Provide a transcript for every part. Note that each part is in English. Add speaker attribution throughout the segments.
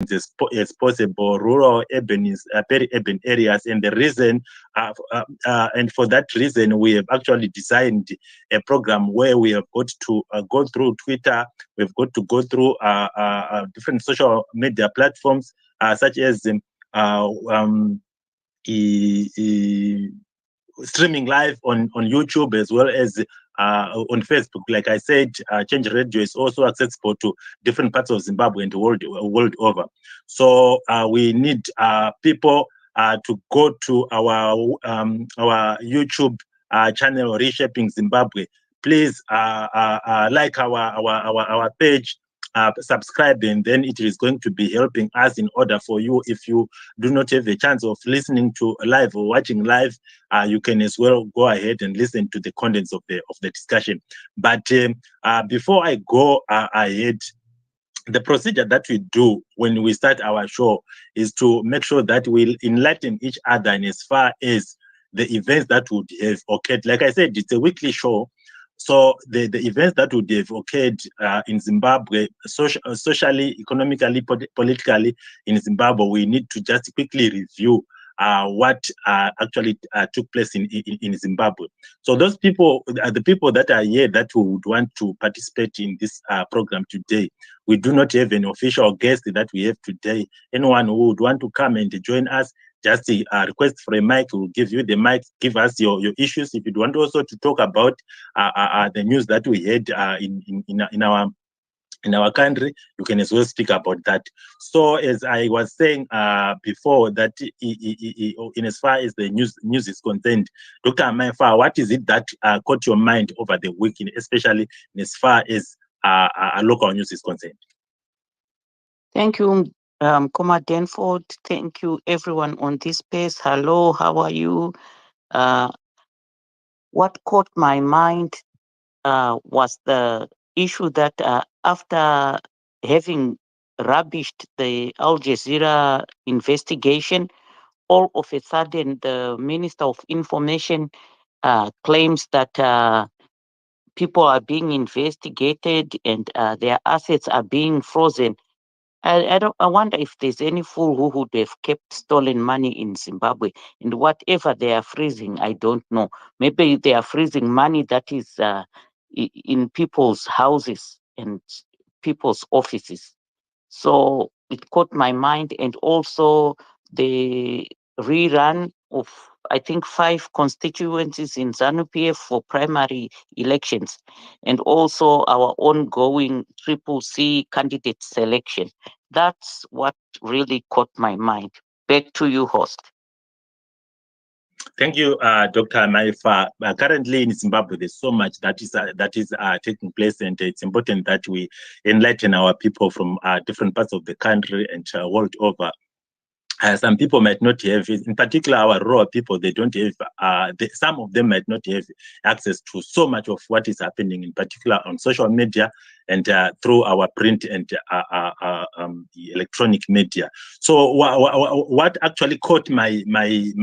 Speaker 1: as possible, rural, urban, peri-urban areas. And the reason, and for that reason, we have actually designed a program where we have got to go through Twitter, we've got to go through different social media platforms, such as streaming live on YouTube, as well as on Facebook. Like I said, Change Radio is also accessible to different parts of Zimbabwe and the world over. So we need people to go to our YouTube channel, Reshaping Zimbabwe. Please like our page, subscribe, and then it is going to be helping us in order for you. If you do not have a chance of listening to live or watching live, you can as well go ahead and listen to the contents of the discussion. But before I go ahead, the procedure that we do when we start our show is to make sure that we enlighten each other in as far as the events that would have occurred. Like I said, it's a weekly show. So the events that would have occurred in Zimbabwe, socially, economically, politically in Zimbabwe, we need to just quickly review what actually took place in Zimbabwe. So those people, the people that are here that would want to participate in this program today, we do not have an official guest that we have today. Anyone who would want to come and join us, just request for a mic. We'll give you the mic. Give us your issues. If you want also to talk about the news that we had in our country, you can as well speak about that. So as I was saying before, that in as far as the news is concerned, Dr. Maifa, what is it that caught your mind over the weekend, especially in as far as local news is concerned?
Speaker 2: Thank you, Comrade Danford. Thank you, everyone on this space. Hello, how are you? What caught my mind was the issue that after having rubbished the Al Jazeera investigation, all of a sudden the Minister of Information claims that people are being investigated and their assets are being frozen. I wonder if there's any fool who would have kept stolen money in Zimbabwe, and whatever they are freezing, I don't know. Maybe they are freezing money that is in people's houses and people's offices. So it caught my mind, and also the rerun of, I think, 5 constituencies in ZANU-PF for primary elections, and also our ongoing CCC candidate selection. That's what really caught my mind. Back to you, host.
Speaker 1: Thank you, Dr. Maifa. Currently in Zimbabwe, there's so much that is taking place, and it's important that we enlighten our people from different parts of the country and world over. Some people might not have, in particular our rural people, they don't have, some of them might not have access to so much of what is happening, in particular on social media and through our print and electronic media. So what actually caught my mind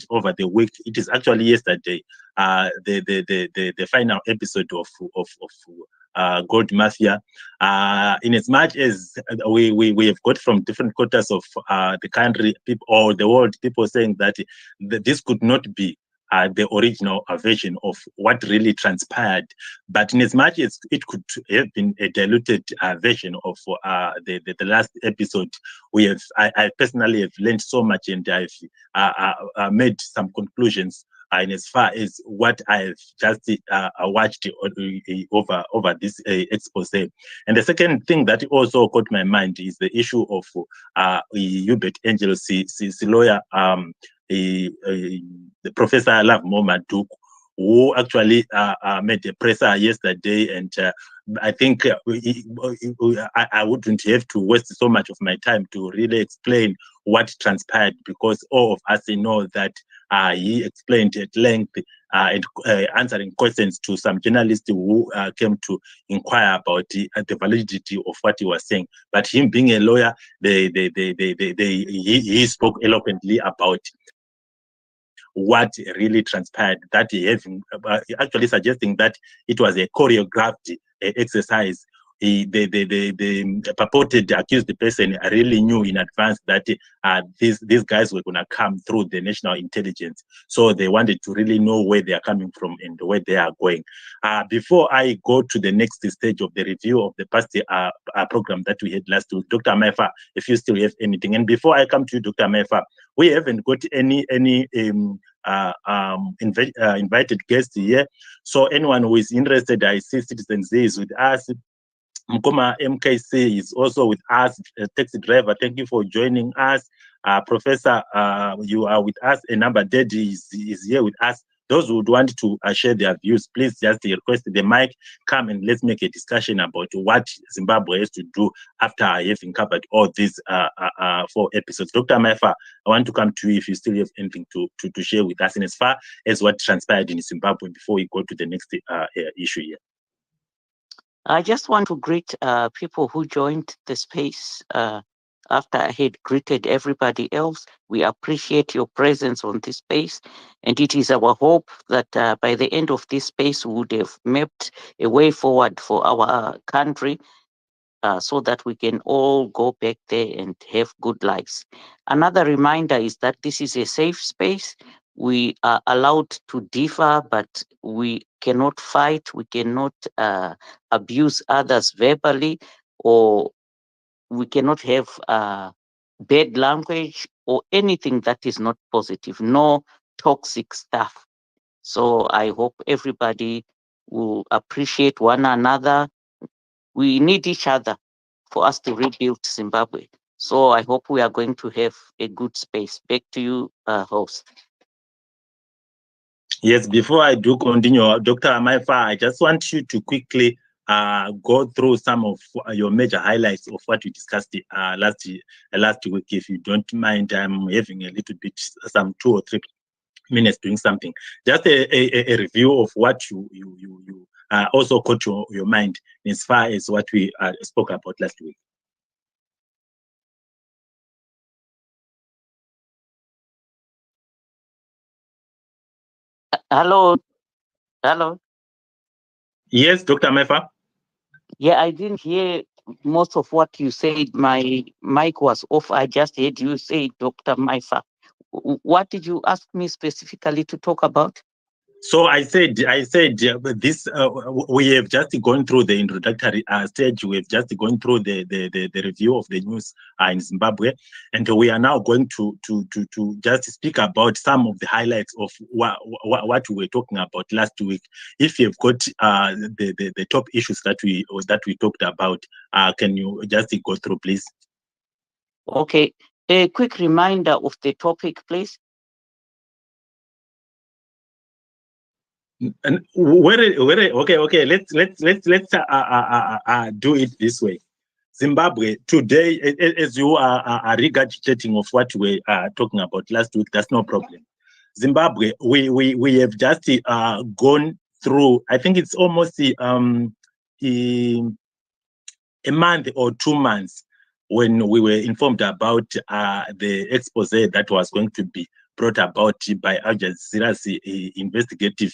Speaker 1: over the week, it is actually yesterday, the final episode of Gold Mafia. In as much as we have got from different quarters of the country, people or the world, people saying that this could not be the original version of what really transpired, but in as much as it could have been a diluted version of the last episode, I personally have learned so much, and I've made some conclusions in as far as what I've just watched over this expose. And the second thing that also caught my mind is the issue of Hubert Angel's lawyer, the Professor Love Momaduk, who actually made a presser yesterday, and I think I wouldn't have to waste so much of my time to really explain what transpired, because all of us know that he explained at length and answering questions to some journalists who came to inquire about the validity of what he was saying. But him being a lawyer, he spoke eloquently about what really transpired, that he having actually suggesting that it was a choreographed exercise the purported accused person really knew in advance that these guys were going to come through the national intelligence. So they wanted to really know where they are coming from and where they are going. Before I go to the next stage of the review of the past program that we had last week, Dr. Mefa, if you still have anything. And before I come to you, Dr. Mefa, we haven't got any invited guests here. So anyone who is interested, I see Citizen Z is with us. Mkoma MKC is also with us. Taxi driver, thank you for joining us. Professor, you are with us. And Number Daddy is here with us. Those who would want to share their views, please just request the mic, come and let's make a discussion about what Zimbabwe has to do after having covered all these 4 episodes. Dr. Mefa, I want to come to you if you still have anything to share with us in as far as what transpired in Zimbabwe before we go to the next issue here.
Speaker 2: I just want to greet people who joined the space after I had greeted everybody else. We appreciate your presence on this space, and it is our hope that by the end of this space, we would have mapped a way forward for our country so that we can all go back there and have good lives. Another reminder is that this is a safe space. We are allowed to differ, but we cannot fight, we cannot abuse others verbally, or we cannot have bad language or anything that is not positive, no toxic stuff. So I hope everybody will appreciate one another. We need each other for us to rebuild Zimbabwe. So I hope we are going to have a good space. Back to you, host.
Speaker 1: Yes, before I do continue, Dr. Amaifa, I just want you to quickly go through some of your major highlights of what we discussed last week. If you don't mind, I'm having a little bit, some 2 or 3 minutes doing something. Just a review of what you also caught your mind as far as what we spoke about last week.
Speaker 2: Hello.
Speaker 1: Yes, Dr. Mefa.
Speaker 2: Yeah, I didn't hear most of what you said. My mic was off. I just heard you say Dr. Maifa. What did you ask me specifically to talk about?
Speaker 1: So I said this. We have just gone through the introductory stage. We have just gone through the review of the news in Zimbabwe, and we are now going to just speak about some of the highlights of what we were talking about last week. If you've got the top issues that we talked about, can you just go through, please?
Speaker 2: Okay, a quick reminder of the topic, please.
Speaker 1: And okay. Let's do it this way. Zimbabwe today, as you are regurgitating of what we were talking about last week, that's no problem. Zimbabwe, we have just gone through. I think it's almost a month or 2 months when we were informed about the expose that was going to be brought about by Al Jazeera's investigative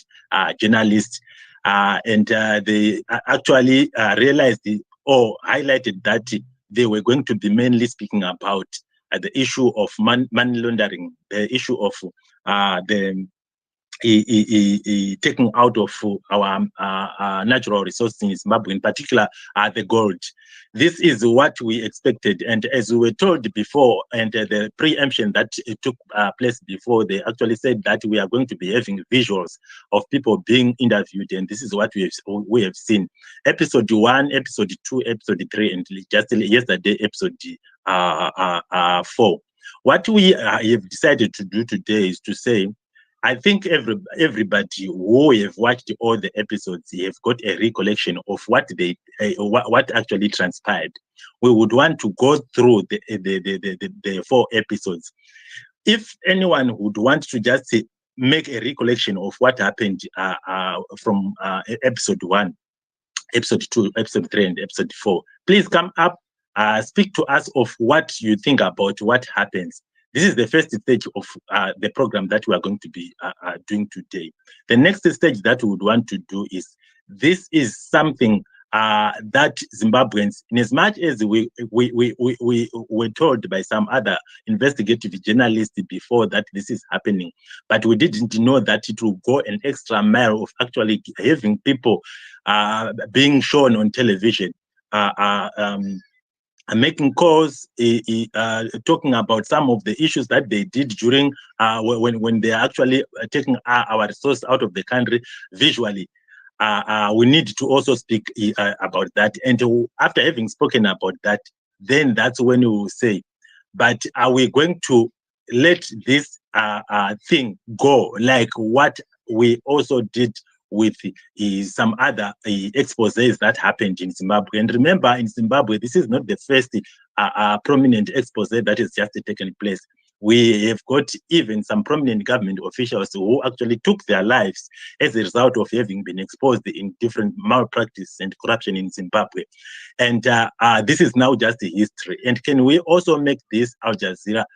Speaker 1: journalists, and they actually realized or highlighted that they were going to be mainly speaking about the issue of money laundering, the issue of the taking out of our natural resources in Zimbabwe, in particular the gold. This is what we expected, and as we were told before, and the preemption that took place before, they actually said that we are going to be having visuals of people being interviewed, and this is what we have seen. Episode 1, episode 2, episode 3, and just yesterday, episode 4. What we have decided to do today is to say, I think everybody who have watched all the episodes have got a recollection of what what actually transpired. We would want to go through the 4 episodes. If anyone would want to just make a recollection of what happened from episode 1, episode 2, episode 3, and episode 4, please come up, speak to us of what you think about what happens. This is the first stage of the program that we are going to be doing today. The next stage that we would want to do is, this is something that Zimbabweans, in as much as we were told by some other investigative journalists before that this is happening, but we didn't know that it will go an extra mile of actually having people being shown on television, making calls, talking about some of the issues that they did during when they are actually taking our resources out of the country visually. We need to also speak about that. And after having spoken about that, then that's when we will say, but are we going to let this thing go like what we also did with some other exposés that happened in Zimbabwe? And remember, in Zimbabwe, this is not the first prominent expose that has just taken place. We have got even some prominent government officials who actually took their lives as a result of having been exposed in different malpractice and corruption in Zimbabwe. And this is now just a history. And can we also make this Al Jazeera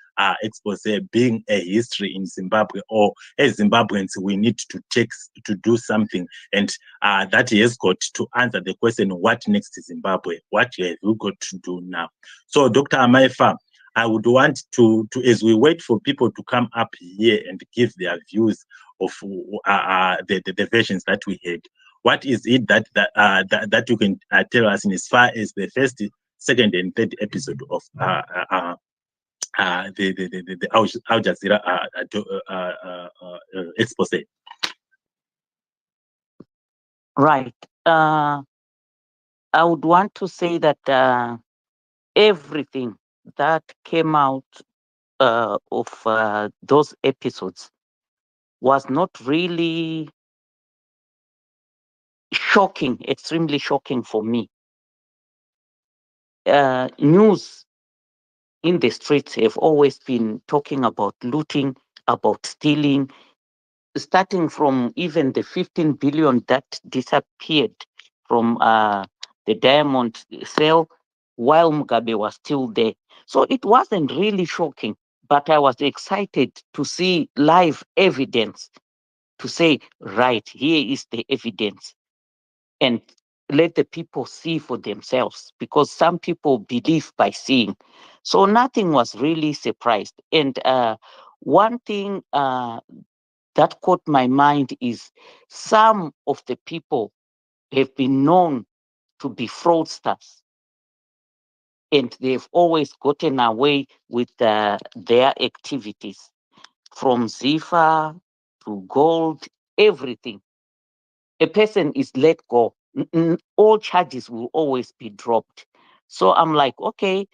Speaker 1: expose being a history in Zimbabwe, or as Zimbabweans, we need to do something, and that has got to answer the question, what next in Zimbabwe? What have we got to do now? So, Dr. Amaifa, I would want to, as we wait for people to come up here and give their views of the versions that we had, what is it that you can tell us in as far as the first, second, and third episode of the Al Jazeera expose?
Speaker 2: Right. I would want to say that everything that came out of those episodes was not really shocking, extremely shocking for me. News in the streets have always been talking about looting, about stealing, starting from even the 15 billion that disappeared from the diamond sale while Mugabe was still there. So it wasn't really shocking, but I was excited to see live evidence, to say, right, here is the evidence, and let the people see for themselves, because some people believe by seeing. So nothing was really surprised. And one thing that caught my mind is some of the people have been known to be fraudsters, and they've always gotten away with their activities, from Zifa to gold, everything. A person is let go, all charges will always be dropped. So I'm like, okay,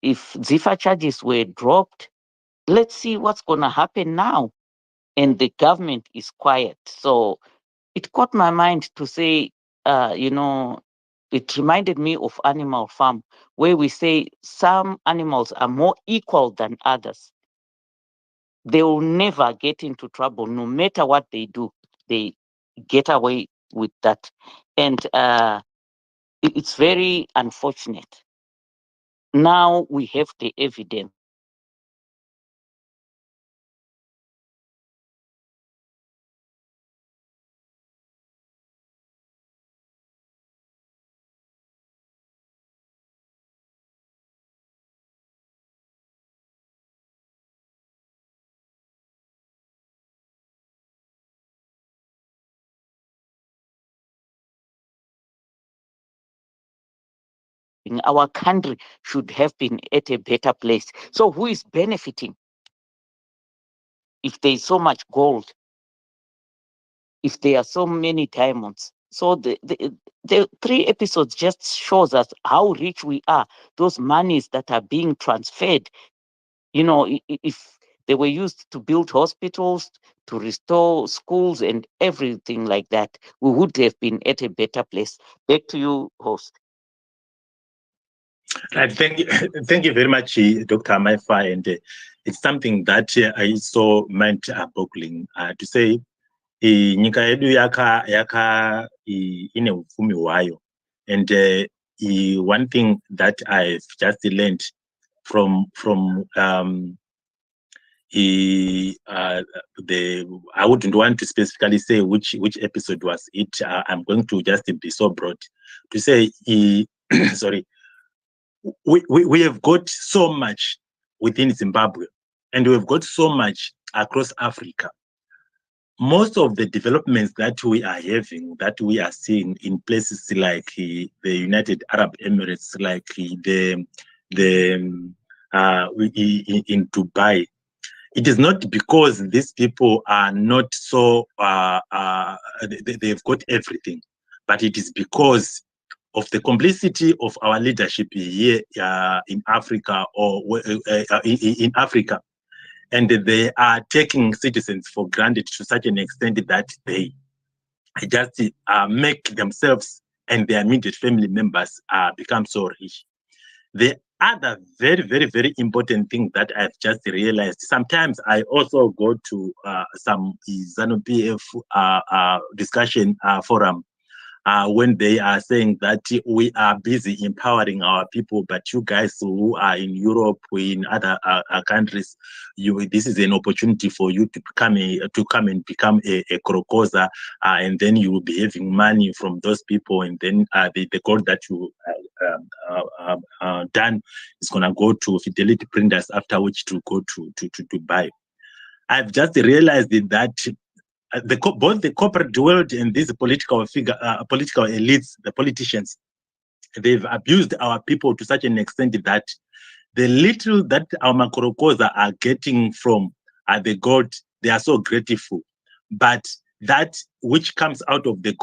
Speaker 2: if Zifa charges were dropped, let's see what's going to happen now. And the government is quiet. So it caught my mind to say, it reminded me of Animal Farm, where we say some animals are more equal than others. They will never get into trouble, no matter what they do. They get away with that. And it's very unfortunate. Now we have the evidence. Our country should have been at a better place. So who is benefiting if there's so much gold, if there are so many diamonds? So the 3 episodes just shows us how rich we are. Those monies that are being transferred, if they were used to build hospitals, to restore schools and everything like that, we would have been at a better place. Back to you, host.
Speaker 1: Thank you very much, Dr. Amaifa. And it's something that I saw mind-boggling to say. Nyika yedu yaka ine ufumi hwayo, and one thing that I've just learned from he I wouldn't want to specifically say which episode was it. I'm going to just be so broad to say he sorry, we have got so much within Zimbabwe, and we've got so much across Africa. Most of the developments that we are having, that we are seeing in places like the United Arab Emirates, like in Dubai, it is not because these people are not so they've got everything, but it is because of the complicity of our leadership here in Africa or in Africa. And they are taking citizens for granted to such an extent that they just make themselves and their immediate family members become so rich. The other very, very, very important thing that I've just realized, sometimes I also go to some ZANU-PF discussion forum when they are saying that we are busy empowering our people, but you guys who are in Europe, in other countries, this is an opportunity for you to come and become a Krokoza, and then you will be having money from those people, and then the gold that you done is gonna go to Fidelity printers, after which to go to buy. I've just realized that both the corporate world and these political elites, the politicians, they've abused our people to such an extent that the little that our Makorokoza are getting from the gold, they are so grateful. But that which comes out of the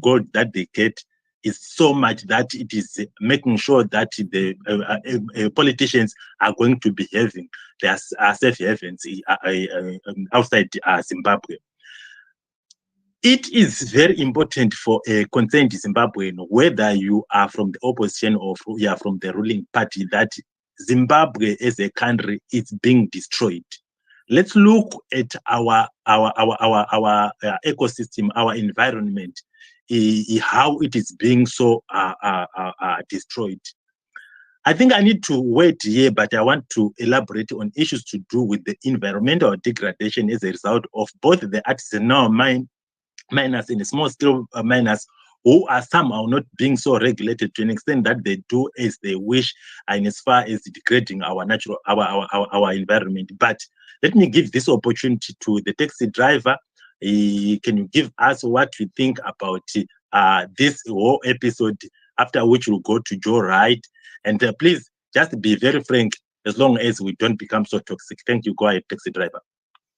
Speaker 1: gold that they get is so much that it is making sure that the politicians are going to be having their safe havens outside Zimbabwe. It is very important for a concerned Zimbabwean, whether you are from the opposition or you are from the ruling party, that Zimbabwe as a country is being destroyed. Let's look at our ecosystem, our environment, how it is being so destroyed. I think I need to wait here, but I want to elaborate on issues to do with the environmental degradation as a result of both the artisanal miners and the small scale miners who are somehow not being so regulated to an extent that they do as they wish, and as far as degrading our natural our environment. But let me give this opportunity to the taxi driver. Can you give us what you think about this whole episode, after which we'll go to Joe Wright? And please just be very frank, as long as we don't become so toxic. Thank you. Go ahead, taxi driver.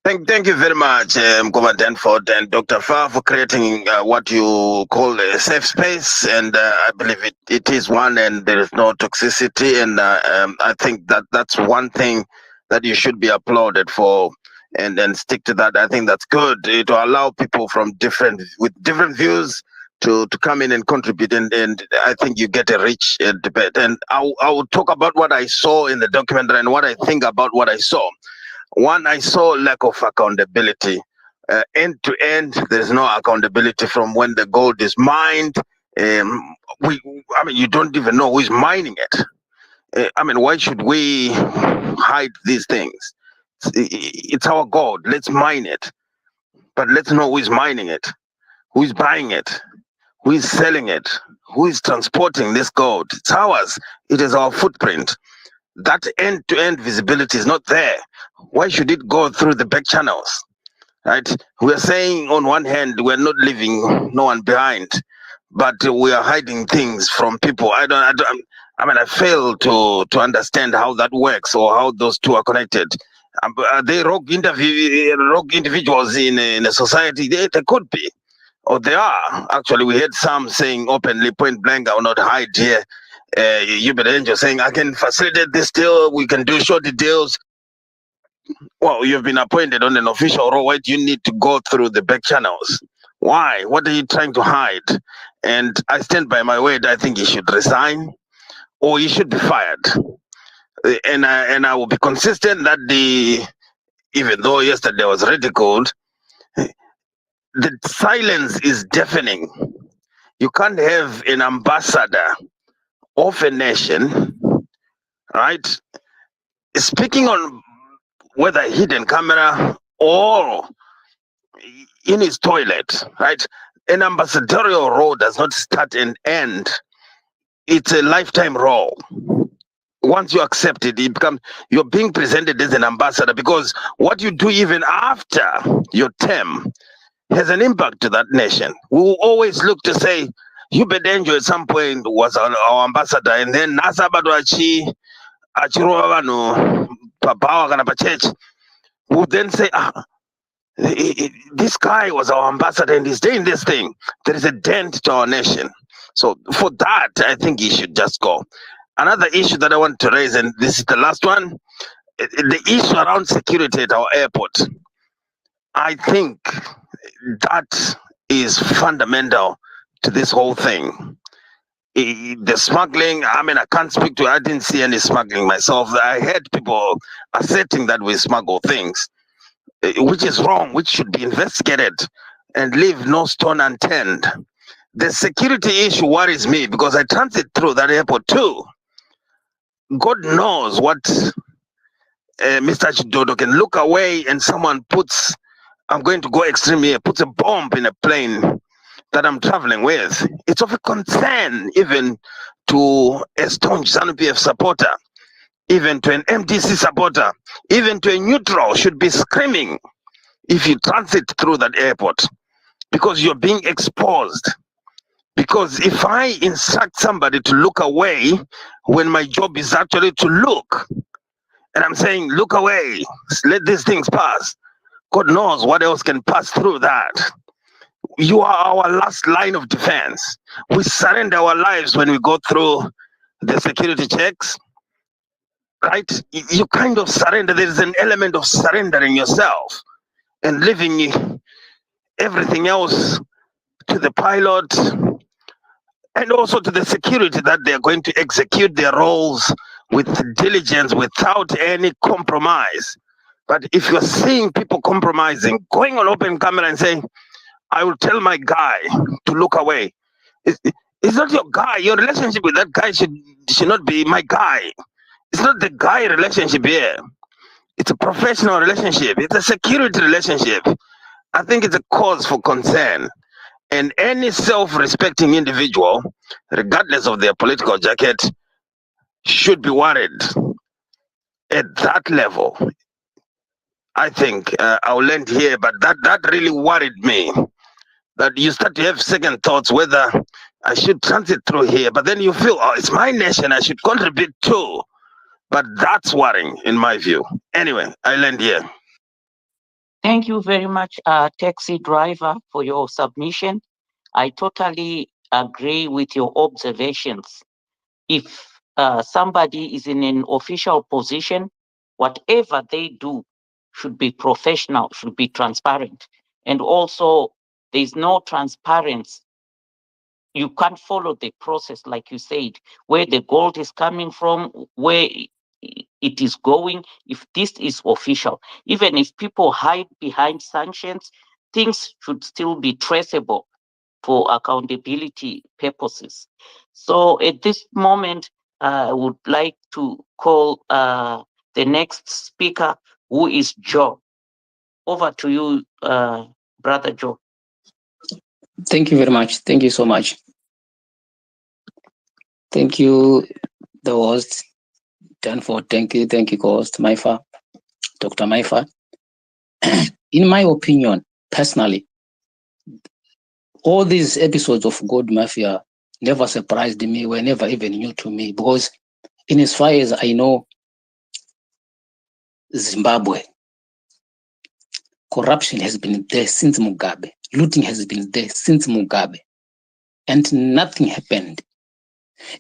Speaker 3: Thank you very much, Mkova Danford and Dr. Farr, for creating what you call a safe space. And I believe it is one, and there is no toxicity. And I think that's one thing that you should be applauded for, and stick to that. I think that's good to allow people from different views to come in and contribute. And I think you get a rich debate. And I will talk about what I saw in the documentary and what I think about what I saw. One, I saw lack of accountability. End to end, there's no accountability from when the gold is mined. You don't even know who is mining it. Why should we hide these things? It's our gold. Let's mine it. But let's know who is mining it, who is buying it, who is selling it, who is transporting this gold. It's ours. It is our footprint. That end-to-end visibility is not there. Why should it go through the back channels? Right? We are saying on one hand we're not leaving no one behind, but we are hiding things from people. I fail to understand how that works or how those two are connected. Are they rogue individuals in a society? They could be, or they are. Actually, we heard some saying openly, point blank, I will not hide here. Hubert Angel saying, I can facilitate this deal, we can do short deals. Well, you've been appointed on an official role. Why do you need to go through the back channels? Why? What are you trying to hide? And I stand by my word. I think he should resign or he should be fired. And I will be consistent that even though yesterday I was ridiculed, the silence is deafening. You can't have an ambassador of a nation, right, speaking on whether a hidden camera or in his toilet, right? An ambassadorial role does not start and end. It's a lifetime role. Once you accept it, you're being presented as an ambassador, because what you do even after your term has an impact to that nation. We will always look to say, Ubedenjo at some point was our ambassador, and then Nasabadwachi, Achirova, Papawa, kana pa church, would then say, this guy was our ambassador and he's doing this thing. There is a dent to our nation. So for that, I think he should just go. Another issue that I want to raise, and this is the last one, the issue around security at our airport. I think that is fundamental to this whole thing. The smuggling, I mean, I can't speak to, I didn't see any smuggling myself. I heard people asserting that we smuggle things, which is wrong, which should be investigated and leave no stone unturned. The security issue worries me because I transit through that airport too. God knows what Mr. Chidodo can look away and someone puts, I'm going to go extreme here, puts a bomb in a plane that I'm traveling with. It's of a concern even to a staunch ZANU-PF supporter, even to an MDC supporter, even to a neutral should be screaming if you transit through that airport, because you're being exposed. Because if I instruct somebody to look away when my job is actually to look, and I'm saying, look away, let these things pass, God knows what else can pass through that. You are our last line of defense. We surrender our lives when we go through the security checks, right? You kind of surrender. There is an element of surrendering yourself and leaving everything else to the pilot and also to the security that they're going to execute their roles with diligence without any compromise. But if you're seeing people compromising, going on open camera and saying, I will tell my guy to look away. It's not your guy. Your relationship with that guy should not be my guy. It's not the guy relationship here. It's a professional relationship. It's a security relationship. I think it's a cause for concern. And any self-respecting individual, regardless of their political jacket, should be worried at that level. I think I'll end here, but that really worried me. That you start to have second thoughts whether I should transit through here, but then you feel, oh, it's my nation, I should contribute too. But that's worrying in my view. Anyway, I'll end here.
Speaker 2: Thank you very much, taxi driver, for your submission. I totally agree with your observations. If somebody is in an official position, whatever they do should be professional, should be transparent. And also, there's no transparency. You can't follow the process, like you said, where the gold is coming from, where it is going, if this is official. Even if people hide behind sanctions, things should still be traceable for accountability purposes. So at this moment, I would like to call the next speaker, who is Joe. Over to you, Brother Joe.
Speaker 4: Thank you very much. Thank you so much. Thank you, the host, Danford. Thank you, co-host Maifa, Dr. Maifa. In my opinion, personally, all these episodes of Gold Mafia never surprised me, were never even new to me, because in as far as I know, Zimbabwe, corruption has been there since Mugabe. Looting has been there since Mugabe. And nothing happened.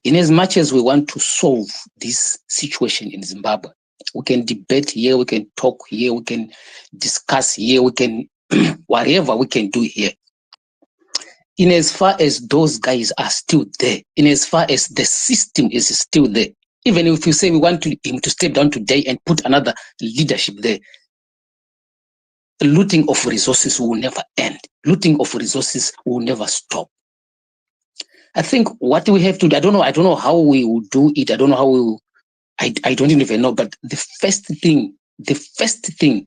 Speaker 4: In as much as we want to solve this situation in Zimbabwe, we can debate here, we can talk here, we can discuss here, we can whatever we can do here. In as far as those guys are still there, in as far as the system is still there, even if you say we want him to step down today and put another leadership there, looting of resources will never end. Looting of resources will never stop. I think what we have to do, I don't know how we will do it. I don't know how we will, I don't even know, but the first thing the first thing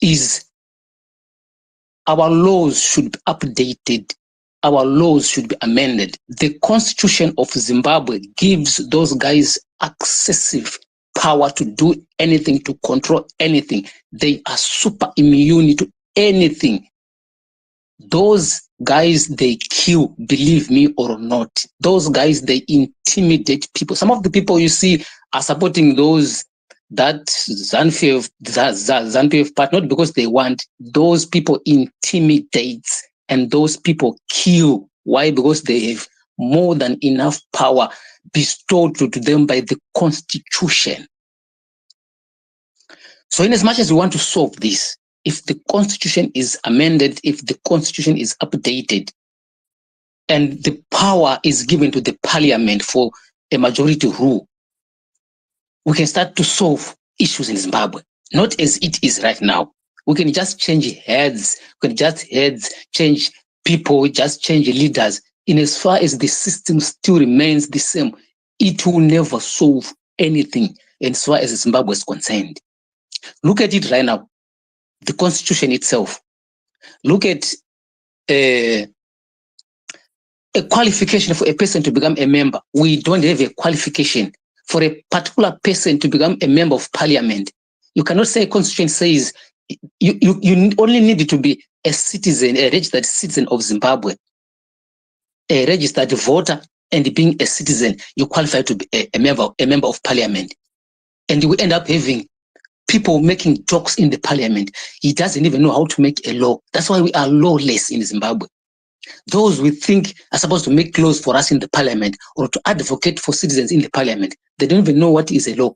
Speaker 4: is our laws should be updated. Our laws should be amended. The Constitution of Zimbabwe gives those guys excessive power to do anything, to control anything. They are super immune to anything. Those guys, they kill, believe me or not. Those guys, they intimidate people. Some of the people you see are supporting those that ZANU-PF part, not because they want. Those people intimidate and those people kill. Why? Because they have more than enough power bestowed to them by the Constitution. So in as much as we want to solve this, if the Constitution is amended, if the Constitution is updated, and the power is given to the parliament for a majority rule, we can start to solve issues in Zimbabwe, not as it is right now. We can just change heads, we can just change people, just change leaders. In as far as the system still remains the same, it will never solve anything as far as Zimbabwe is concerned. Look at it right now, the Constitution itself. Look at a qualification for a person to become a member. We don't have a qualification for a particular person to become a member of parliament. You cannot say a constitution says you only need to be a citizen, a registered citizen of Zimbabwe, a registered voter, and being a citizen, you qualify to be a member of parliament. And we end up having people making jokes in the parliament. He doesn't even know how to make a law. That's why we are lawless in Zimbabwe. Those we think are supposed to make laws for us in the parliament or to advocate for citizens in the parliament, they don't even know what is a law.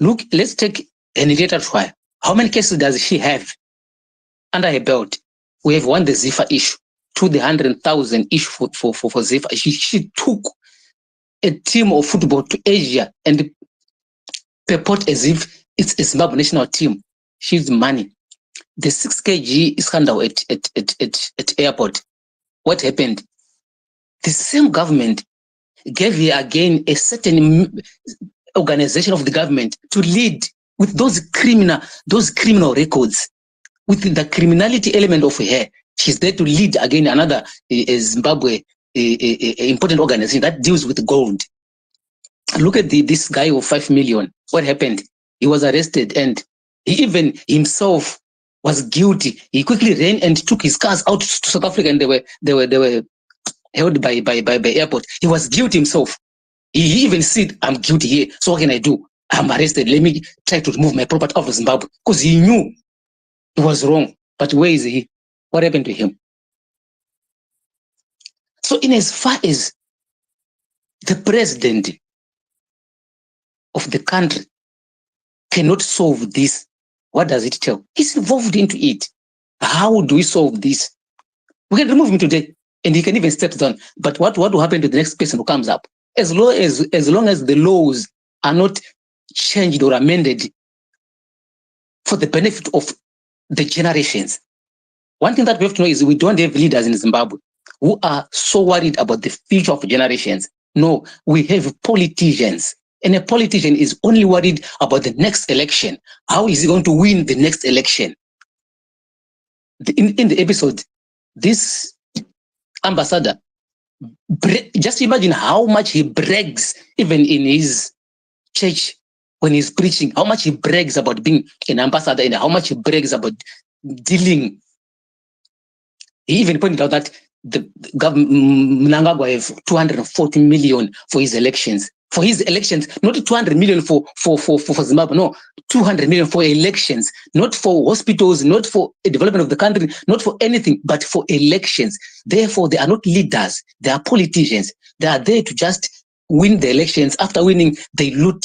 Speaker 4: Look, let's take Henrietta Tshwaya. How many cases does she have under her belt? We have won the Zifa issue, to the 100,000 issue for Zifa. She took a team of football to Asia and purport as if it's a Zimbabwe national team. She's money. The 6 kg scandal at airport. What happened? The same government gave her again a certain organization of the government to lead with those criminal records, with the criminality element of her. She's there to lead again another Zimbabwe important organization that deals with gold. Look at this guy of 5 million. What happened? He was arrested and he even himself was guilty. He quickly ran and took his cars out to South Africa, and they were held by airport. He was guilty himself. He even said, "I'm guilty here. So what can I do? I'm arrested. Let me try to remove my property out of Zimbabwe," because he knew he was wrong. But where is he? What happened to him? So in as far as the president of the country cannot solve this, what does it tell? He's involved into it. How do we solve this? We can remove him today and he can even step down. But what will happen to the next person who comes up? As long as the laws are not changed or amended for the benefit of the generations. One thing that we have to know is we don't have leaders in Zimbabwe who are so worried about the future of generations. No, we have politicians. And a politician is only worried about the next election. How is he going to win the next election? In the episode, this ambassador, just imagine how much he brags, even in his church when he's preaching, how much he brags about being an ambassador and how much he brags about dealing. He even pointed out that the government, Mnangagwa, have 240 million for his elections. For his elections, not 200 million for Zimbabwe, no, 200 million for elections, not for hospitals, not for the development of the country, not for anything, but for elections. Therefore, they are not leaders, they are politicians. They are there to just win the elections. After winning, they loot.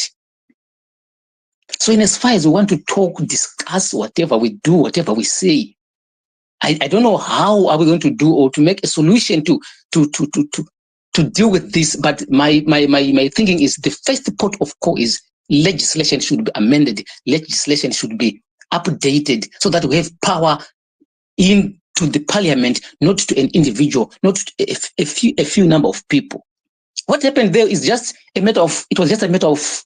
Speaker 4: So in as far as we want to talk, discuss whatever we do, whatever we say, I don't know how are we going to do or to make a solution to deal with this, but my thinking is the first port of call is legislation should be amended, legislation should be updated so that we have power into the parliament, not to an individual, not to a few number of people. What happened there is just a matter of, it was just a matter of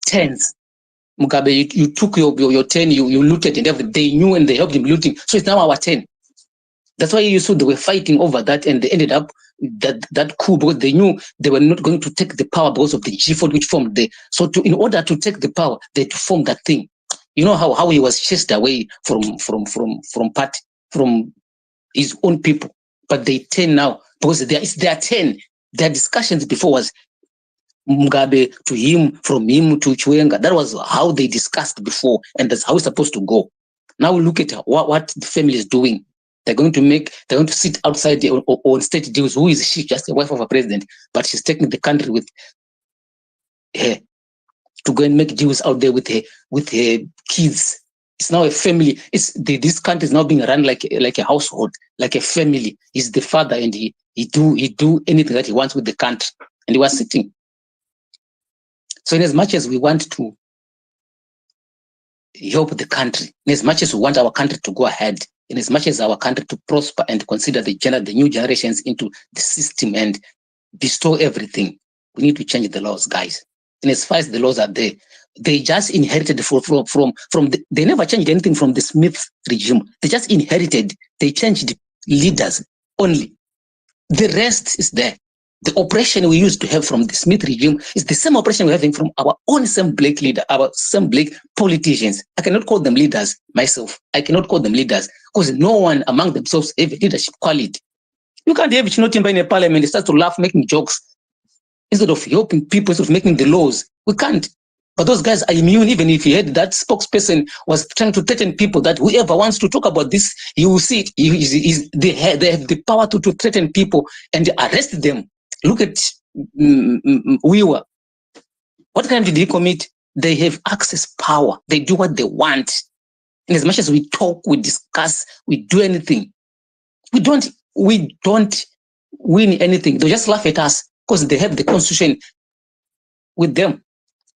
Speaker 4: tens. Mugabe, you took your 10, you looted and everything. They knew and they helped him looting. So it's now our 10. That's why you saw they were fighting over that, and they ended up that coup because they knew they were not going to take the power because of the G4 which formed there. So in order to take the power, they had to form that thing. You know how he was chased away from his own people, but they 10 now because they are 10. Their discussions before was Mugabe to him, from him to Chiwenga. That was how they discussed before, and that's how it's supposed to go. Now look at what the family is doing. They're going to sit outside on state deals. Who is she? Just the wife of a president, but she's taking the country with her to go and make deals out there with her kids. It's now a family. This country is now being run like a household, like a family. He's the father, and he do anything that he wants with the country, and he was sitting. So in as much as we want to help the country, in as much as we want our country to go ahead, in as much as our country to prosper and consider the new generations into the system and bestow everything, we need to change the laws, guys. And as far as the laws are there, they just inherited they never changed anything from the Smith regime. They just inherited, they changed leaders only. The rest is there. The oppression we used to have from the Smith regime is the same oppression we're having from our own same black leader, our same black politicians. I cannot call them leaders myself. I cannot call them leaders because no one among themselves have leadership quality. You can't have Chinotimba in a parliament, they start to laugh, making jokes. Instead of helping people, instead of making the laws, we can't. But those guys are immune. Even if you had that spokesperson was trying to threaten people that whoever wants to talk about this, you will see it. They have the power to threaten people and arrest them. Look at Wiwa. What crime did he commit? They have access power. They do what they want. And as much as we talk, we discuss, we do anything, we don't win anything. They just laugh at us because they have the constitution with them.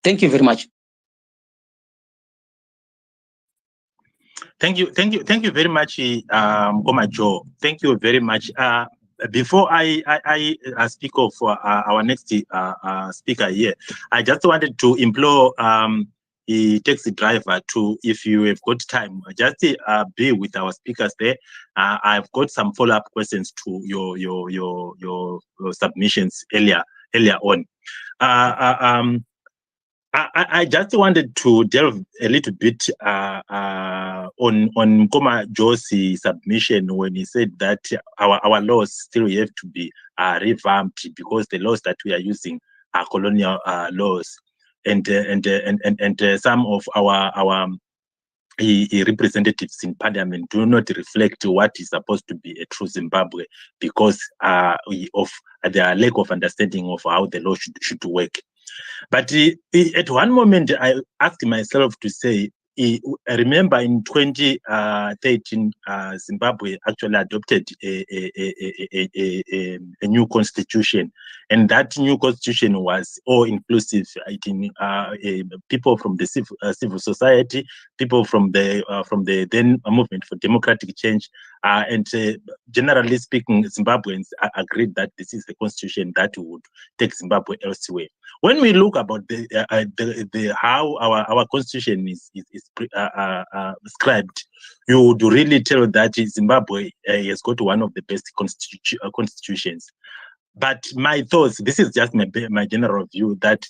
Speaker 4: Thank you very much.
Speaker 1: Thank you very much, Goma Joe. Thank you very much. Before I speak of our next speaker here, I just wanted to implore the taxi driver to, if you have got time, just be with our speakers there. I've got some follow-up questions to your submissions earlier on. I just wanted to delve a little bit on Nkoma Josi submission when he said that our laws still have to be revamped because the laws that we are using are colonial laws, and some of our representatives in parliament do not reflect what is supposed to be a true Zimbabwe because of their lack of understanding of how the law should work. But at one moment, I asked myself to say, I remember in 2013, Zimbabwe actually adopted a new constitution, and that new constitution was all inclusive. People from the civil society, people from the then movement for democratic change, and generally speaking, Zimbabweans agreed that this is the constitution that would take Zimbabwe elsewhere. When we look about how our constitution is described, you would really tell that Zimbabwe has got one of the best constitutions. But my thoughts, this is just my general view, that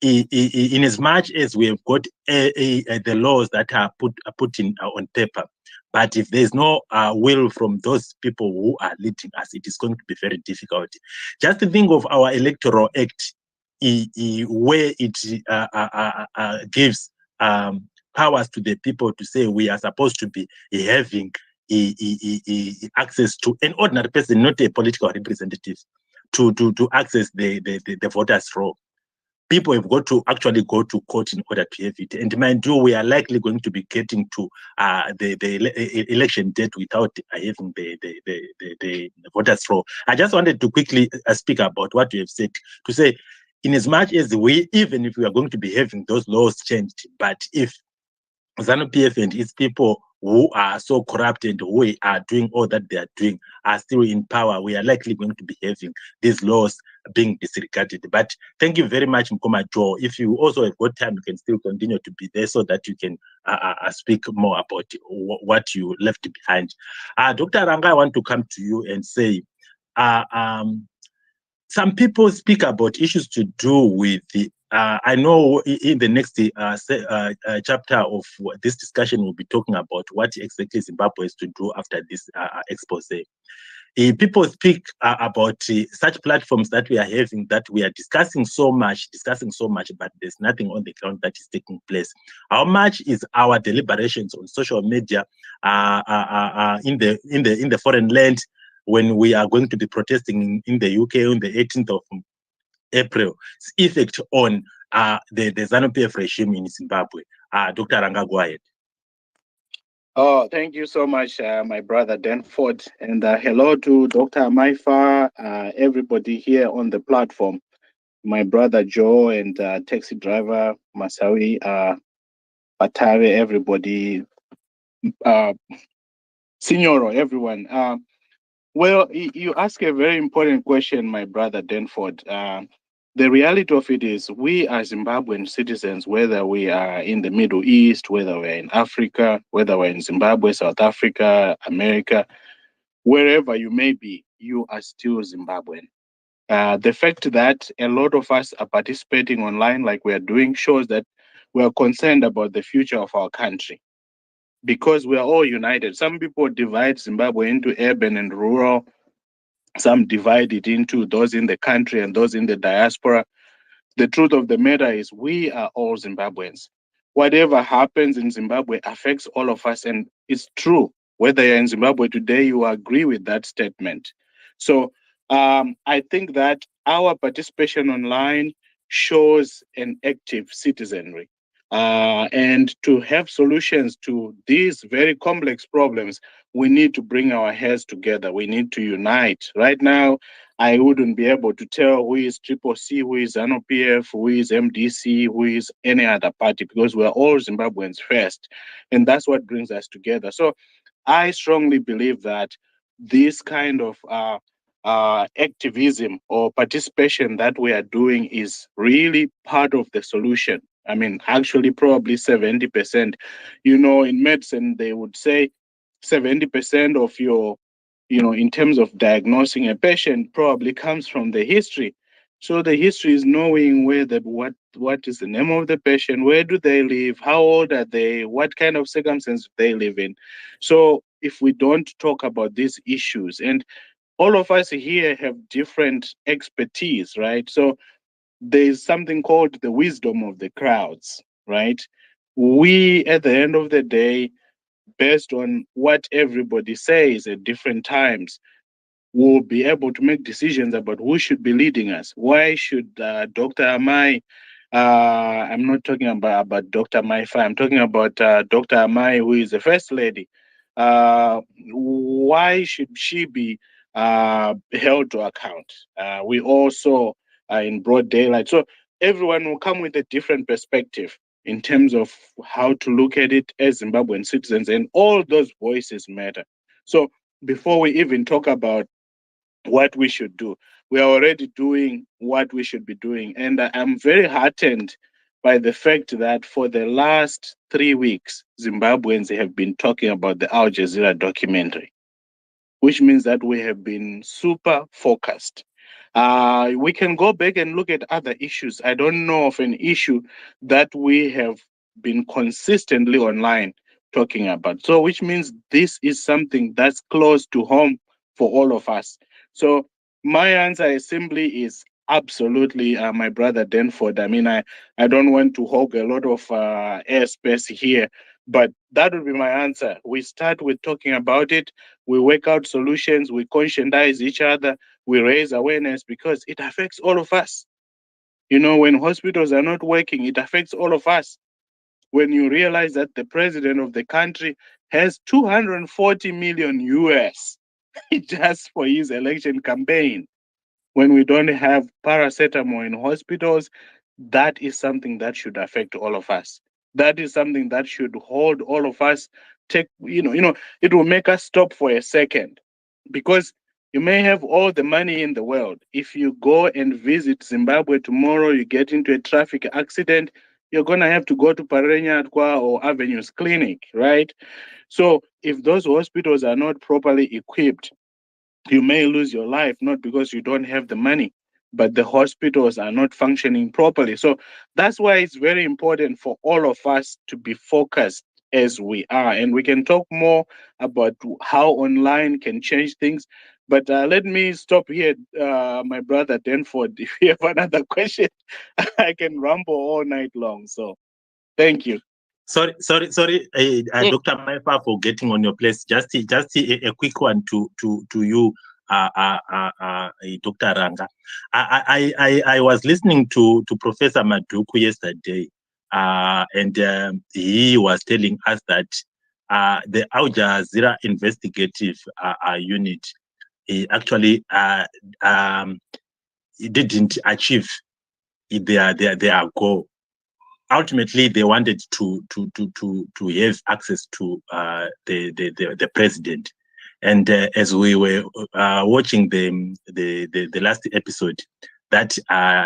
Speaker 1: in as much as we have got the laws that are put in on paper, but if there's no will from those people who are leading us, it is going to be very difficult. Just think of our Electoral Act, where it gives powers to the people to say we are supposed to be having access to an ordinary person, not a political representative, to access the voters' roll. People have got to actually go to court in order to have it. And mind you, we are likely going to be getting to the election date without having the voters' roll. I just wanted to quickly speak about what you have said, to say, in as much as even if we are going to be having those laws changed, but if ZANU-PF and its people who are so corrupt and who are doing all that they are doing are still in power, we are likely going to be having these laws being disregarded. But thank you very much, Mkoma Joe. If you also have got time, you can still continue to be there so that you can speak more about what you left behind. Dr. Ranga, I want to come to you and say, some people speak about issues to do with the. I know in the next chapter of this discussion, we'll be talking about what exactly Zimbabwe is to do after this expose. People speak about such platforms that we are having, that we are discussing so much, but there's nothing on the ground that is taking place. How much is our deliberations on social media in the foreign land, when we are going to be protesting in the UK on the 18th of April, effect on the ZANU-PF regime in Zimbabwe? Dr. Ranga, go ahead.
Speaker 5: Oh, thank you so much, my brother Danford, and hello to Dr. Maifa, everybody here on the platform, my brother Joe, and taxi driver Masawi, Batare, everybody, Signoro, everyone. Well, you ask a very important question, my brother Danford. The reality of it is, we are Zimbabwean citizens, whether we are in the Middle East, whether we're in Africa, whether we're in Zimbabwe, South Africa, America, wherever you may be, you are still Zimbabwean. The fact that a lot of us are participating online like we are doing shows that we are concerned about the future of our country, because we are all united. Some people divide Zimbabwe into urban and rural. Some divide it into those in the country and those in the diaspora. The truth of the matter is, we are all Zimbabweans. Whatever happens in Zimbabwe affects all of us, and it's true. Whether you're in Zimbabwe today, you agree with that statement. So I think that our participation online shows an active citizenry. And to have solutions to these very complex problems, we need to bring our heads together. We need to unite. Right now, I wouldn't be able to tell who is Triple C, who is ZANU-PF, who is MDC, who is any other party, because we're all Zimbabweans first. And that's what brings us together. So I strongly believe that this kind of activism or participation that we are doing is really part of the solution. I mean, actually, probably 70%. You know, in medicine, they would say 70% of your, in terms of diagnosing a patient, probably comes from the history. So the history is knowing what is the name of the patient, where do they live, how old are they, what kind of circumstances they live in. So if we don't talk about these issues, and all of us here have different expertise, right? So there's something called the wisdom of the crowds, right? We, at the end of the day, based on what everybody says at different times, will be able to make decisions about who should be leading us. Why should Dr. Amai, I'm not talking about Dr. Maifa, I'm talking about Dr. Amai, who is the first lady. Why should she be held to account? We also are in broad daylight. So everyone will come with a different perspective in terms of how to look at it as Zimbabwean citizens, and all those voices matter. So before we even talk about what we should do, we are already doing what we should be doing. And I'm very heartened by the fact that for the last 3 weeks, Zimbabweans have been talking about the Al Jazeera documentary, which means that we have been super focused. We can go back and look at other issues. I don't know of an issue that we have been consistently online talking about. So, which means this is something that's close to home for all of us. So, my answer simply is absolutely, my brother Danford. I mean, I don't want to hog a lot of airspace here, but that would be my answer. We start with talking about it, we work out solutions, we conscientize each other, we raise awareness, because it affects all of us. You know, when hospitals are not working, it affects all of us. When you realize that the president of the country has 240 million US just for his election campaign, when we don't have paracetamol in hospitals, that is something that should affect all of us. That is something that should hold all of us. It will make us stop for a second, because You may have all the money in the world. If you go and visit Zimbabwe tomorrow, you get into a traffic accident, you're going to have to go to Parenyatwa or Avenues Clinic, right? So if those hospitals are not properly equipped, you may lose your life, not because you don't have the money, but the hospitals are not functioning properly. So that's why it's very important for all of us to be focused as we are. And we can talk more about how online can change things. But let me stop here, my brother Denford. If you have another question, I can ramble all night long. So thank you.
Speaker 1: Sorry, Dr. Maifa, for getting on your place. Just a quick one to you, Dr. Ranga. I was listening to Professor Maduku yesterday, and he was telling us that the Al Jazeera investigative unit actually didn't achieve their goal. Ultimately, they wanted to have access to the president, and as we were watching the last episode, that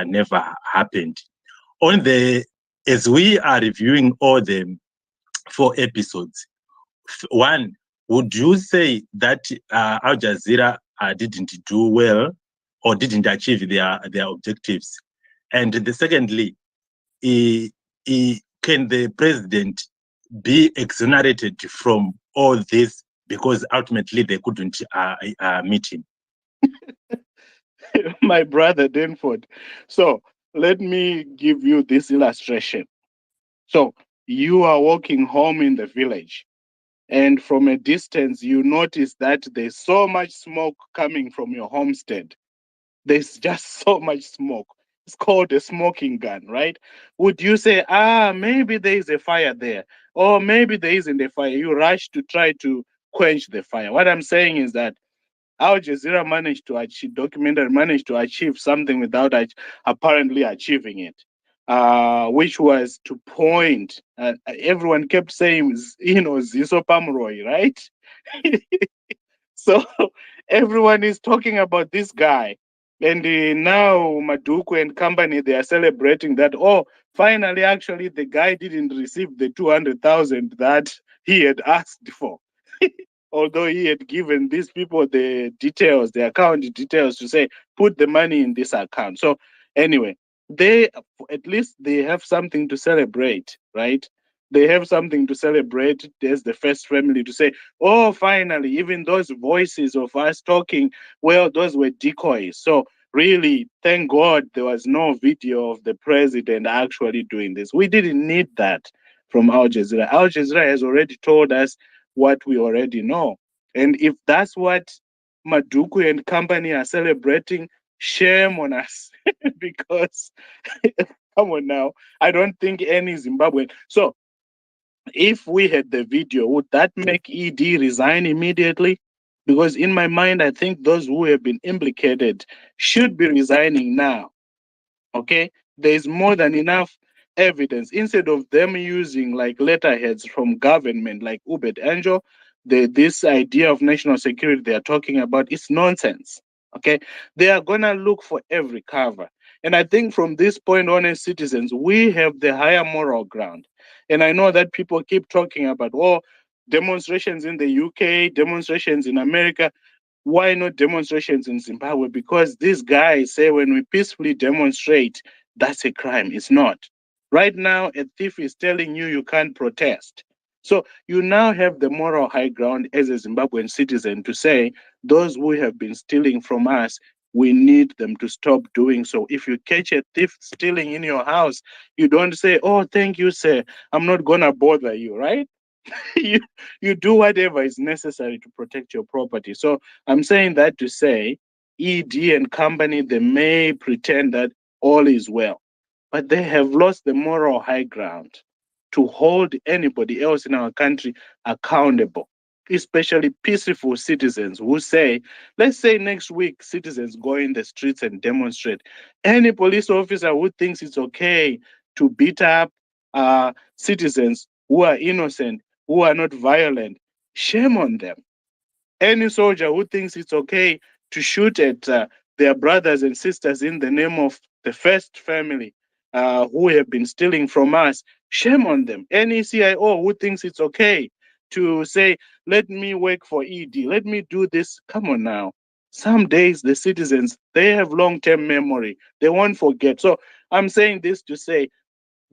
Speaker 1: never happened. As we are reviewing all the 4 episodes, one, would you say that Al Jazeera didn't do well or didn't achieve their objectives? And secondly, can the president be exonerated from all this because ultimately they couldn't meet him?
Speaker 5: My brother Denford. So let me give you this illustration. So you are walking home in the village, and from a distance, you notice that there's so much smoke coming from your homestead. There's just so much smoke. It's called a smoking gun, right? Would you say, maybe there is a fire there, or maybe there isn't a fire? You rush to try to quench the fire. What I'm saying is that Al Jazeera managed to achieve something without apparently achieving it, which was to point. Everyone kept saying, Ziso Pamroy, right? So everyone is talking about this guy. And now Maduku and company, they are celebrating that, finally, actually, the guy didn't receive the 200,000 that he had asked for. Although he had given these people the details, the account details to say, put the money in this account. So anyway, at least they have something to celebrate, right? They have something to celebrate. There's the first family to say, finally, even those voices of us talking, well, those were decoys. So really, thank God there was no video of the president actually doing this. We didn't need that from Al Jazeera. Al Jazeera has already told us what we already know. And if that's what Maduku and company are celebrating, shame on us. Because, come on now, I don't think any Zimbabwean. So if we had the video, would that make ED resign immediately? Because in my mind, I think those who have been implicated should be resigning now. Okay? There's more than enough evidence. Instead of them using like letterheads from government like Ubed Angel, this idea of national security they are talking about is nonsense. Okay? They are going to look for every cover. And I think from this point on, as citizens, we have the higher moral ground. And I know that people keep talking about, demonstrations in the UK, demonstrations in America. Why not demonstrations in Zimbabwe? Because these guys say when we peacefully demonstrate, that's a crime. It's not. Right now, a thief is telling you you can't protest. So you now have the moral high ground as a Zimbabwean citizen to say those who have been stealing from us, we need them to stop doing so. If you catch a thief stealing in your house, you don't say, thank you, sir, I'm not going to bother you, right? you do whatever is necessary to protect your property. So I'm saying that to say ED and company, they may pretend that all is well, but they have lost the moral high ground to hold anybody else in our country accountable, especially peaceful citizens who say, let's say next week, citizens go in the streets and demonstrate. Any police officer who thinks it's okay to beat up citizens who are innocent, who are not violent, shame on them. Any soldier who thinks it's okay to shoot at their brothers and sisters in the name of the first family who have been stealing from us. Shame on them. Any CIO who thinks it's okay to say, let me work for ED, let me do this. Come on now. Some days the citizens, they have long-term memory. They won't forget. So I'm saying this to say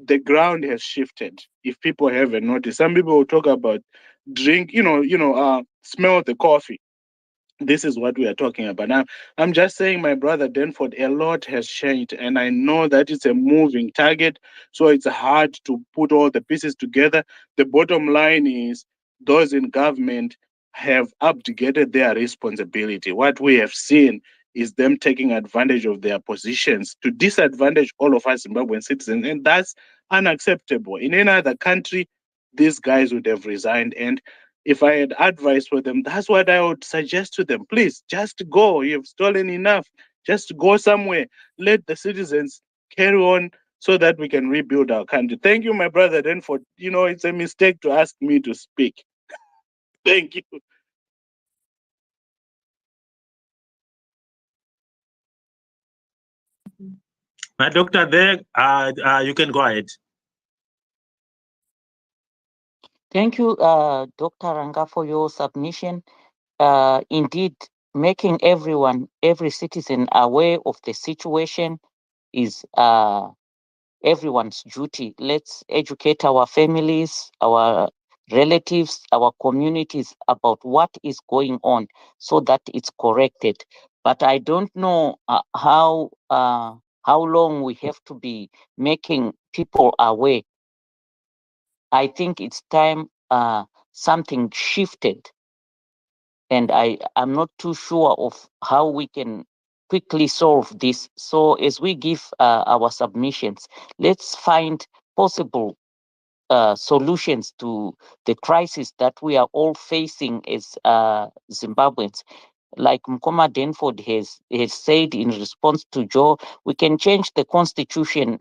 Speaker 5: the ground has shifted. If people haven't noticed, some people will talk about drink, smell the coffee. This is what we are talking about. Now, I'm just saying, my brother Denford, a lot has changed, and I know that it's a moving target, so it's hard to put all the pieces together. The bottom line is those in government have abdicated their responsibility. What we have seen is them taking advantage of their positions to disadvantage all of us Zimbabwean citizens, and that's unacceptable. In any other country, these guys would have resigned, and if I had advice for them, that's what I would suggest to them. Please, just go. You've stolen enough. Just go somewhere. Let the citizens carry on so that we can rebuild our country. Thank you, my brother, then for, it's a mistake to ask me to speak. Thank you.
Speaker 1: My doctor there, you can go ahead.
Speaker 2: Thank you, Dr. Ranga, for your submission. Indeed, making every citizen aware of the situation is everyone's duty. Let's educate our families, our relatives, our communities about what is going on so that it's corrected. But I don't know how long we have to be making people aware. I think it's time something shifted, and I'm not too sure of how we can quickly solve this. So as we give our submissions, let's find possible solutions to the crisis that we are all facing as Zimbabweans. Like Mkoma Denford has said in response to Joe, we can change the constitution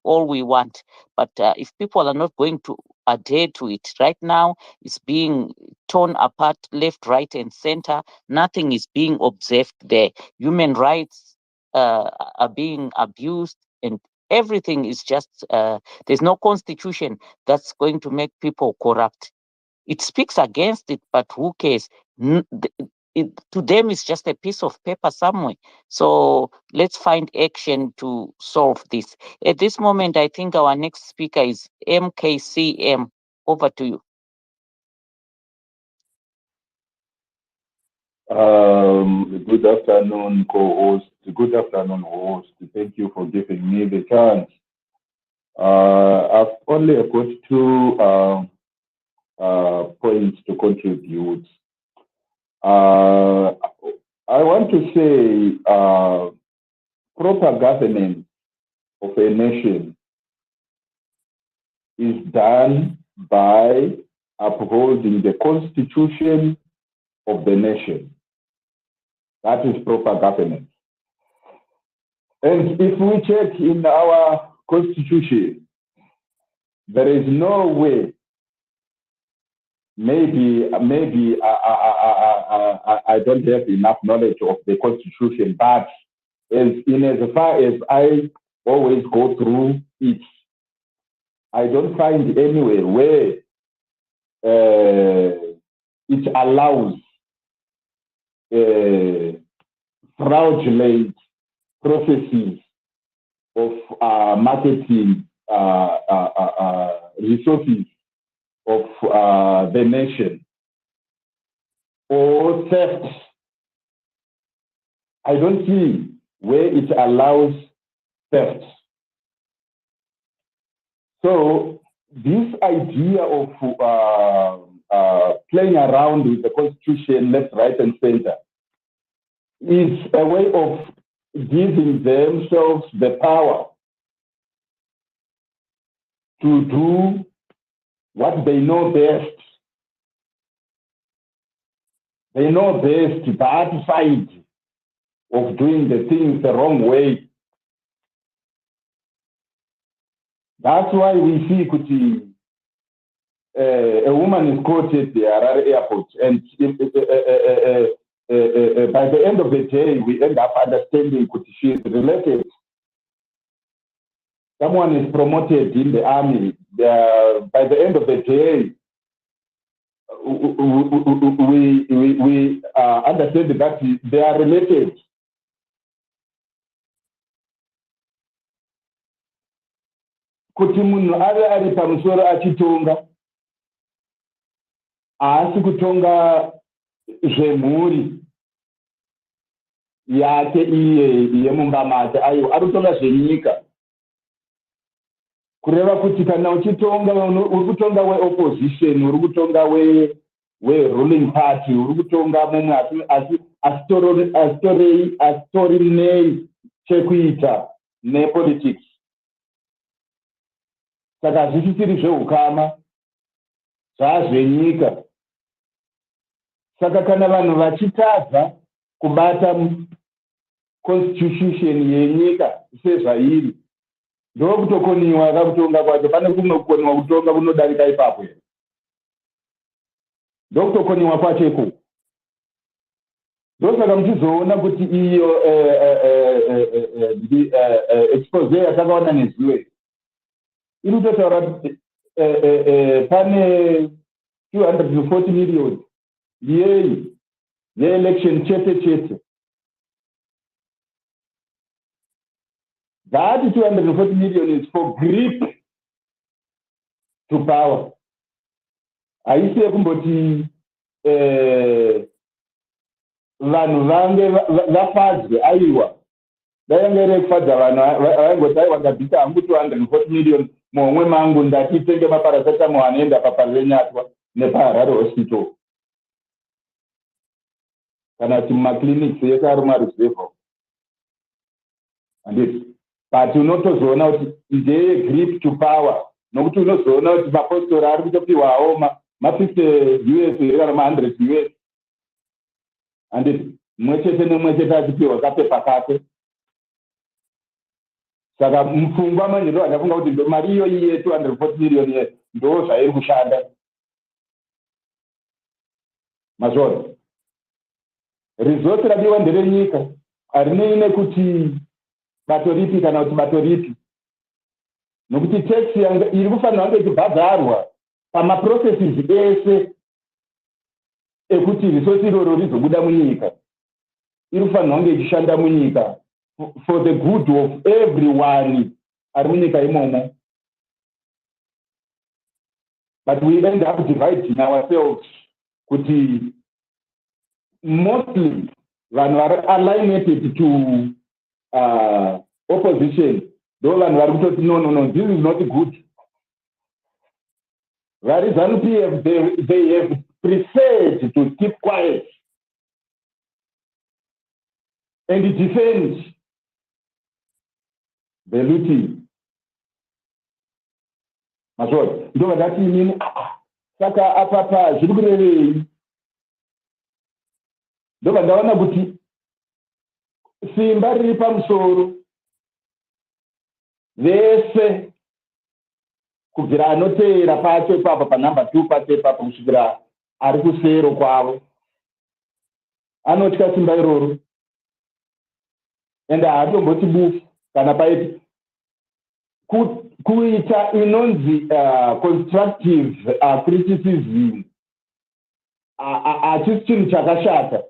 Speaker 2: all we want, but if people are not going to adhere to it right now, it's being torn apart left, right, and center. Nothing is being observed there. Human rights are being abused, and everything is just there's no constitution that's going to make people corrupt. It speaks against it, but who cares? To them, it's just a piece of paper somewhere. So let's find action to solve this. At this moment, I think our next speaker is MKCM. Over to you.
Speaker 6: Good afternoon, co-host. Good afternoon, host. Thank you for giving me the chance. I've only got two points to contribute. I want to say proper governance of a nation is done by upholding the constitution of the nation. That is proper governance. And if we check in our constitution, there is no way, maybe I don't have enough knowledge of the constitution, but as far as I always go through it, I don't find anywhere where it allows fraudulent processes of marketing resources of the nation or theft. I don't see where it allows theft. So this idea of playing around with the constitution left, right, and center is a way of giving themselves the power to do what they know best. They know best that side of doing the things the wrong way. That's why we see Kuti, a woman is caught at the Harare airport, and by the end of the day, we end up understanding that she is related. Someone is promoted in the army. By the end of the day, we understand that they are related. Kuti munhu ave ari pamusoro achitonga, haasi kutonga zvemhuri yake iye yemumba make, aiwa ari kutonga zvenyika. Kureva kuti kana uchitonga uri kutonga weopposition, uri kutonga we-ruling party, uri kutonga mumwe asitorine chekuita nepolitics. Saka hazvisisiri zveukama, zvazvenyika. Saka kana vanhu vachitadza kubata constitution yenyika sezvairi, ndokutokoniwa kakutonga kwacho. Pane kumwe kukoniwa kutonga kunodarika ipapo here, ndokutokoniwa kwacho ikoko. Ndosaka muchizoona kuti iyo expose yatakaona neziwe iri kutotaura kuti pane 240 million yeyi yeelection chete chete. That 240 million is for grip to power. Haisi yekumboti vanhu vange vafadzwe, aiwa dayange iri kufadza vanhu vaingoti aiwa ndabvisa hangu 240 million muhomwe mangu ndatitenge maparasetamo anoenda paparenyatwa nepaharare hospital kana kuti mumakliniki yese ari mumaruzevha. Handiti but unotozoona kuti ndeye grip to power, nokuti unozoona kuti mapostori ari kutopiwawo ma50 US here kana ma100 US. Handiti mumwe chete nemumwe chete achipiwa kapepa kake. Saka mupfungwa manje ndo akafunga kuti mari iyo iye 240 million ye ndo zvairi kushanda. Mazvona resource radiwa nderenyika, harinei kuti bato ripi kana kuti bato ripi, nokuti tax iri kufanira kunge ichibhadharwa pamaprocesses ese ekuti resource iroro rizobuda munyika. Iri kufanira kunge ichishanda munyika for the good of everyone ari munyika imomo. But we end up dividing ourselves kuti mostly vanhu vari alienated to opposition ndo vanhu vari kutoti no, this is not good. Vari ZANU-PF, they have preferred to keep quiet and defend the looting. Mazvona ndo vandati inini saka apapa zviri kurevei. Ndo vandaona kuti simba riri pamusoro vese kubvira anoteera pacho ipapo panumber 2 pacho ipapo kusvikira ari kusero kwavo anotya simba iroro, ende haatomboti bufu kana paiti kuita inonzi constructive criticism hachisi chinhu chakashata.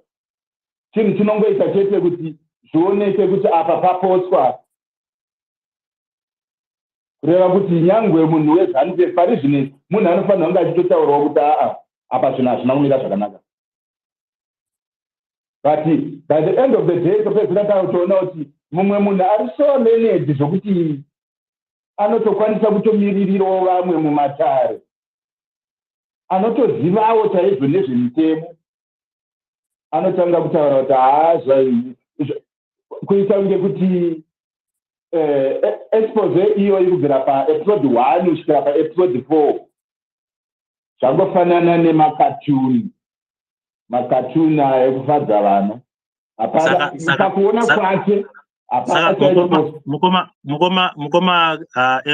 Speaker 6: Chinhu chinongoita chete kuti zvioneke kuti apa paposwa, kureva kuti nyangwe munhu weZANU-PF pari zvine munhu anofanira kunge achitotaurawo kuti apa zvinhu hazvina kumira zvakanaka. But by the end of the day topedzera takutoona kuti mumwe munhu ari so managed zvokuti anotokwanisa kutomiririrawo vamwe mumatare, anotozivawo chaizvo nezvemitemo, anotanga kutaura kuti kuita kunge kuti expose iyo iri kubvira paepisode 1 kusvikira paepisode 4 zvangofanana nemakatuni ekufadza vana. Pakuona kwake
Speaker 1: mukoma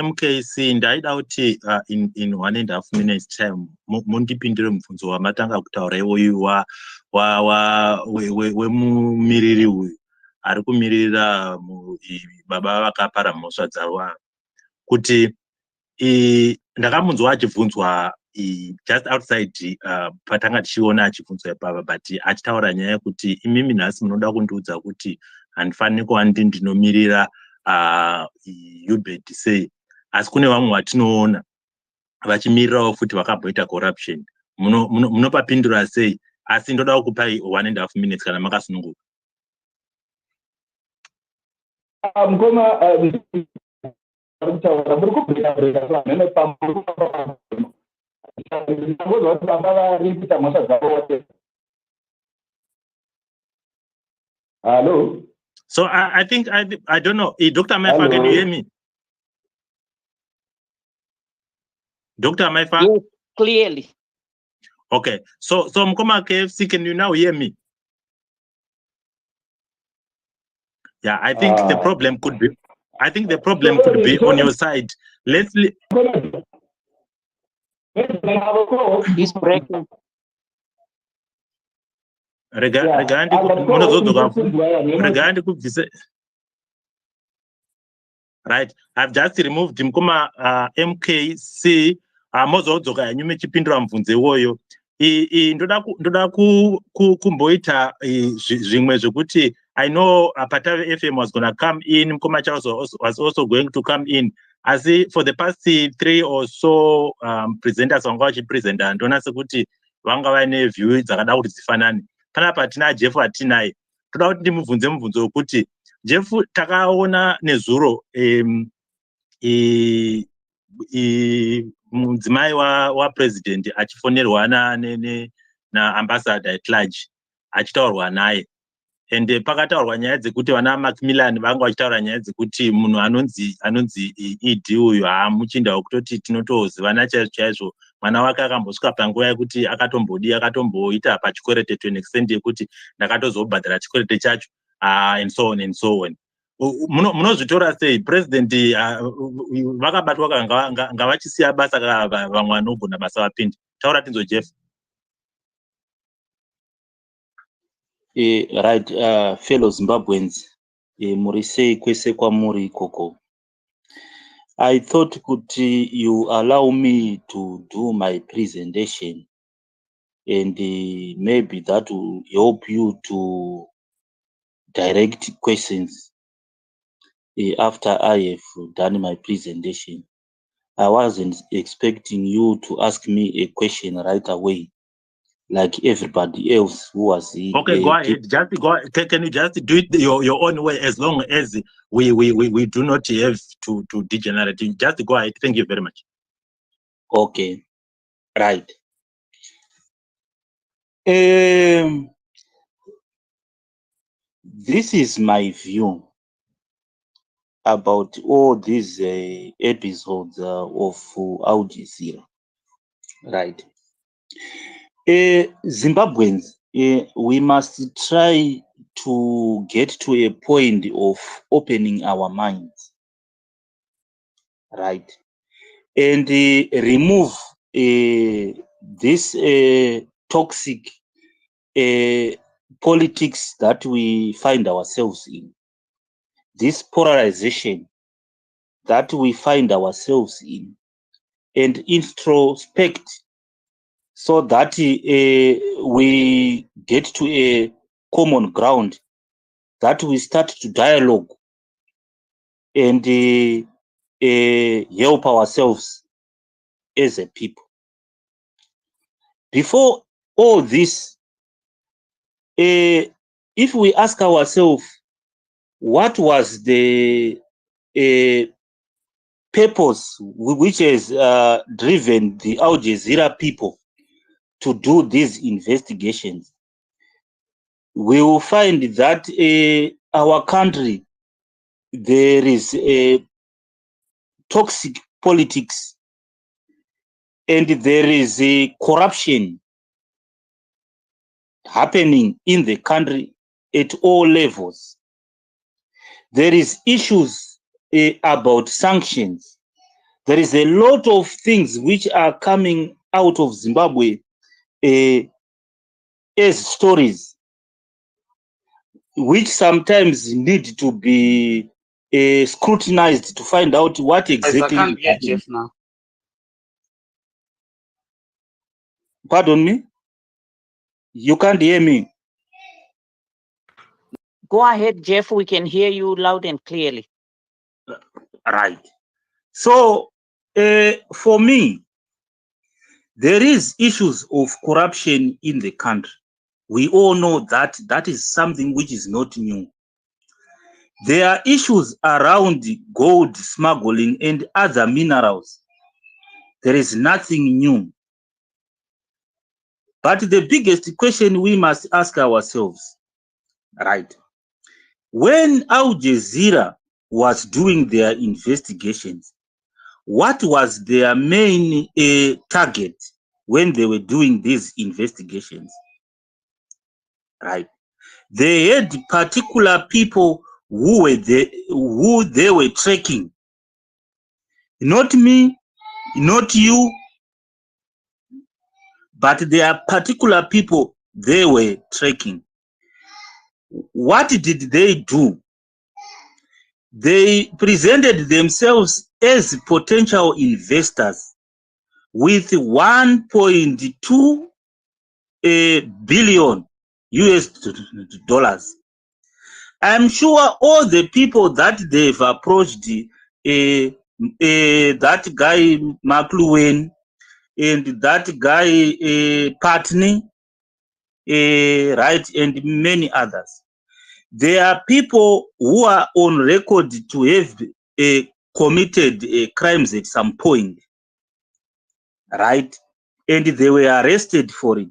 Speaker 1: MKC ndaida kuti in 1.5 minutes time mundipindure mubvunzo wamatanga kutaura iwoiwa wemumiriri uyu ari kumirira baba vakapara mhosva dzavo kuti ndakamunzwa achibvunzwa just outside patanga tichiona achibvunzwa ipapa but achitaura nyaya yekuti imimi nhasi munoda kundiudza kuti handifaniri kuva ndinomiririra UBET sei, asi kune vamwe vatinoona vachimirirawo futi vakabhoita corruption. Munopapindura sei? Asi ndoda kukupai 1.5 minutes kana makasununguka.
Speaker 6: Mukoma hello.
Speaker 1: So I think I don't know. Dr. Maifa, can you hear me? Dr. Maifa?
Speaker 2: Yes, clearly.
Speaker 1: Okay. So Mkoma KFC, can you now hear me? Yeah, I think the problem could be. I think the problem could be on your side. Let's.
Speaker 2: He's breaking.
Speaker 1: Right, I've just removed Mkoma MKC mozodzoka yanyu mechipindura mubvunzo iwoyo. Ndoda kumboita zvimwe zvekuti I know Patave FM was going to come in, Mkoma Charles was also going to come in. As for the past 3 or so presenters vanga vachipresenta ndona sekuti vanga vaine view dzakada kuti dzifanane. Panapa tina Jeff atinaye. Toda kuti ndimubvunze mubvunzo wekuti Jeff takaona nezuro mudzimai wa president achifonerwa na ambassador at large achitaurwa naye, ende pakataurwa nyaya dzekuti vana Macmillan vanga vachitaura nyaya dzekuti munhu anonzi ED uyu muchinda wekutoti tinotozivana chaizvo. Mwana wake akambosvika panguva yekuti akatomboita pachikwerete to an extent yekuti ndakatozobhadhara chikwerete chacho and so on and so on. Munozvitora sei president vakabatwa ngavachisiya basa vamwe vanogona basa vapindi? Taura tinzo Jeff.
Speaker 7: Right, fellow Zimbabweans, muri sei kwese kwamuri ikoko. I thought could you allow me to do my presentation, and maybe that will help you to direct questions after I have done my presentation. I wasn't expecting you to ask me a question right away, like everybody else who was here.
Speaker 1: Okay, go ahead. Just go. Can you just do it your own way, as long as we do not have to degenerate. Just go ahead. Thank you very much.
Speaker 7: Okay, right. This is my view about all these episodes of Al Jazeera. Right. Zimbabweans, we must try to get to a point of opening our minds. Right. And remove this toxic politics that we find ourselves in, this polarization that we find ourselves in, and introspect so that we get to a common ground, that we start to dialogue and help ourselves as a people. Before all this, if we ask ourselves, what was the purpose which has driven the Al Jazeera people to do these investigations, we will find that our country, there is a toxic politics and there is a corruption happening in the country at all levels. There is issues about sanctions. There is a lot of things which are coming out of Zimbabwe as stories, which sometimes need to be scrutinized to find out what exactly
Speaker 8: I can't hear
Speaker 7: happened.
Speaker 8: Jeff now.
Speaker 7: Pardon me? You can't hear me?
Speaker 2: Go ahead, Jeff. We can hear you loud and clearly.
Speaker 7: Right. So, for me, there is issues of corruption in the country. We all know that that is something which is not new. There are issues around gold smuggling and other minerals. There is nothing new. But the biggest question we must ask ourselves, right? When Al Jazeera was doing their investigations, what was their main target when they were doing these investigations? Right. They had particular people who they were tracking. Not me, not you, but there are particular people they were tracking. What did they do? They presented themselves as potential investors with 1.2 billion US dollars. I'm sure all the people that they've approached, that guy McLuhan and that guy Patney, right, and many others, they are people who are on record to have committed crimes at some point, right, and they were arrested for it.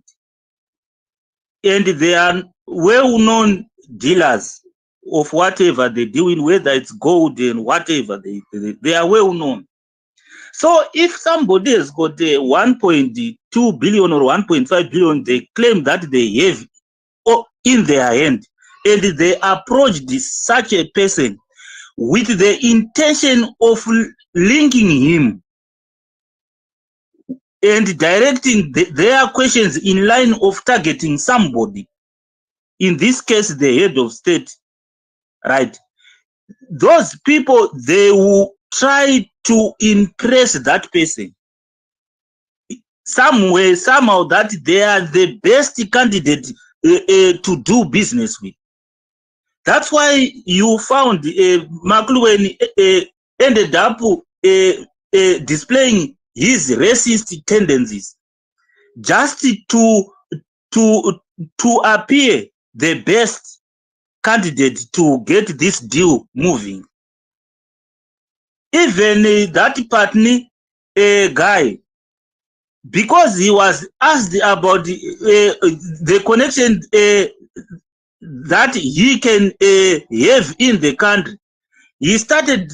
Speaker 7: And they are well-known dealers of whatever they're doing, whether it's gold and whatever, they are well-known. So if somebody has got 1.2 billion or 1.5 billion, they claim that they have in their hand, and they approached such a person with the intention of linking him and directing their questions in line of targeting somebody. In this case, the head of state, right? Those people, they will try to impress that person some way, somehow, that they are the best candidate to do business with. That's why you found McLuhan ended up displaying his racist tendencies just to appear the best candidate to get this deal moving. Even that partner guy, because he was asked about the connection that he can have in the country, he started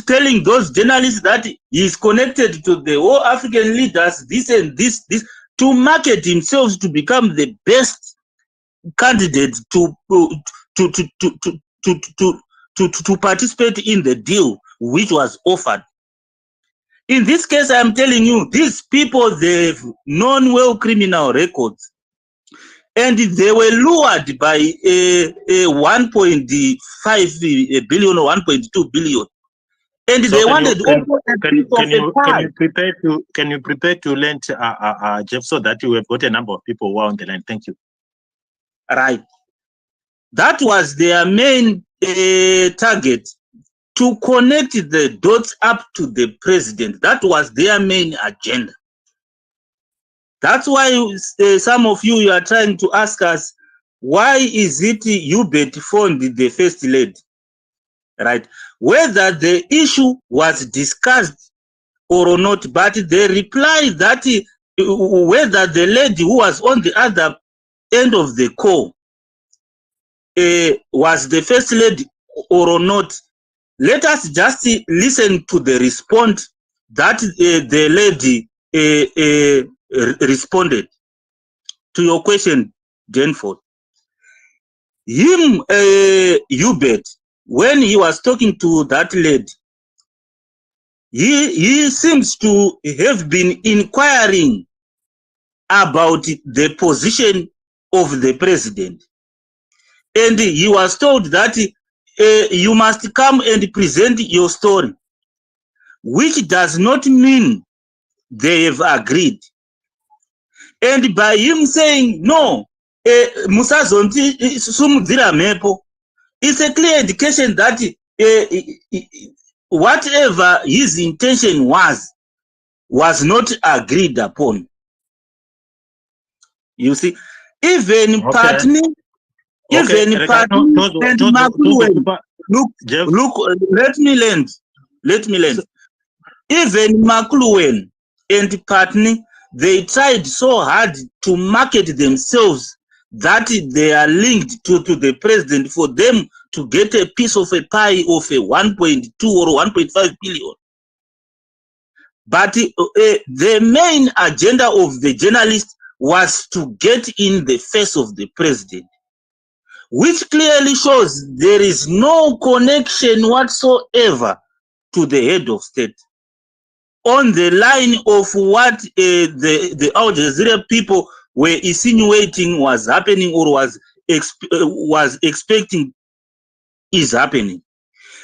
Speaker 7: telling those journalists that he is connected to the whole African leaders, this and this, to market himself to become the best candidate to participate in the deal which was offered. In this case, I'm telling you, these people, they've non-well criminal records, and they were lured by 1.5 billion or 1.2 billion. And so they wanted
Speaker 1: can you prepare to lend Jeff, so that you have got a number of people who are on the line? Thank you.
Speaker 7: Right. That was their main target, to connect the dots up to the president. That was their main agenda. That's why some of you are trying to ask us, why is it Hubert phoned the first lady? Right? Whether the issue was discussed or not, but they replied that whether the lady who was on the other end of the call was the first lady or not, let us just listen to the response that the lady responded to your question, Jenford. Him, Hubert, when he was talking to that lady, he seems to have been inquiring about the position of the president. And he was told that you must come and present your story, which does not mean they have agreed. And by him saying, no, musazonti sumudzira mhepo, it's a clear indication that whatever his intention was not agreed upon. You see, even Patni, even Patni and McLuhan, look, let me land. Even McLuhan and Patni, they tried so hard to market themselves that they are linked to the president for them to get a piece of a pie of a 1.2 or 1.5 billion. But the main agenda of the journalists was to get in the face of the president, which clearly shows there is no connection whatsoever to the head of state. On the line of what the Al Jazeera people were insinuating was happening or was expecting is happening.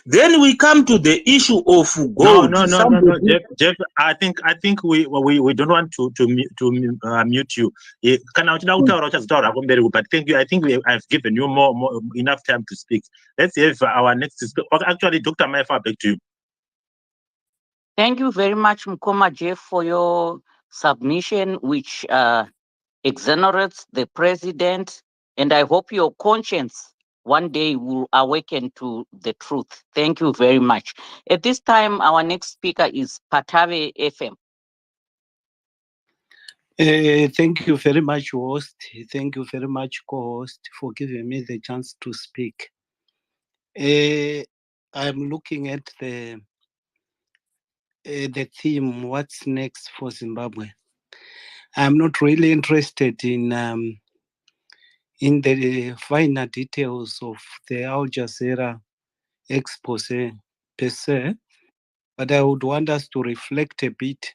Speaker 7: Then we come to the issue of gold.
Speaker 1: No, Jeff. I think we don't want to mute you. But thank you. I think I've given you more enough time to speak. Let's have our next speaker. Actually, Dr. Maifa, back to you.
Speaker 2: Thank you very much, Mkoma Jeff, for your submission, which exonerates the president, and I hope your conscience one day will awaken to the truth. Thank you very much. At this time, our next speaker is Patave FM.
Speaker 8: Thank you very much, host. Thank you very much, co-host, for giving me the chance to speak. I'm looking at the theme, what's next for Zimbabwe. I'm not really interested in the finer details of the Al Jazeera expose per se, but I would want us to reflect a bit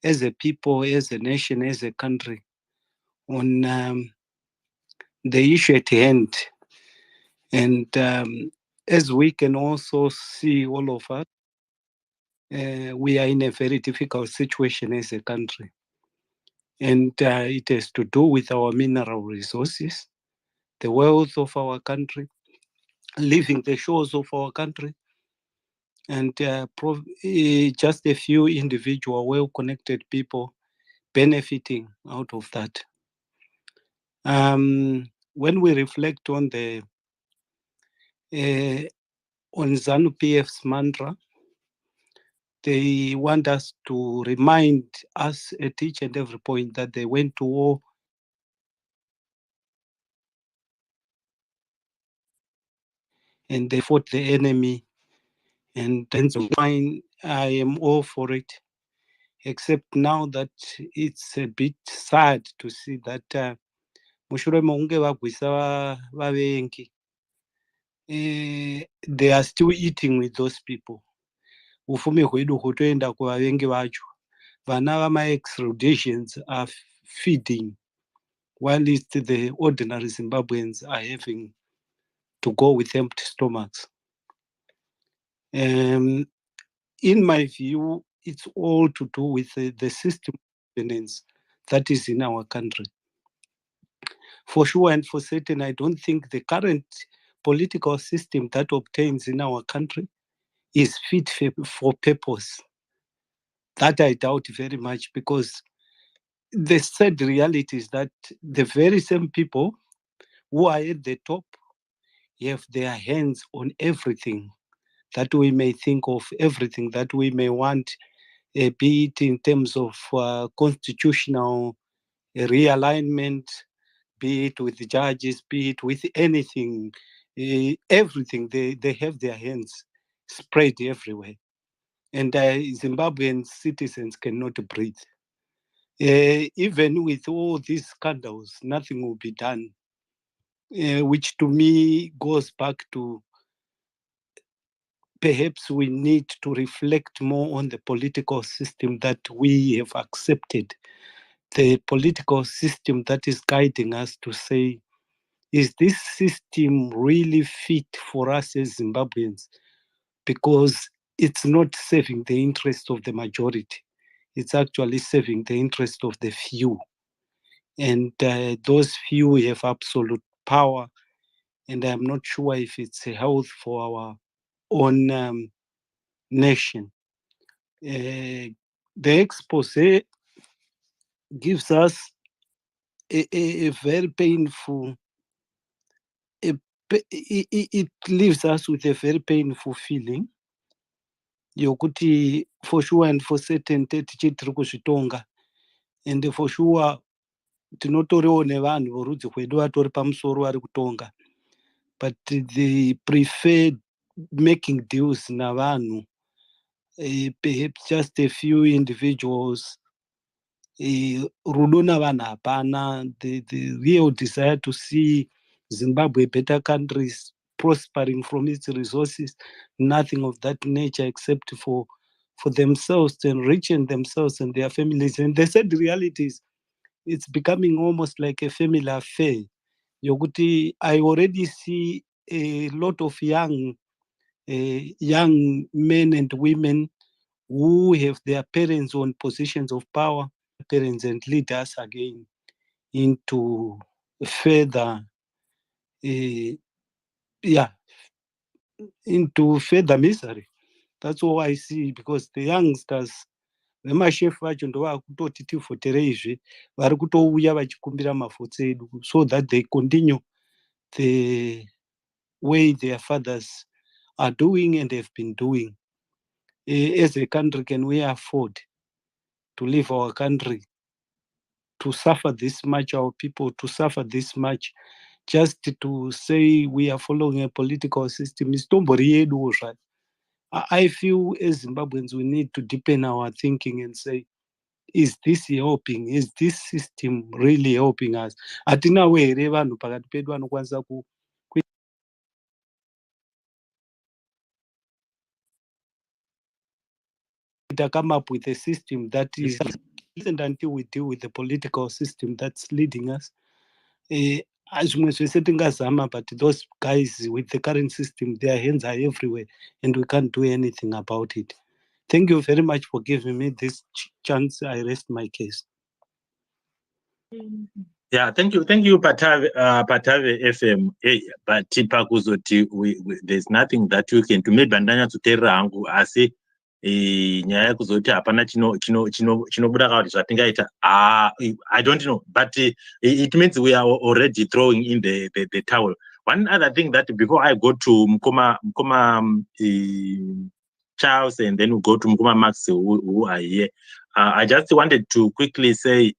Speaker 8: as a people, as a nation, as a country on the issue at hand. And as we can also see, all of us, we are in a very difficult situation as a country. And it has to do with our mineral resources, the wealth of our country, leaving the shores of our country, and just a few individual, well-connected people benefiting out of that. When we reflect on the on ZANU-PF's mantra, they want us to remind us at each and every point that they went to war and they fought the enemy, and fine, I am all for it, except now that it's a bit sad to see that mushure mokunge vagwisa vavengi, they are still eating with those people. Ufumi hwedu hutoenda kuvavengi vacho, vana vama-extraditions are feeding, while the ordinary Zimbabweans are having to go with empty stomachs. In my view, it's all to do with the system of governance that is in our country. For sure and for certain, I don't think the current political system that obtains in our country is fit for purpose. That I doubt very much, because the sad reality is that the very same people who are at the top have their hands on everything that we may think of, everything that we may want, be it in terms of constitutional realignment, be it with the judges, be it with anything, everything. They have their hands spread everywhere. And Zimbabwean citizens cannot breathe. Even with all these scandals, nothing will be done, which to me goes back to perhaps we need to reflect more on the political system that we have accepted the political system that is guiding us to say, is this system really fit for us as Zimbabweans? Because it's not serving the interest of the majority. It's actually serving the interest of the few. And those few have absolute power. And I'm not sure if it's a health for our own nation. The expose gives us a very painful, it leaves us with a very painful feeling yokuti for sure and for certain tichiti tiri kuzvitonga and for sure tinotoriwo nevanhu vorudzi rwedu vatori pamusoro vari kutonga, but they prefer making deals navanhu, perhaps just a few individuals. Rudo navanhu hapana. The real desire to see Zimbabwe better countries prospering from its resources, nothing of that nature except for themselves to enrich themselves and their families. And the sad reality is it's becoming almost like a family affair. Yoguti, I already see a lot of young men and women who have their parents on positions of power, parents and lead us again into further into further misery. That's all I see, because the youngsters vemashefu vacho ndo vakutoti tivhotereizve vari kutouya vachikumbira mavhotsi edu so that they continue the way their fathers are doing and have been doing. As a country, can we afford to leave our country to suffer this much, our people to suffer this much, just to say we are following a political system? I feel as Zimbabweans we need to deepen our thinking and say, is this helping? Is this system really helping us? Atinawo here vanhu pakati pedu vanokwanisa come up with a system that is, and until we deal with the political system that's leading us. But those guys with the current system, their hands are everywhere and we can't do anything about it. Thank you very much for giving me this chance. I rest my case.
Speaker 1: Yeah, thank you, Patave FM. But pakuzoti there's nothing that you can do. Maybe ndanyatsoteerera hangu asi nyaya yekuzoti hapana chinobuda kuti zvatingaita. I don't know, but it means we are already throwing in the towel. One other thing that before I go to Mkoma Charles and then we go to Mkoma Max who are here, I just wanted to quickly say,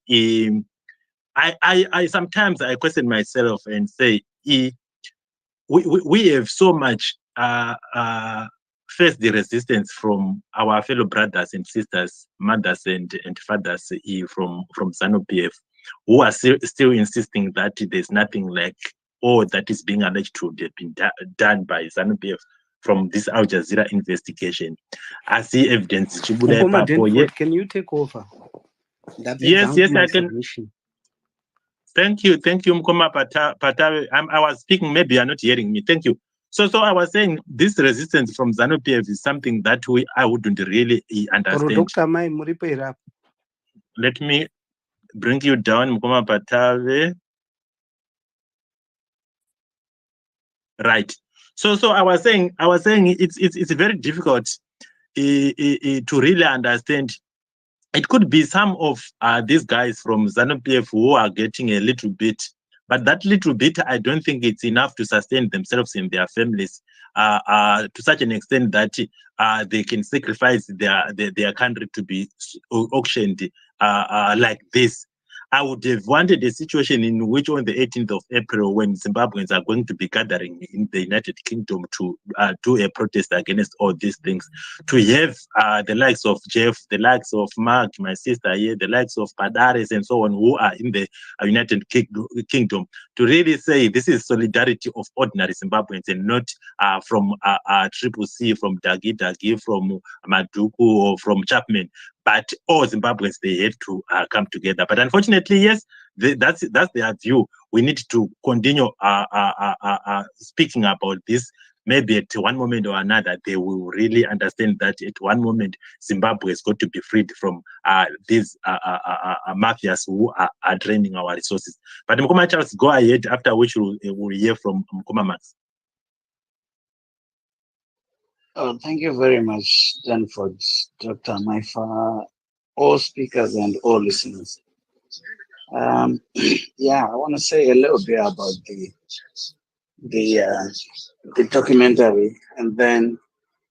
Speaker 1: I sometimes I question myself and say, we have so much faced the resistance from our fellow brothers and sisters, mothers and fathers from ZANU-PF, who are still insisting that there's nothing like all that is being alleged to have been done by ZANU-PF from this Al Jazeera investigation. I see evidence.
Speaker 8: Can you take over?
Speaker 1: Yes, I can.
Speaker 8: Submission.
Speaker 1: Thank you, Mkoma Patave. I was speaking, maybe you're not hearing me. Thank you. So I was saying this resistance from ZANU-PF is something that I wouldn't really understand. Let me bring you down, Mkoma Patave. Right. So I was saying it's very difficult to really understand. It could be some of these guys from ZANU-PF who are getting a little bit, but that little bit, I don't think it's enough to sustain themselves and their families to such an extent that they can sacrifice their country to be auctioned like this. I would have wanted a situation in which on the 18th of April, when Zimbabweans are going to be gathering in the United Kingdom to do a protest against all these things, to have the likes of Jeff, the likes of Mark, my sister here, the likes of Padares and so on, who are in the United Kingdom, to really say this is solidarity of ordinary Zimbabweans and not from Triple C, from Dagi, from Maduku or from Chapman. but all Zimbabweans, they had to come together. But unfortunately, yes, that's their view. We need to continue speaking about this. Maybe at one moment or another, they will really understand that at one moment, Zimbabwe is going to be freed from these mafias who are draining our resources. But Mkoma Charles, go ahead, after which we'll hear from Mkoma Max.
Speaker 9: Oh, thank you very much, Danford, Dr. Maifa, all speakers and all listeners. Yeah, I want to say a little bit about the documentary, and then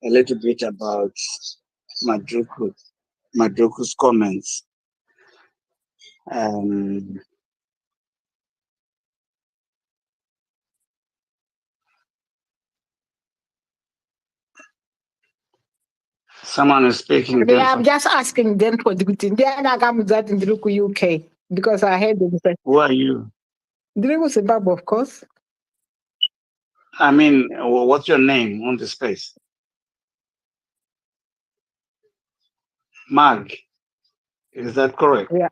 Speaker 9: a little bit about Madruku's comments. Someone is speaking.
Speaker 10: Yeah, I'm just asking them for the good thing. They are coming that in the UK because I heard them say.
Speaker 9: Who are you?
Speaker 10: Drigo Zimbabwe, of course.
Speaker 9: I mean, what's your name on the space? Mag. Is that correct?
Speaker 10: Yeah.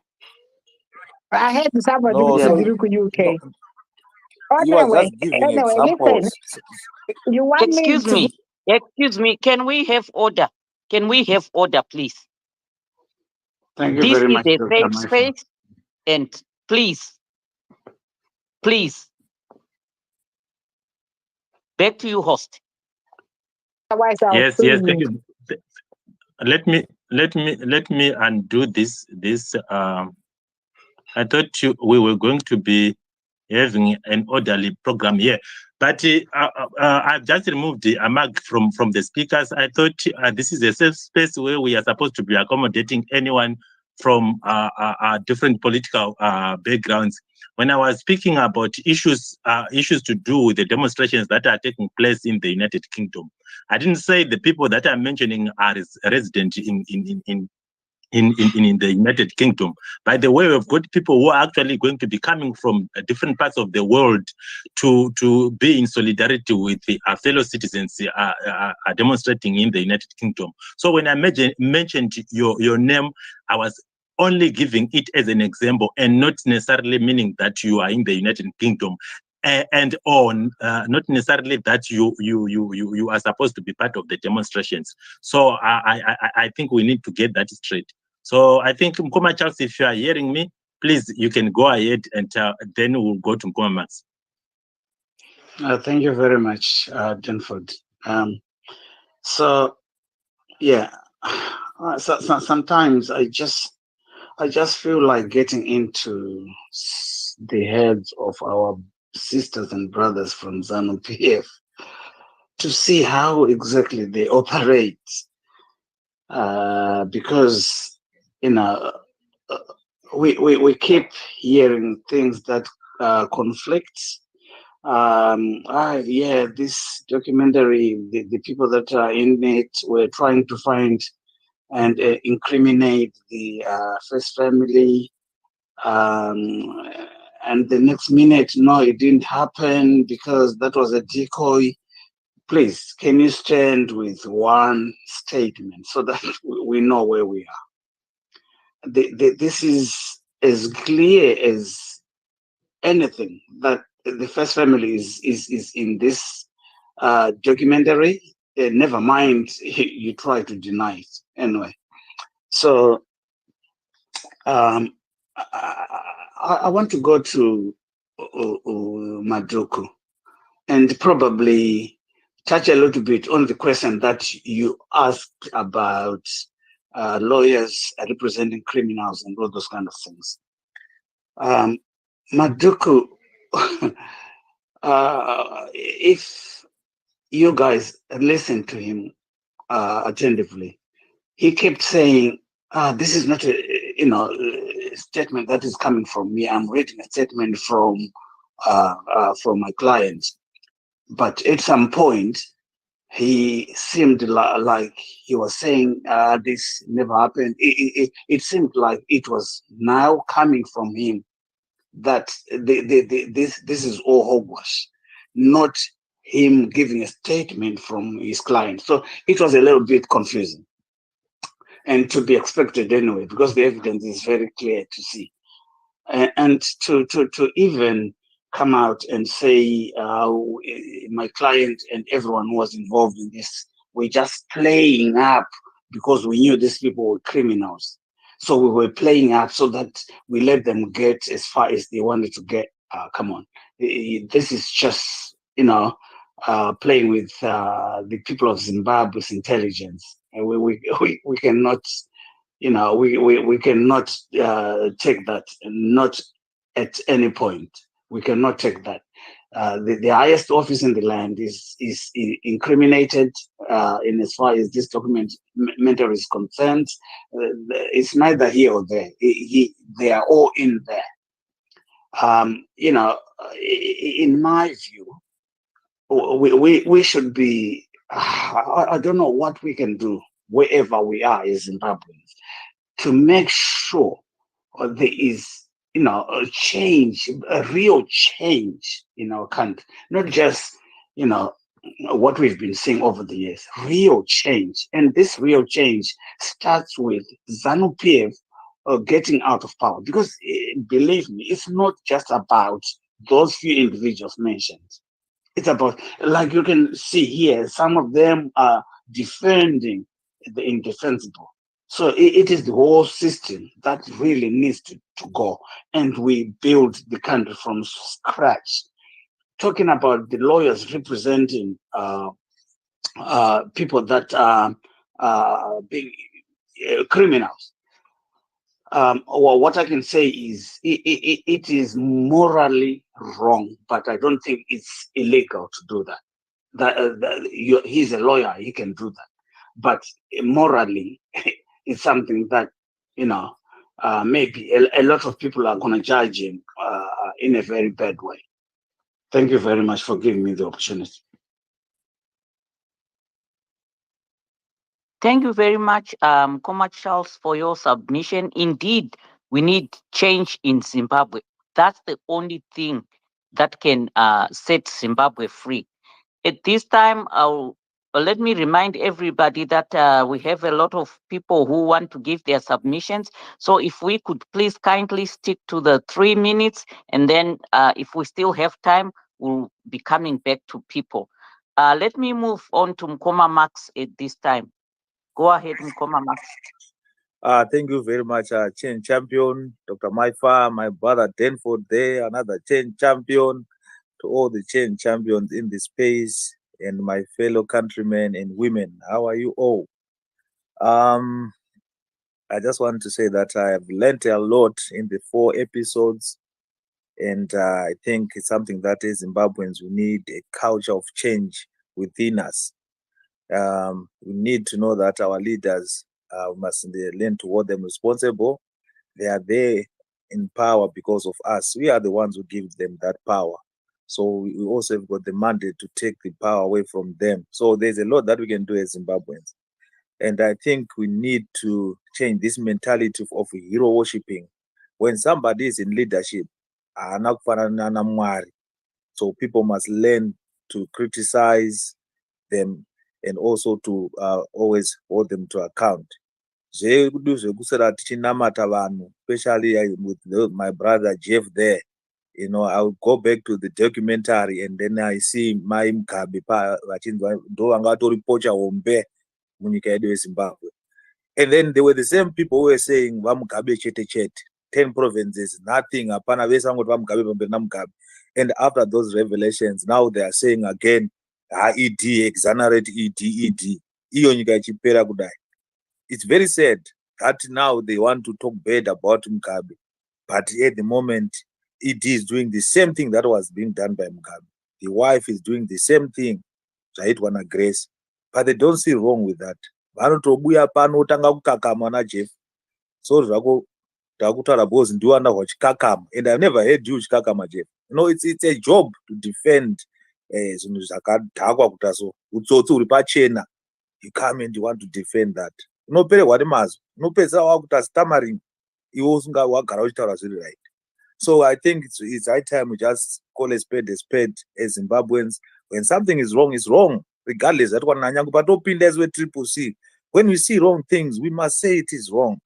Speaker 10: I heard somebody
Speaker 11: No,
Speaker 10: with
Speaker 11: so
Speaker 10: Drigo UK.
Speaker 11: no, he was
Speaker 10: Anyway,
Speaker 11: just giving
Speaker 10: listen.
Speaker 11: examples.
Speaker 10: You want
Speaker 2: Excuse
Speaker 10: me to...
Speaker 2: me. Excuse me. Can we have order? Can we have order, please?
Speaker 9: Thank you
Speaker 2: This
Speaker 9: very
Speaker 2: is
Speaker 9: much,
Speaker 2: a
Speaker 9: Dr.
Speaker 2: safe
Speaker 9: Maifa.
Speaker 2: space, and please, back to you, host.
Speaker 10: Otherwise, I'll
Speaker 1: Yes,
Speaker 10: say
Speaker 1: thank you. Let me undo this. I thought we were going to be having an orderly program here, but I've just removed the Amag from the speakers. I thought this is a safe space where we are supposed to be accommodating anyone from different political backgrounds. When I was speaking about issues to do with the demonstrations that are taking place in the United Kingdom, I didn't say the people that I'm mentioning are resident in the United Kingdom. By the way, we've got people who are actually going to be coming from different parts of the world to be in solidarity with our fellow citizens demonstrating in the United Kingdom. So when I mentioned your name, I was only giving it as an example and not necessarily meaning that you are in the United Kingdom. And not necessarily that you are supposed to be part of the demonstrations. So I think we need to get that straight. So I think Mkoma Charles, if you are hearing me, please you can go ahead and then we'll go to Mkoma Max.
Speaker 9: Thank you very much, Danford. So yeah, so sometimes I just feel like getting into the heads of our sisters and brothers from ZANU-PF to see how exactly they operate, because we keep hearing things that conflict. Yeah, this documentary, the people that are in it were trying to find and incriminate the first family, and the next minute, no, it didn't happen because that was a decoy. Please, can you stand with one statement so that we know where we are? This is as clear as anything that the first family is in this documentary. Never mind, you try to deny it anyway. So I want to go to Madruku and probably touch a little bit on the question that you asked about lawyers representing criminals and all those kind of things. Madruku, if you guys listen to him attentively, he kept saying, this is not a statement that is coming from me. I'm reading a statement from my client. But at some point, he seemed like he was saying this never happened. It seemed like it was now coming from him that this is all hogwash, not him giving a statement from his client. So it was a little bit confusing. and to be expected anyway, because the evidence is very clear to see. And to even come out and say my client and everyone who was involved in this were just playing up because we knew these people were criminals. So we were playing up so that we let them get as far as they wanted to get. Come on, this is just playing with the people of Zimbabwe's intelligence. And we cannot, we cannot take that, not at any point. We cannot take that. The highest office in the land is incriminated in as far as this documentary is concerned. It's neither here or there. They are all in there. In my view, we should be. I don't know what we can do wherever we are as Zimbabweans to make sure there is, a change, a real change in our country, not just, what we've been seeing over the years, real change. And this real change starts with ZANU-PF getting out of power, because believe me, it's not just about those few individuals mentioned. It's about, like you can see here, some of them are defending the indefensible. So it is the whole system that really needs to go, and we build the country from scratch. Talking about the lawyers representing people that are being criminals. Well, what I can say is it is morally wrong, but I don't think it's illegal to do that. He's a lawyer, he can do that. But morally, it's something that, maybe a lot of people are going to judge him in a very bad way. Thank you very much for giving me the opportunity.
Speaker 2: Thank you very much, Comrade Charles, for your submission. Indeed, we need change in Zimbabwe. That's the only thing that can set Zimbabwe free. At this time, let me remind everybody that we have a lot of people who want to give their submissions. So if we could please kindly stick to the 3 minutes, and then if we still have time, we'll be coming back to people. Let me move on to Mkoma Max at this time. Go ahead, Mkoma Max.
Speaker 12: Thank you very much, Chain Champion, Dr. Maifa, my brother Denford there, another Chain Champion, to all the Chain Champions in the space, and my fellow countrymen and women. How are you all? I just want to say that I have learned a lot in the 4 episodes, and I think it's something that as Zimbabweans, we need a culture of change within us. We need to know that our leaders must learn to hold them responsible. They are there in power because of us. We are the ones who give them that power. So we also have got the mandate to take the power away from them. So there's a lot that we can do as Zimbabweans. And I think we need to change this mentality of hero worshipping. When somebody is in leadership, so people must learn to criticize them and also to always hold them to account. Especially with my brother Jeff there, I'll go back to the documentary and then I see my Mkabi Zimbabwe. And then they were the same people who were saying Mugabe chete 10 provinces, nothing. And after those revelations, now they are saying again, ED, exonerate ED. It's very sad that now they want to talk bad about Mugabe. But at the moment, ED is doing the same thing that was being done by Mugabe. The wife is doing the same thing, Zaitwana Grace. But they don't see wrong with that. Jeff. So and I've never heard you chikakama, Jeff. It's a job to defend you come and you want to defend that. Right. So I think it's high time we just call a spade as Zimbabweans. When something is wrong, regardless. That one but open as with Triple C. When we see wrong things, we must say it is wrong.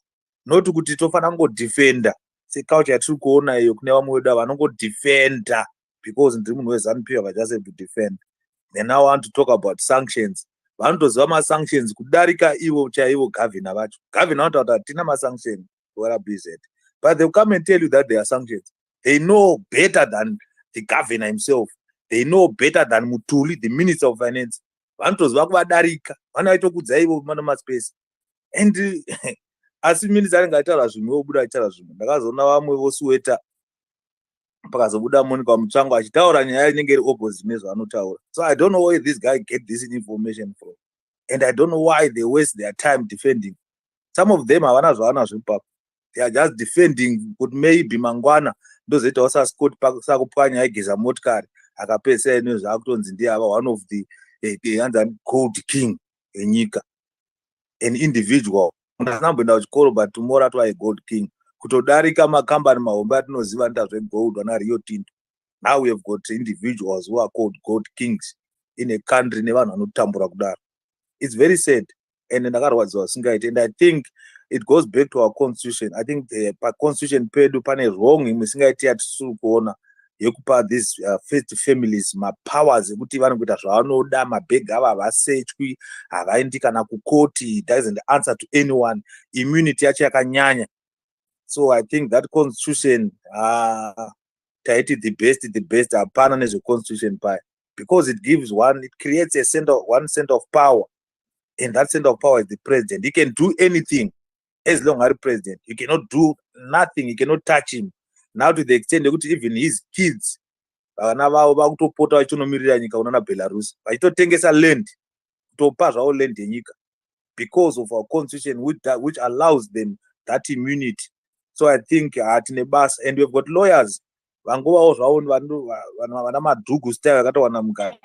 Speaker 12: Not kuti tofana kungodefenda seculture yatiri kuona iyo kune vamwe vedu vanongodefenda because ndiri munhu weZANU-PF I just have to defend. Then I want to talk about sanctions. Vanotoziva masanctions kudarika ivo chaivo governor vacho. Governor vanoti hatina masanction kuRBZ. But they'll come and tell you that there are sanctions. They know better than the governor himself. They know better than Mutuli, the Minister of Finance. Vanotoziva kuvadarika. Vanoitokudza ivo mana maspace. And asi minister anenge achitaura zvimwe obuda achitaura zvimwe. Ndakazoona vamwe vosuweta pakazobuda Monica Mutsvango achitaura nyaya inenge iri opposite nezvaanotaura. So I don't know where this guy get this information from. And I don't know why they waste their time defending. Some of them havana zvavanazvo ipapo. They are just defending kuti maybe mangwana ndozoitawo saScott sakupwanya aigeza motikari akapesa nezvaakutonzi ndiye ava one of the gold king enyika, an individual. Ndasamboenda kuchikoro but tomorrow atova gold king. Kutodarika makambani mahombe atinoziva nda zvegold wana Rio Tinto. Now we have got individuals who are called gold kings in a country nevanhu vanotambura kudaro. It's very sad. And ndakarwadziwa singaiti. And I think it goes back to our constitution. I think the constitution pedu pane wrong imwe singaiti yatisiri kuona yekupa these first families mapowers ekuti vanokuita zvavanoda, mabhegi ava havasechwi, havaendi kana kukoti, doesn't answer to anyone, immunity yacho yakanyanya. So I think that constitution taiti the best hapana nezveconstitution paya, because it gives it creates one center of power, and that center of power is the president. He can do anything as long as president. You cannot do nothing, you cannot touch him. Now to the extent that even his kids vana vavo vakutopota vachinomiririra nyika unoona Belarus vachitotengesa land, kutopa zvavo land yenyika because of our constitution which allows them that immunity. So I think tine basa, and we've got lawyers vangovawo zvavo vana madhugu style akatawana mugari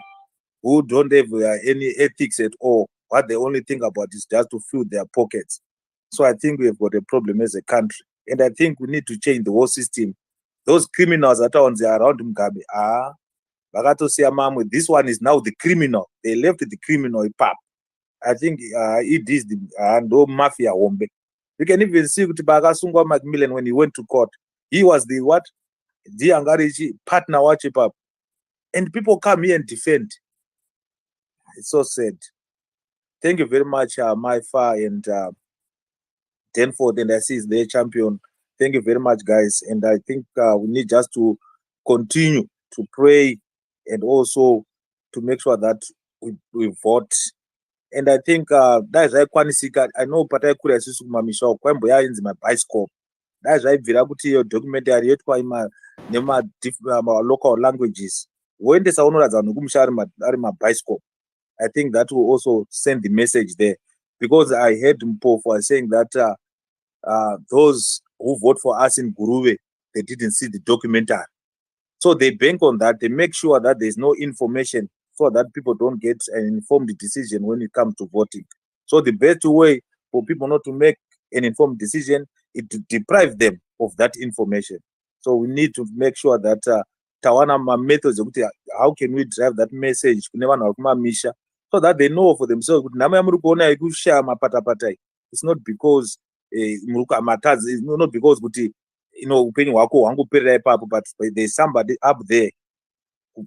Speaker 12: who don't have any ethics at all. What they only think about is just to fill their pockets. So I think we've got a problem as a country, and I think we need to change the whole system. Those criminals that are around Mugabe, vakatosiya mamwe. This one is now the criminal. They left the criminal pap. I think it is the no mafia hombe. You can even see kuti pakasungwa Macmillan when he went to court. He was the what? Diangarichi partner wacho pap. And people come here and defend. It's so sad. Thank you very much, Maifa and Denford, and I see is their champion. Thank you very much, guys. And I think we need just to continue to pray and also to make sure that we vote. And I think that is kwanisika. I know patai kuri asisu kumamisha kwembo yainzi mabicycle. That is bvira kuti iyo documentary yetu kwa nema local languages. Woendesa unoradza nokumushari ari mabicycle. I think that will also send the message there, because I heard Mpofu saying that those who vote for us in Guruwe, they didn't see the documentary. So they bank on that. They make sure that there's no information so that people don't get an informed decision when it comes to voting. So the best way for people not to make an informed decision is to deprive them of that information. So we need to make sure that tawana methods, how can we drive that message so that they know for themselves. It's not because it's not because upenyu hwako hwangoperera ipapo, but there's somebody up there,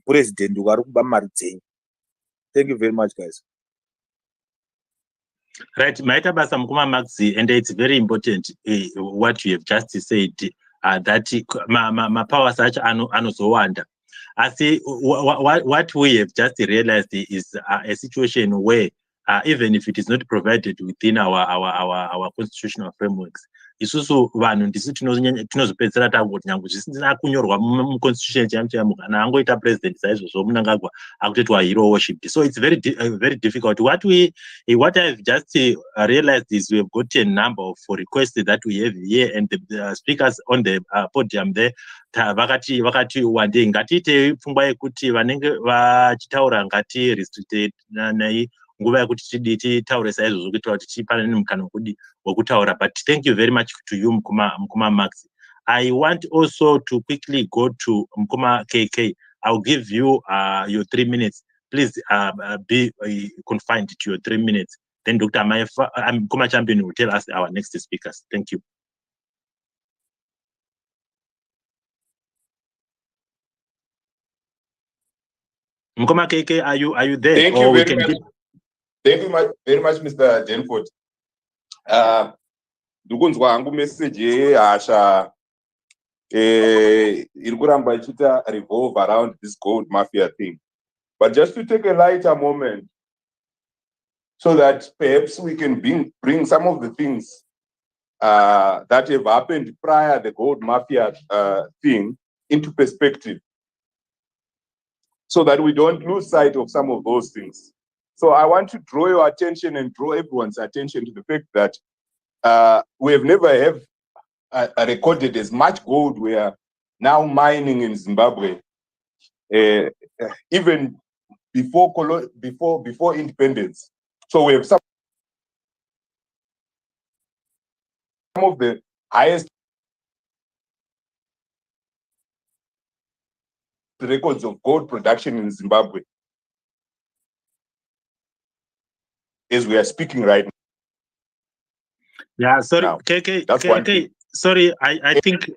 Speaker 12: president who are mari dzenyu. Thank you very much, guys.
Speaker 1: Right, Maita Basa Mukuma Maxi, and it's very important what you have just said, that my power such anozowanda. I see what we have just realized is a situation where even if it is not provided within our constitutional frameworks, isusu vanhu ndisu tinozopedzera tangoti nyangu zvisina kunyorwa muconstitution chamu kana angoita president saizvozvo Mnangagwa akutoitwa hero worshipped. So it's very difficult. What I've just realized is we have got a number of requests that we have here, and the speakers on the podium there vakati wandei ngatiite pfungwa yekuti vanenge vachitaura ngati restricted nei nguva yekuti titaure saizvozvo kuitira kuti tipane nemukana wekutaura. But thank you very much to you Mukuma Max. I want also to quickly go to Mukuma KK. I'll give you your 3 minutes. Please be confined to your 3 minutes. Then Dr. Maifa, Mkoma Champion will tell us our next speakers. Thank you. Mkoma KK, are you there?
Speaker 13: Thank you very much. Thank you very much, Mr. Denford. Ndukunzwa hangu message yehasha iri kuramba ichiita revolve around this gold mafia thing. But just to take a lighter moment so that perhaps we can bring some of the things that have happened prior the gold mafia thing into perspective, so that we don't lose sight of some of those things. So I want to draw your attention and draw everyone's attention to the fact that we have never recorded as much gold we are now mining in Zimbabwe, even before independence. So we have some of the highest records of gold production in Zimbabwe as we are speaking right now.
Speaker 1: Yeah, sorry,
Speaker 13: Now,
Speaker 1: KK,
Speaker 13: that's one thing.
Speaker 1: sorry, I think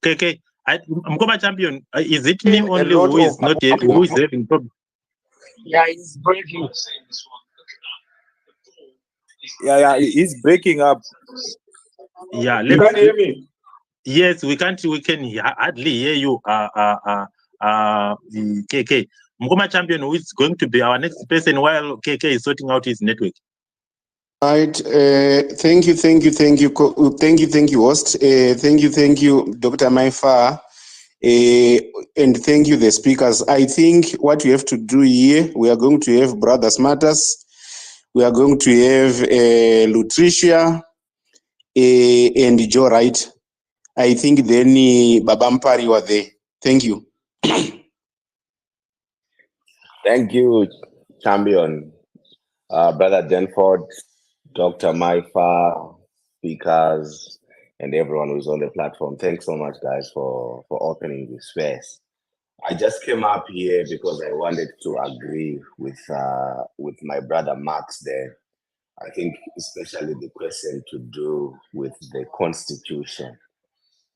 Speaker 1: KK, Mkoma Champion, is it me only who is having problem?
Speaker 11: Yeah, it's breaking.
Speaker 12: Yeah, he's breaking up.
Speaker 1: Yeah,
Speaker 13: You can't hear me.
Speaker 1: Yes, we can hardly hear you, KK. Mkoma Champion, who is going to be our next person while KK is sorting out his network.
Speaker 14: Right. Thank you, host. Thank you, Dr. Maifa. And thank you, the speakers. I think what we have to do here, we are going to have Brothers Matters. We are going to have Lutricia and Joe Wright. I think then Babampari were there. Thank you.
Speaker 15: Thank you, Champion. Brother Denford, Dr. Maifa, speakers, and everyone who's on the platform. Thanks so much, guys, for opening this space. I just came up here because I wanted to agree with my brother Max there. I think especially the question to do with the Constitution.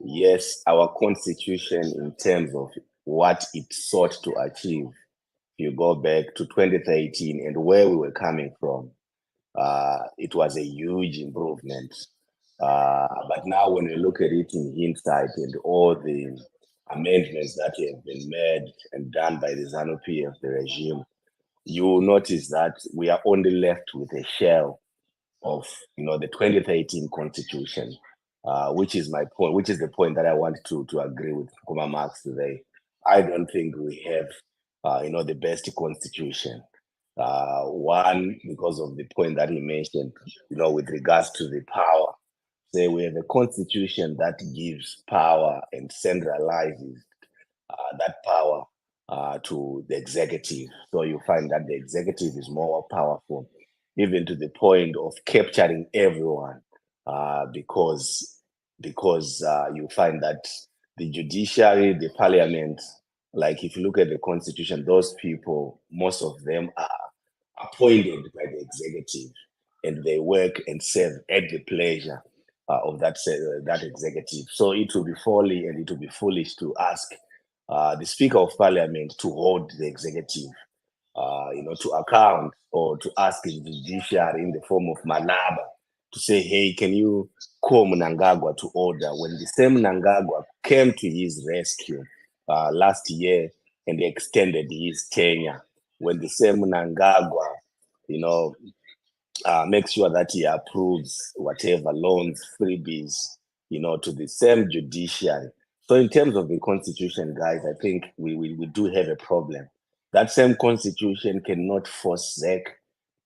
Speaker 15: Yes, our Constitution in terms of what it sought to achieve. If you go back to 2013 and where we were coming from, it was a huge improvement. But now when we look at it in hindsight and all the amendments that have been made and done by the ZANU-PF, the regime, you will notice that we are only left with a shell of the 2013 constitution, which is my point, which is the point that I want to agree with Kuma Marx today. I don't think we have the best constitution. One, because of the point that he mentioned, with regards to the power. Say we have a constitution that gives power and centralizes that power to the executive. So you find that the executive is more powerful, even to the point of capturing everyone, because you find that the judiciary, the parliament, like if you look at the constitution, those people, most of them are appointed by the executive, and they work and serve at the pleasure of that executive. So it will be folly and it will be foolish to ask the Speaker of Parliament to hold the executive, to account, or to ask the judiciary in the form of Malaba to say, hey, can you call Mnangagwa to order? When the same Mnangagwa came to his rescue last year and extended his tenure, when the same Mnangagwa, make sure that he approves whatever loans, freebies, to the same judiciary. So in terms of the constitution, guys, I think we do have a problem. That same constitution cannot force ZEC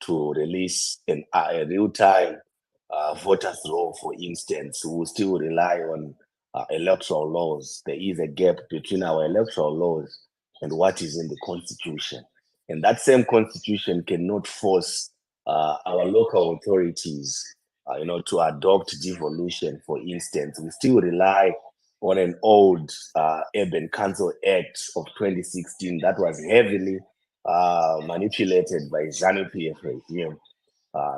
Speaker 15: to release a real-time voters roll, for instance. We will still rely on electoral laws. There is a gap between our electoral laws and what is in the constitution. And that same constitution cannot force our local authorities, to adopt devolution, for instance. We still rely on an old Urban Council Act of 2016 that was heavily manipulated by ZANU-PF regime.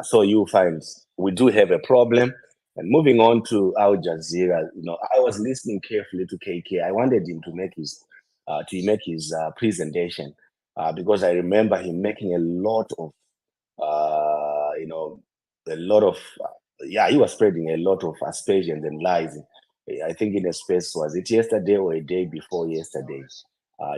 Speaker 15: So you find we do have a problem. And moving on to Al Jazeera, I was listening carefully to KK. I wanted him to make his presentation because I remember him making a lot of he was spreading a lot of aspersions and lies. I think in a space, was it yesterday or a day before yesterday?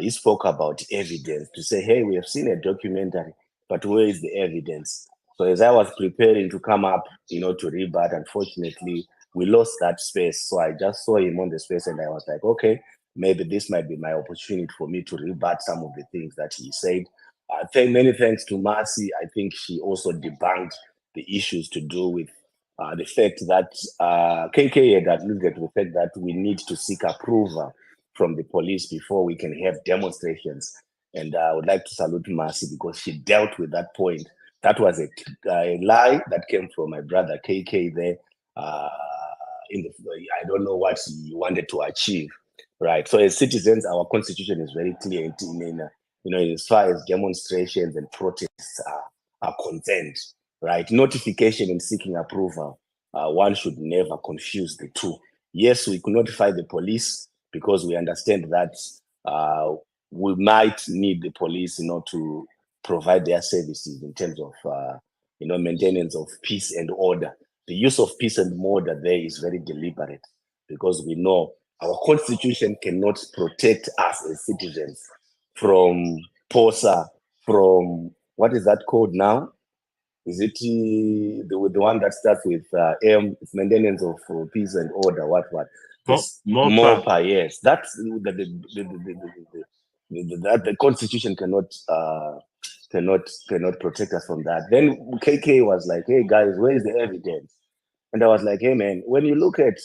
Speaker 15: He spoke about evidence to say, hey, we have seen a documentary, but where is the evidence? So as I was preparing to come up, to rebut, unfortunately, we lost that space. So I just saw him on the space and I was like, okay, maybe this might be my opportunity for me to rebut some of the things that he said. Many thanks to Marcy. I think she also debunked the issues to do with the fact that KK had alluded to the fact that we need to seek approval from the police before we can have demonstrations. And I would like to salute Marcy because she dealt with that point. That was a lie that came from my brother KK there. I don't know what he wanted to achieve, right? So as citizens, our constitution is very clear as far as demonstrations and protests are concerned, right? Notification and seeking approval, one should never confuse the two. Yes, we could notify the police because we understand that we might need the police, to provide their services in terms of, maintenance of peace and order. The use of peace and order there is very deliberate because we know our constitution cannot protect us as citizens from POSA, from what is that called now? Is it the one that starts with M? It's maintenance of peace and order. What? MOPA, yes. That's the constitution cannot protect us from that. Then KK was like, "Hey guys, where is the evidence?" And I was like, "Hey man, when you look at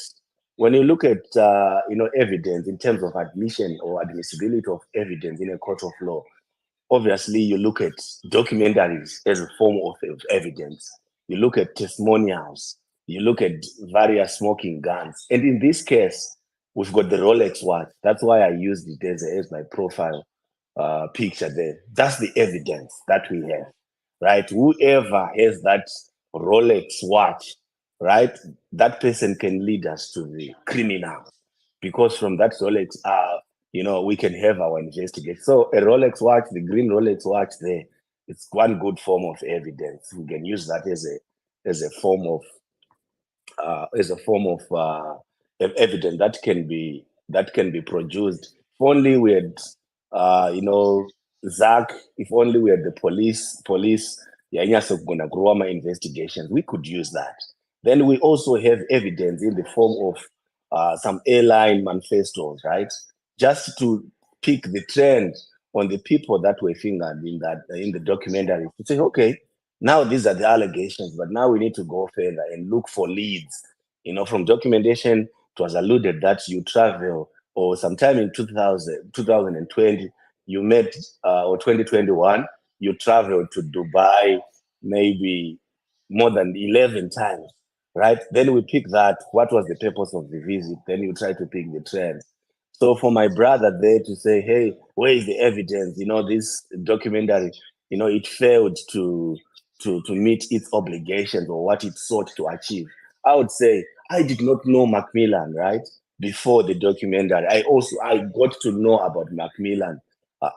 Speaker 15: evidence in terms of admission or admissibility of evidence in a court of law, obviously you look at documentaries as a form of evidence. You look at testimonials. You look at various smoking guns. And in this case, we've got the Rolex watch. That's why I used it as my profile picture there. That's the evidence that we have, right? Whoever has that Rolex watch, right, that person can lead us to the criminal because from that Rolex, we can have our investigation. So a Rolex watch, the green Rolex watch there, it's one good form of evidence. We can use that as a form of evidence that can be produced. If only we had, Zach. If only we had the police. Gonna grow my investigations. We could use that. Then we also have evidence in the form of some airline manifestos, right? Just to pick the trend on the people that were fingered in the documentary. To say, okay, now these are the allegations, but now we need to go further and look for leads. From documentation, it was alluded that you travel, or sometime in 2020, you met, or 2021, you traveled to Dubai maybe more than 11 times, right? Then we pick that. What was the purpose of the visit? Then you try to pick the trend. So for my brother there to say, hey, where is the evidence? This documentary, it failed to meet its obligations or what it sought to achieve. I would say I did not know Macmillan, right? Before the documentary. I got to know about Macmillan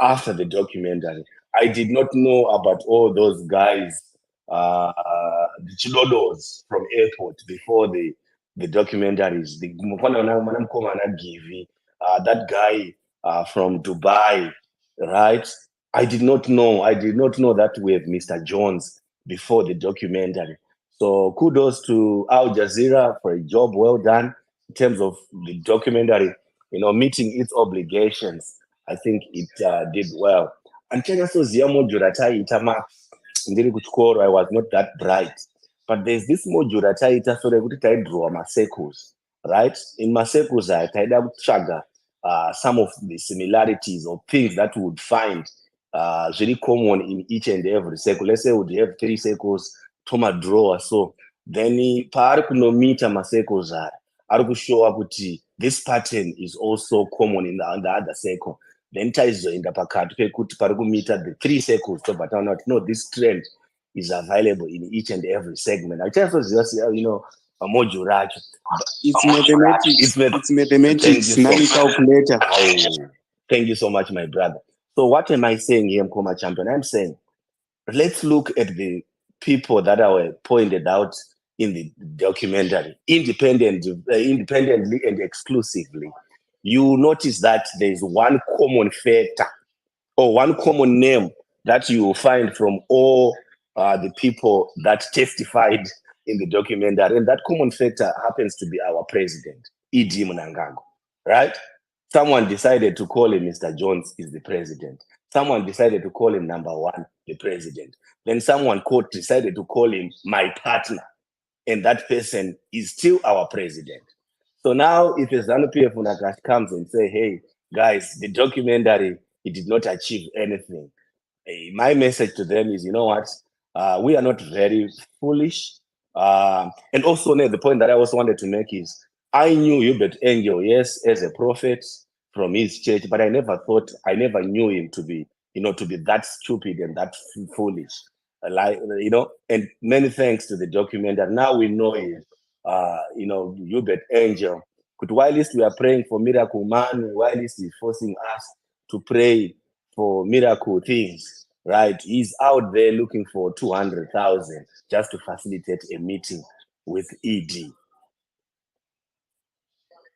Speaker 15: after the documentary. I did not know about all those guys, the Chilodos from airport before the documentaries. That guy from Dubai, right? I did not know that we have Mr. Jones before the documentary. So kudos to Al Jazeera for a job well done in terms of the documentary, meeting its obligations. I think it did well. And Ziya module that I was not that bright. But there's this module that I draw my circles, right? In my circles, I chaga some of the similarities or things that we would find very common in each and every circle. Let's say we have 3 circles, toma drawer. So then paari kunomita masircles are show up with this pattern is also common in the other circle. Then ties in the pakati pekuti pari kumita the 3 circles. So but no, this trend is available in each and every segment. I just was just a module, right?
Speaker 14: It's mathematics. It's mathematics.
Speaker 15: Thank you so
Speaker 14: Nani
Speaker 15: much.
Speaker 14: calculator.
Speaker 15: Oh, thank you so much, my brother. So what am I saying here, Mkoma Champion? I'm saying let's look at the people that were pointed out in the documentary, independently and exclusively. You notice that there's one common factor or one common name that you will find from all the people that testified in the documentary. And that common factor happens to be our president, E.D. Mnangagwa, right? Someone decided to call him Mr. Jones is the president. Someone decided to call him number one, the president. Then someone decided to call him my partner. And that person is still our president. So now if a ZANU-PF Unagash comes and say, hey, guys, the documentary, it did not achieve anything. My message to them is, you know what? We are not very foolish. And also, the point that I also wanted to make is, I knew Hubert Angel, yes, as a prophet from his church, but I never knew him to be, to be that stupid and that foolish. And many thanks to the documentary. Now we know him, Hubert Angel. But while we are praying for miracle man, while he's forcing us to pray for miracle things, right? He's out there looking for 200,000 just to facilitate a meeting with ED.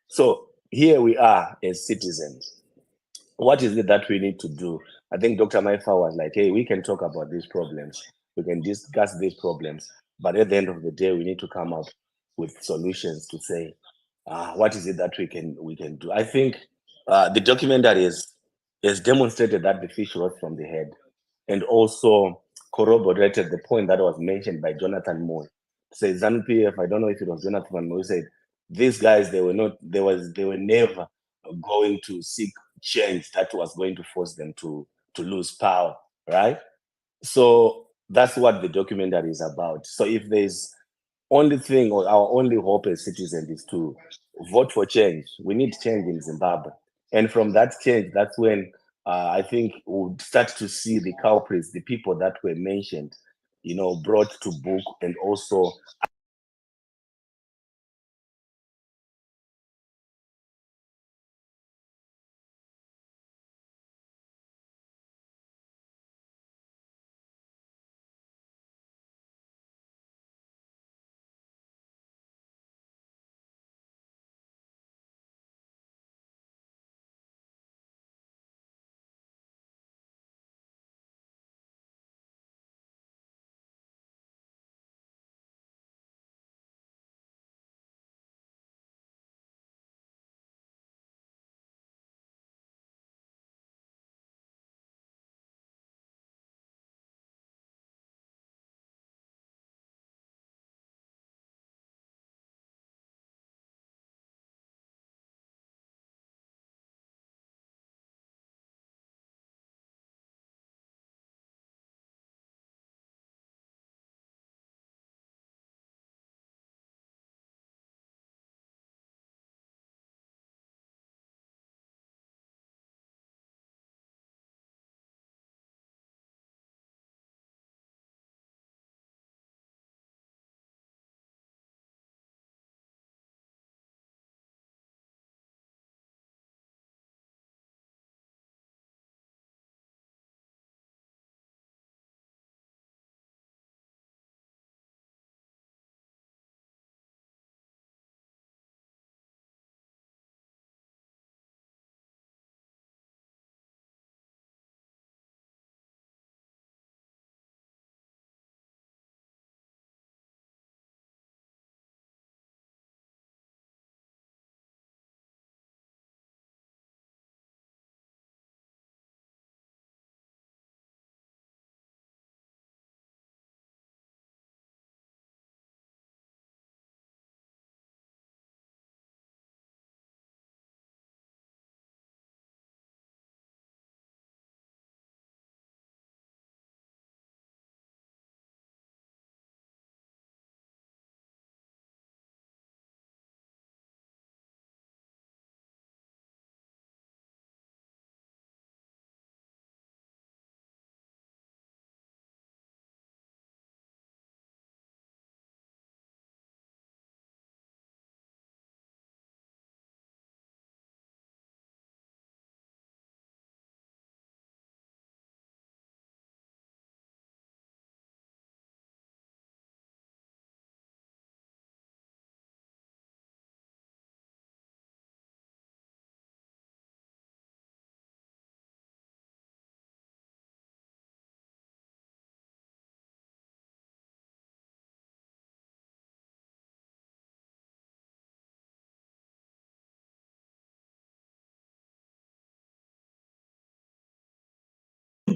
Speaker 15: So here we are as citizens. What is it that we need to do? I think Dr. Maifa was like, hey, we can talk about these problems. We can discuss these problems. But at the end of the day, we need to come up with solutions to say, what is it that we can do? I think the documentary has demonstrated that the fish rose from the head, and also corroborated the point that was mentioned by Jonathan Moore. Say ZANU-PF, I don't know if it was Jonathan Moore, said these guys, they were never going to seek change that was going to force them to lose power, right? So that's what the documentary is about. So if there's only thing or our only hope as citizens is to vote for change, we need change in Zimbabwe. And from that change, that's when I think we'll start to see the culprits, the people that were mentioned, brought to book, and also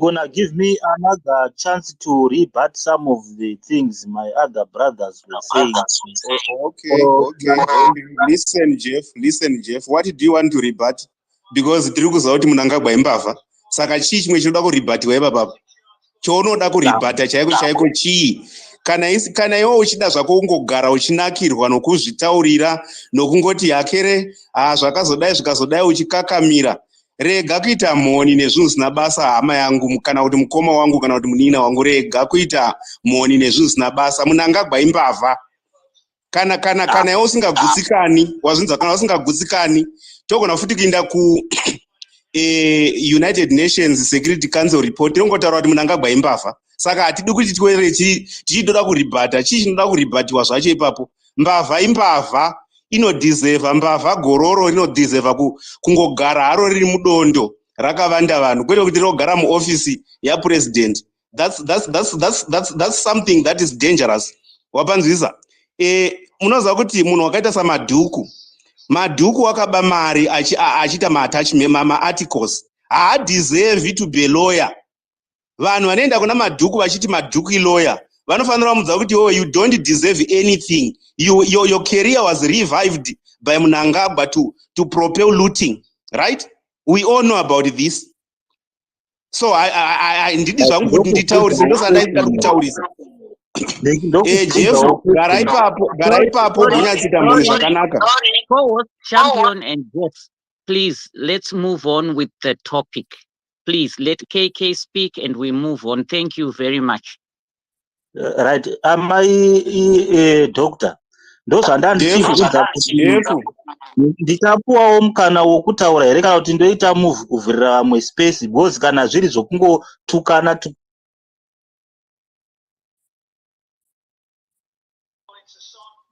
Speaker 7: gonna give me another chance to rebut some of the things my other brothers were saying?
Speaker 14: Listen, Jeff. What do you want to rebut? Because tiri kuziva kuti munhu angagwa imbavha. Saka chii chimwe chinoda kuribhatiwa ipapo? Chaunoda kuribhata chaiko chii? Kana iwe uchida zvako ungogara uchinakirwa nokuzvitaurira nokungoti yakere zvakazodai zvikazodai uchikakamira. Rega kuita mhoni nezvinhu zvisina basa, hama yangu, kana kuti mukoma wangu kana kuti munina wangu. Rega kuita mhoni nezvinhu zvisina basa. Munhu angagwa imbavha. Kana iwe usingagutsikani, wazvinzwa, kana usingagutsikani, togona futi kuenda United Nations Security Council report inongotaura kuti munhu angagwa imbavha. Saka hatidi kuti tiwere tichitoda kuribhata. Chii chinoda kuribhatiwa zvacho ipapo? Mbavha imbavha, inodhizevha. Mbavha gororo rinodhizevha kungogara haro riri mudondo rakavanda vanhu, kwete kuti rinogara muofisi yapresident. That's something that is dangerous. Wapanzwisa? Munoziva kuti munhu wakaita Madhuku wakaba mari achita ma-articles. Hadeserve to be lawyer. Vanhu vanoenda kuna Madhuku vachiti Madhuku lawyer, vanofanira kumudza kuti you don't deserve anything. Your career was revived by Mnangagwa to propel looting, right? We all know about this. So ndidi zvangu kuti nditaurise, ndosandaida kutaurisa. Jeff, gara ipapo unyatsita mhoni zvakanaka.
Speaker 2: Champion and Jeff, please, let's move on with the topic. Please, let KK speak and we move on. Thank you very much.
Speaker 7: Right. Am I doctor? Ndozvandandibvunza kuti ndichapuwawo mukana wokutaura here kana kuti ndoita move kuvhurira vamwe space, because kana zviri zvokungotukana.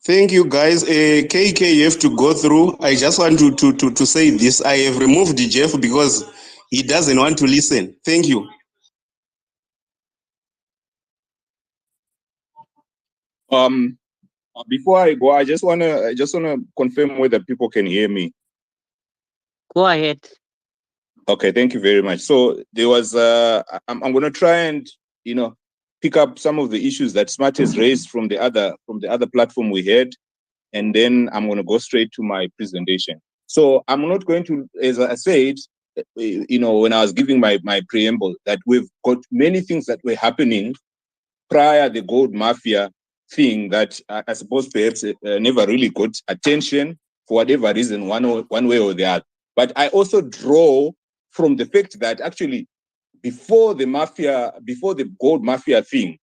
Speaker 14: Thank you, guys. KK, you have to go through. I just want to say this. I have removed Jeff because he doesn't want to listen. Thank you.
Speaker 13: Before I go, I just wanna confirm whether people can hear me.
Speaker 2: Go ahead.
Speaker 13: Okay, thank you very much. So there was I'm gonna try and pick up some of the issues that Smart has raised from the other platform we had, and then I'm gonna go straight to my presentation. So I'm not going to, as I said, when I was giving my preamble, that we've got many things that were happening prior the gold mafia thing that I suppose perhaps never really got attention for whatever reason, one way or the other. But I also draw from the fact that actually before the gold mafia thing,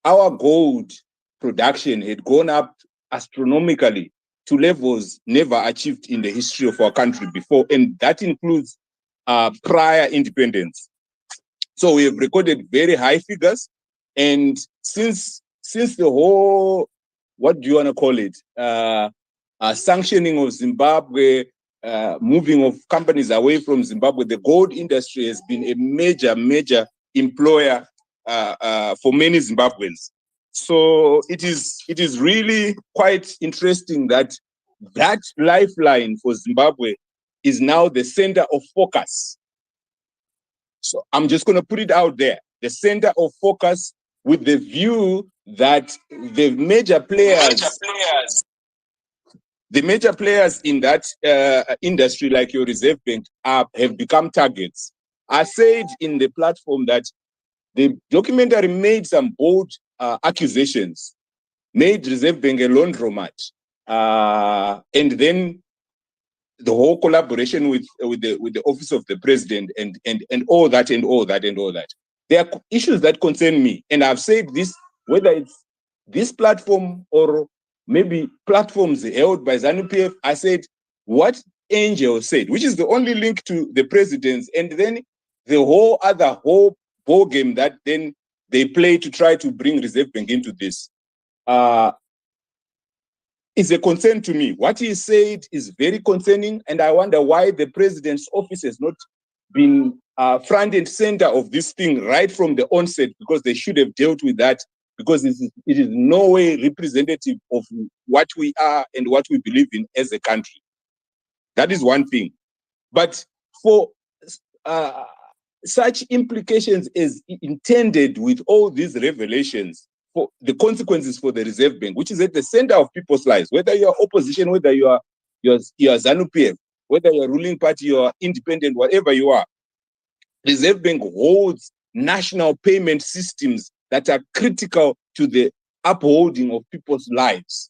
Speaker 13: our gold production had gone up astronomically to levels never achieved in the history of our country before, and that includes prior independence. So we have recorded very high figures, and since the whole, what do you want to call it, sanctioning of Zimbabwe, moving of companies away from Zimbabwe, the gold industry has been a major employer for many Zimbabweans. So it is really quite interesting that lifeline for Zimbabwe is now the center of focus. So I'm just going to put it out there, the center of focus, with the view that the major players in that industry, like your Reserve Bank, have become targets. I said in the platform that the documentary made some bold accusations, made Reserve Bank a laundromat, and then the whole collaboration with the office of the president and all that. There are issues that concern me, and I've said this, whether it's this platform or maybe platforms held by ZANU-PF. I said what Angel said, which is the only link to the presidents, and then the whole ball game that then they play to try to bring Reserve Bank into this is a concern to me. What he said is very concerning, and I wonder why the president's office has not been front and center of this thing right from the onset, because they should have dealt with that, because it is no way representative of what we are and what we believe in as a country. That is one thing. But for such implications as intended with all these revelations for the consequences for the Reserve Bank, which is at the center of people's lives, whether you are opposition, whether you are ZANU-PF, whether you're ruling party, you are independent, whatever you are. Reserve Bank holds national payment systems that are critical to the upholding of people's lives.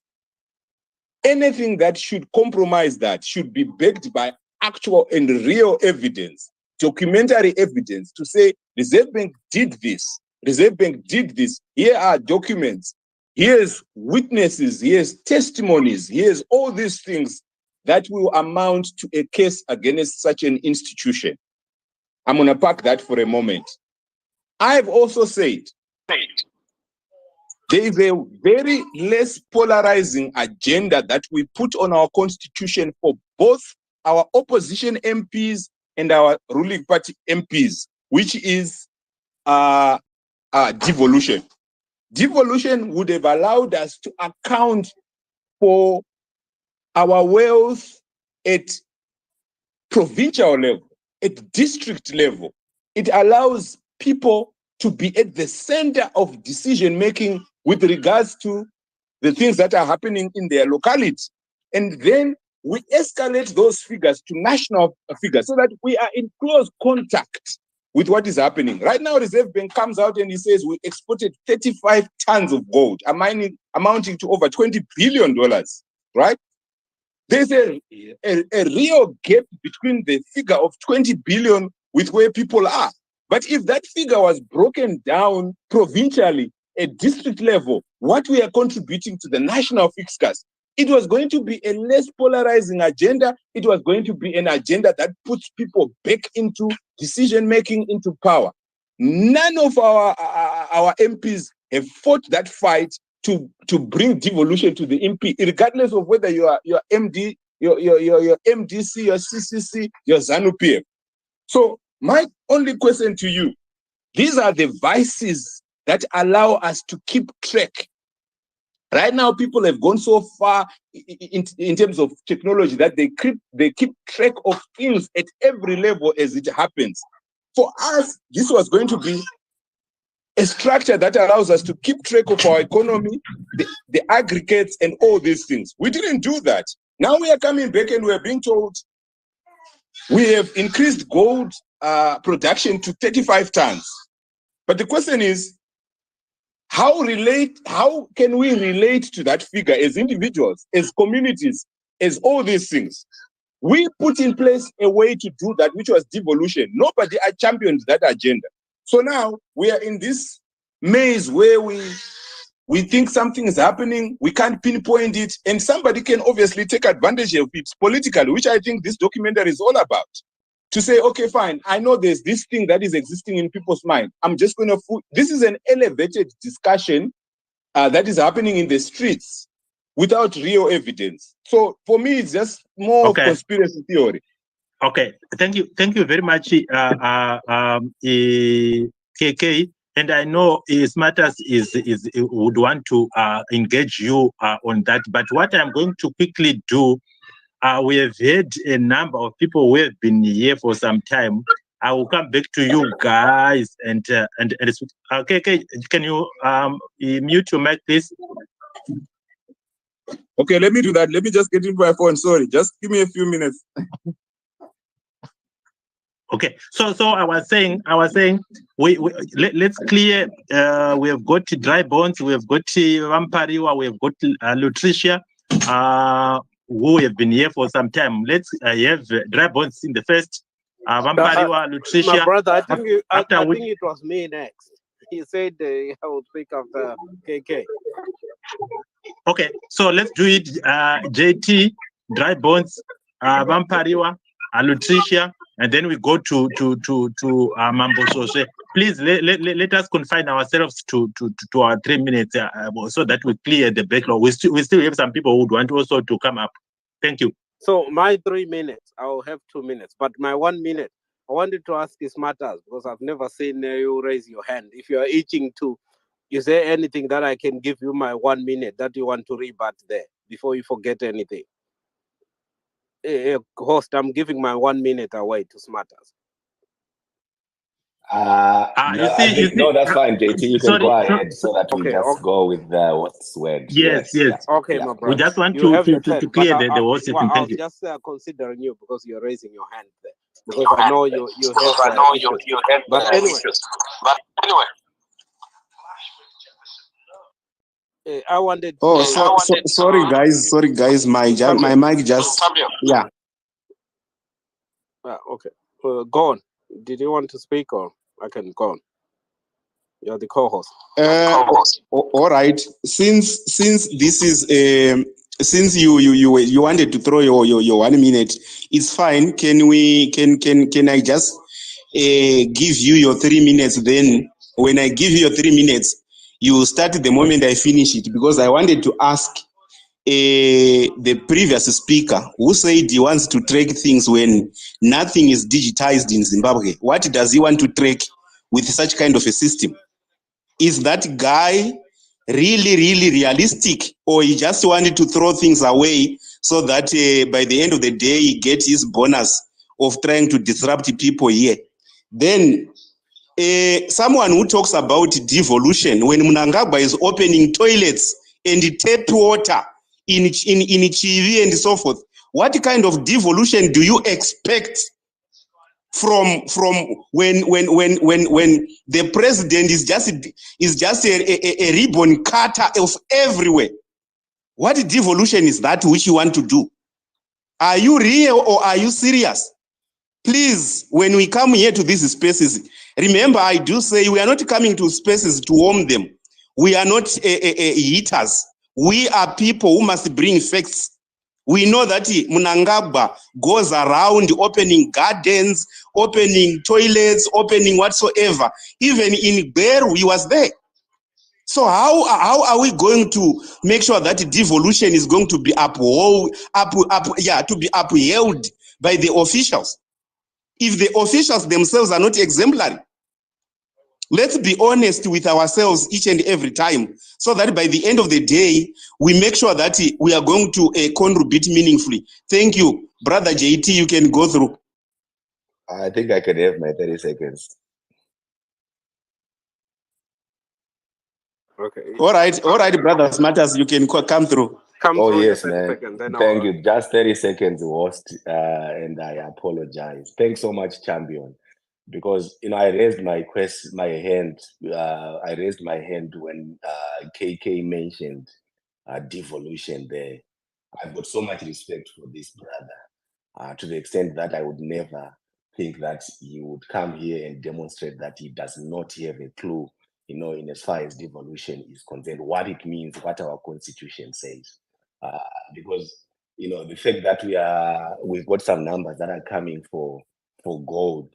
Speaker 13: Anything that should compromise that should be backed by actual and real evidence, documentary evidence to say Reserve Bank did this, Reserve Bank did this. Here are documents, here's witnesses, here's testimonies, here's all these things that will amount to a case against such an institution. I'm going to park that for a moment. I've also said there is a very less polarizing agenda that we put on our constitution for both our opposition MPs and our ruling party MPs, which is devolution. Devolution would have allowed us to account for our wealth at provincial level, at district level. It allows people to be at the center of decision-making with regards to the things that are happening in their locality. And then we escalate those figures to national figures so that we are in close contact with what is happening. Right now, Reserve Bank comes out and he says we exported 35 tons of gold, amounting to over $20 billion, right? There's a real gap between the figure of 20 billion with where people are. But if that figure was broken down provincially at district level, what we are contributing to the national fiscus, it was going to be a less polarizing agenda. It was going to be an agenda that puts people back into decision-making, into power. None of our MPs have fought that fight to bring devolution to the MP, regardless of whether you are your MD, your MDC, your CCC, your ZANU-PF. So my only question to you, these are the vices that allow us to keep track. Right now, people have gone so far in terms of technology that they keep track of things at every level as it happens. For us, this was going to be a structure that allows us to keep track of our economy, the aggregates, and all these things. We didn't do that. Now we are coming back and we're being told we have increased gold production to 35 tons. But the question is, how can we relate to that figure as individuals, as communities, as all these things? We put in place a way to do that, which was devolution. Nobody had championed that agenda. So now we are in this maze where we think something is happening, we can't pinpoint it, and somebody can obviously take advantage of it politically, which I think this documentary is all about. To say, okay, fine, I know there's this thing that is existing in people's mind. I'm just going to... This is an elevated discussion that is happening in the streets without real evidence. So for me, it's just more of conspiracy theory.
Speaker 1: Okay, thank you very much, KK. And I know Smarters would want to engage you on that. But what I'm going to quickly do, we have had a number of people who have been here for some time. I will come back to you guys and KK, can you mute your mic, please?
Speaker 13: Okay, let me do that. Let me just get into my phone. Sorry, just give me a few minutes.
Speaker 1: Okay, so I was saying let's clear. We have got dry bones, we have got Vampariwa, we have got Lutricia, who have been here for some time. Let's have dry bones in the first. Vampariwa, Lutricia.
Speaker 16: My brother, I think it was me next. He said I would speak after KK.
Speaker 1: Okay, so let's do it. JT, dry bones, Vampariwa, Lutricia. And then we go to Mambo Sose. Please let us confine ourselves to our 3 minutes so that we clear the backlog. We still have some people who would want also to come up. Thank you.
Speaker 16: So my 3 minutes, I will have 2 minutes. But my 1 minute, I wanted to ask you Smarters, because I've never seen you raise your hand. If you are itching to, is there anything that I can give you my 1 minute that you want to rebut there before you forget anything? Host, I'm giving my 1 minute away to Smarters.
Speaker 1: You see,
Speaker 15: no, that's fine, JT. You can go ahead so that we
Speaker 16: Okay,
Speaker 15: just
Speaker 16: okay.
Speaker 15: go with the what's word.
Speaker 1: Yes.
Speaker 16: Okay,
Speaker 15: Yeah.
Speaker 16: my
Speaker 1: We
Speaker 16: brother.
Speaker 1: just want
Speaker 16: You have your
Speaker 1: to
Speaker 16: turn,
Speaker 1: clear
Speaker 16: but
Speaker 1: the whole
Speaker 16: well,
Speaker 1: system.
Speaker 16: I
Speaker 1: Thank
Speaker 16: was
Speaker 1: you.
Speaker 16: just considering you because you're raising your hand there. Because I know you have issues. But anyway, I wanted.
Speaker 14: Oh, sorry, guys. My mic just yeah.
Speaker 16: Okay, go on. Did you want to speak, or I can go on? You're the co-host.
Speaker 14: All right. Since this is since you wanted to throw your 1 minute, it's fine. Can I just give you your 3 minutes? Then when I give you your 3 minutes, you start the moment I finish it, because I wanted to ask the previous speaker who said he wants to track things when nothing is digitized in Zimbabwe. What does he want to track with such kind of a system? Is that guy really realistic, or he just wanted to throw things away so that by the end of the day he gets his bonus of trying to disrupt people here? Then someone who talks about devolution, when Mnangagwa is opening toilets and tap water in Chivi and so forth, what kind of devolution do you expect from when the president is just a ribbon cutter of everywhere? What devolution is that which you want to do? Are you real or are you serious? Please, when we come here to these spaces, remember, I do say we are not coming to spaces to warm them. We are not heaters. We are people who must bring facts. We know that Mnangagwa goes around opening gardens, opening toilets, opening whatsoever. Even in Beru, he was there. So how are we going to make sure that devolution is going to be upheld by the officials, if the officials themselves are not exemplary? Let's be honest with ourselves each and every time, so that by the end of the day, we make sure that we are going to contribute meaningfully. Thank you. Brother JT, you can go through.
Speaker 15: I think I can have my 30 seconds.
Speaker 16: Okay.
Speaker 14: All right, brothers matters, you can come through.
Speaker 15: Oh yes, man. Thank you. Just 30 seconds, host, and I apologize. Thanks so much, champion. Because I raised my hand. I raised my hand when KK mentioned devolution there. I've got so much respect for this brother, to the extent that I would never think that he would come here and demonstrate that he does not have a clue, in as far as devolution is concerned, what it means, what our constitution says. Because the fact that we've got some numbers that are coming for gold,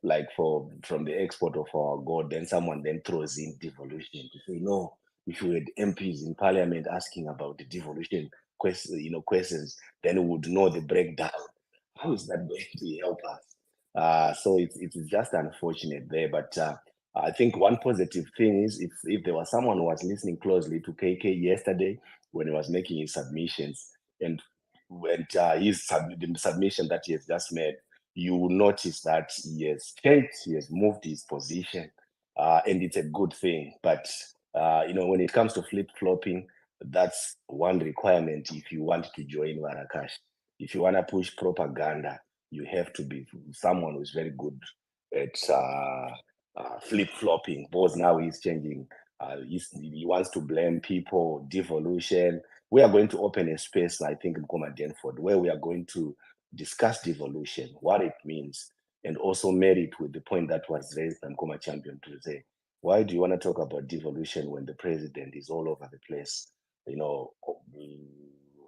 Speaker 15: like from the export of our gold, then someone then throws in devolution to say, no, if you had MPs in parliament asking about the devolution questions, then we would know the breakdown. How is that going to help us? So it's just unfortunate there. But I think one positive thing is, if there was someone who was listening closely to KK yesterday when he was making his submissions, and the submission that he has just made, you will notice that he has changed, he has moved his position, and it's a good thing. But when it comes to flip-flopping, that's one requirement if you want to join Marrakesh. If you want to push propaganda, you have to be someone who's very good at flip-flopping. Because now he's changing. He wants to blame people, devolution. We are going to open a space, I think, in Nkoma Denford, where we are going to discuss devolution, what it means, and also marry it with the point that was raised by Nkoma Champion to say, why do you want to talk about devolution when the president is all over the place,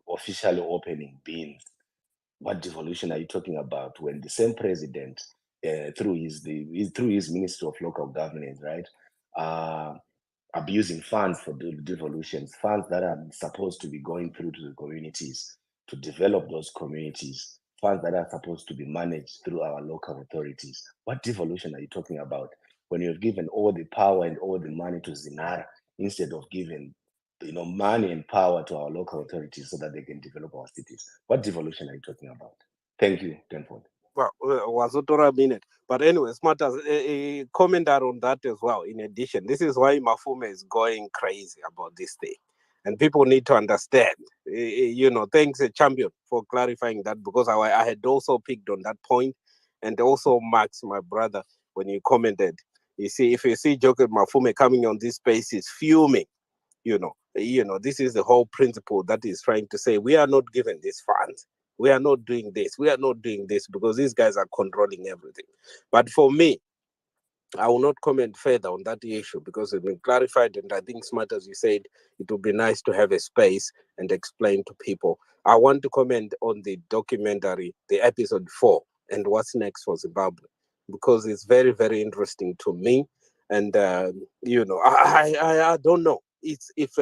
Speaker 15: officially opening bins? What devolution are you talking about when the same president, through his Ministry of Local Governance, right, abusing funds for devolutions, funds that are supposed to be going through to the communities to develop those communities, funds that are supposed to be managed through our local authorities? What devolution are you talking about when you've given all the power and all the money to Zinara instead of giving money and power to our local authorities so that they can develop our cities? What devolution are you talking about? Thank you, Denford.
Speaker 16: Well, was it a minute? But anyway, Smarters, a commenter on that as well. In addition, this is why Mafume is going crazy about this thing. And people need to understand, thanks, Champion, for clarifying that, because I had also picked on that point, and also Max, my brother, when you commented. You see, if you see Joker Mafume coming on this space, he's fuming. This is the whole principle that he's trying to say. We are not given these funds. We are not doing this. We are not doing this because these guys are controlling everything. But for me, I will not comment further on that issue because it's been clarified, and I think, Smart, as you said, it would be nice to have a space and explain to people. I want to comment on the documentary, the episode 4, and what's next for Zimbabwe, because it's very, very interesting to me. And I don't know. It's if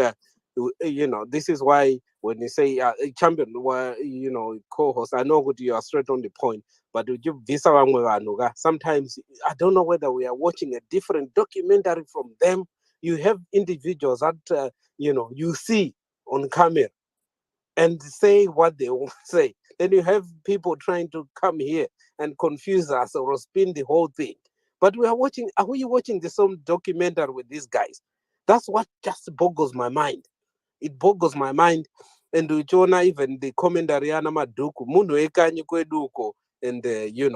Speaker 16: this is why when you say Champion, co-host, I know what you are straight on the point. But sometimes I don't know whether we are watching a different documentary from them. You have individuals that you see on camera and say what they want to say. Then you have people trying to come here and confuse us or spin the whole thing. But are we watching the same documentary with these guys? That's what just boggles my mind. It boggles my mind. And uchiona even the commentary ana maduku munhu ekanyi kweduko, and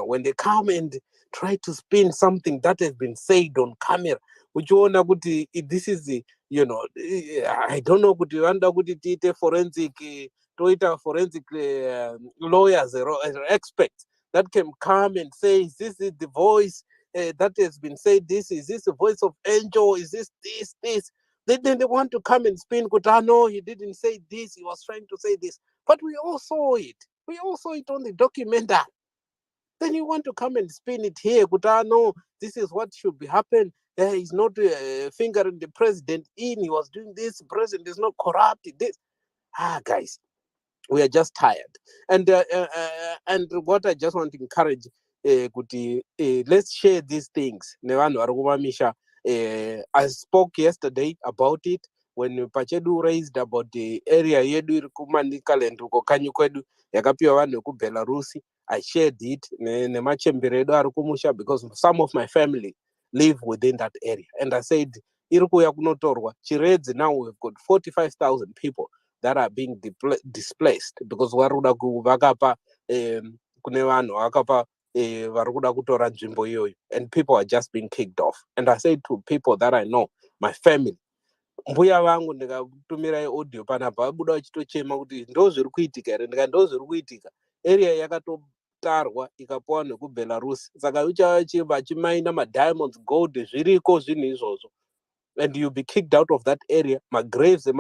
Speaker 16: when they come and try to spin something that has been said on camera, uchiona kuti this is the I don't know kuti vanoda kuti tiite forensic toita forensic lawyers or experts that can come and say, this is the voice that has been said, is this the voice of angel, is this. Then they want to come and spin, no, he didn't say this, he was trying to say this. But we all saw it. We all saw it on the documentary. Then you want to come and spin it here, no, this is what should be happen. He's not fingering the president in, he was doing this, the president is not corrupt. This. Guys, we are just tired. And what I just want to encourage, let's share these things. I spoke yesterday about it when Pachedu raised about the area yedu iri kumanikal and kukanyi kwedu yakapiwa vanhu kuBelarusi. I shared it nemachemberedo ari kumusha because some of my family live within that area. And I said, iri kuya kunotorwa chiredzi. Now we've got 45,000 people that are being displaced because varuda kuvakapa kune vanhu vakapa varikuda kutora nzvimbo iyoyo, and people are just being kicked off. And I said to people that I know, my family, mbuya vangu ndikatumirai audio panapa vabuda vachitochema kuti ndo zviri kuitika here, ndika ndo zviri kuitika, area yakatotarwa ikapuwa nekuBelarus, saka vachimaina madiamonds, gold, zviriko zvinhu izvozvo. And you'll be kicked out of that area. My graves, so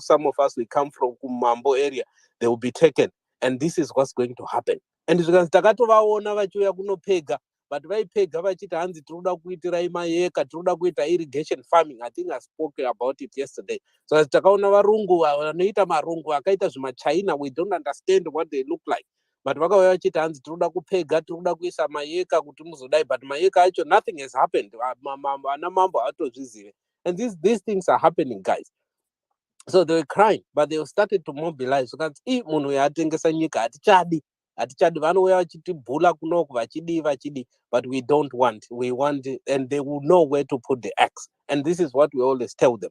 Speaker 16: some of us, we come from Kumambo area, they will be taken. And this is what's going to happen. And takatovaona vachiuya kunopega, but vaipega vachiti hanzi tinoda kuitirai mayeka, tinoda kuita irrigation farming. I think I spoke about it yesterday. So takaona varungu vanoita marungu akaita zvimaChina, we don't understand what they look like. But vakauya vachiti hanzi tinoda kupega, tinoda kuisa mayeka kuti muzodai, but mayeka acho, nothing has happened. Ana mambo hatozvizive. And these things are happening, guys. So they were crying, but they started to mobilize. So that's munhu yatengesa nyika hatichadi vanouya vachitibhula kunoko vachidi, but we don't want. We want, and they will know where to put the axe. And this is what we always tell them.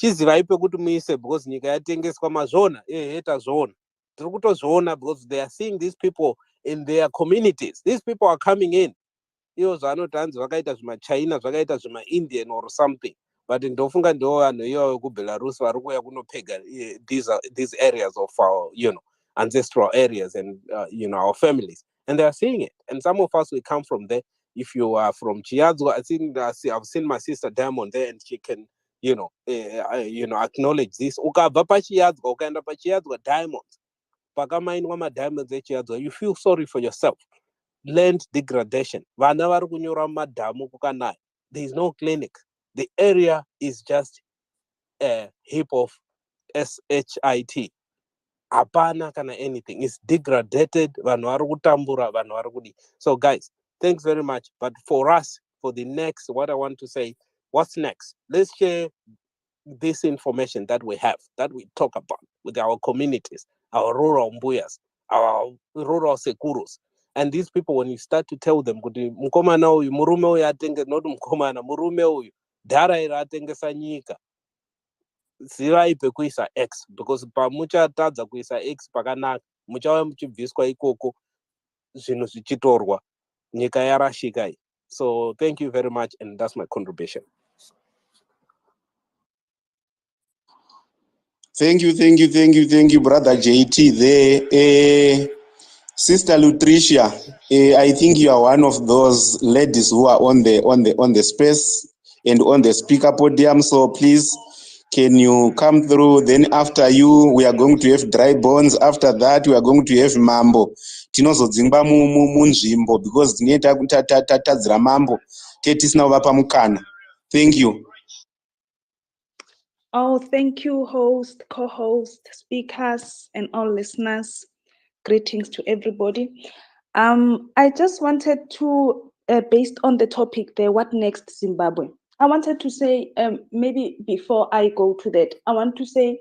Speaker 16: Chizivai pekuti muise because nyika yatengeswa mazvona, tazviona. Tiri kutozviona because they are seeing these people in their communities. These people are coming in. Ivo zvanoti hanzi vakaita zvimaChina, zvakaita zvima-Indian or something. But ndofunga ndo vanhu iyoyo kuBelarus vari kuuya kunopega these areas of our, ancestral areas and, our families. And they are seeing it. And some of us, we come from there. If you are from Chiadzwa, I've seen my sister Diamond there, and she can, acknowledge this. Ukabva paChiadzwa, ukaenda paChiadzwa Diamonds, pakamainwa madiamonds eChiadzwa, you feel sorry for yourself. Land degradation. Vana vari kunyora mumadhamu kukanaya. There is no clinic. The area is just a heap of shit. Hapana kana anything. It's degraded. Vanhu vari kutambura, vanhu vari kudi. So guys, thanks very much. But for us, for the next, what I want to say, what's next? Let's share this information that we have, that we talk about with our communities, our rural mbuyas, our rural sekurus. And these people, when you start to tell them, kuti mukomana uyu, murume uyu atenge, not mukomana, murume uyu, dhara iri atengesa nyika, zivai pekuisa X, because pamuchatadza kuisa X pakanaka, muchauya muchibviswa ikoko, zvinhu zvichitorwa, nyika yarashika iyi. So thank you very much, and that's my contribution.
Speaker 14: Thank you, brother JT there. Sister Lutricia, I think you are one of those ladies who are on the space and on the speaker podium. So please, can you come through? Then after you, we are going to have dry bones. After that, we are going to have mambo. Tinozodzingwa munzvimbo because tadzira mambo tetisina kuvapa mukana. Thank you.
Speaker 17: Oh, thank you, host, co-host, speakers, and all listeners. Greetings to everybody. I just wanted to, based on the topic there, what next Zimbabwe? I wanted to say, maybe before I go to that, I want to say,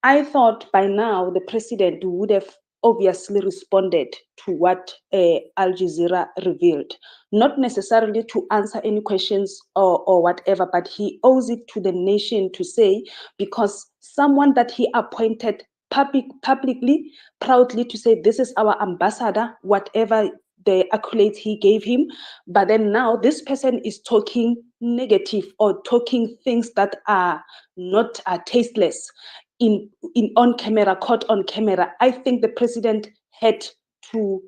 Speaker 17: I thought by now the president would have obviously responded to what Al Jazeera revealed, not necessarily to answer any questions or whatever, but he owes it to the nation to say, because someone that he appointed publicly, proudly to say, this is our ambassador, whatever the accolades he gave him, but then now this person is talking negative or talking things that are not tasteless in on camera, caught on camera. I think the president had to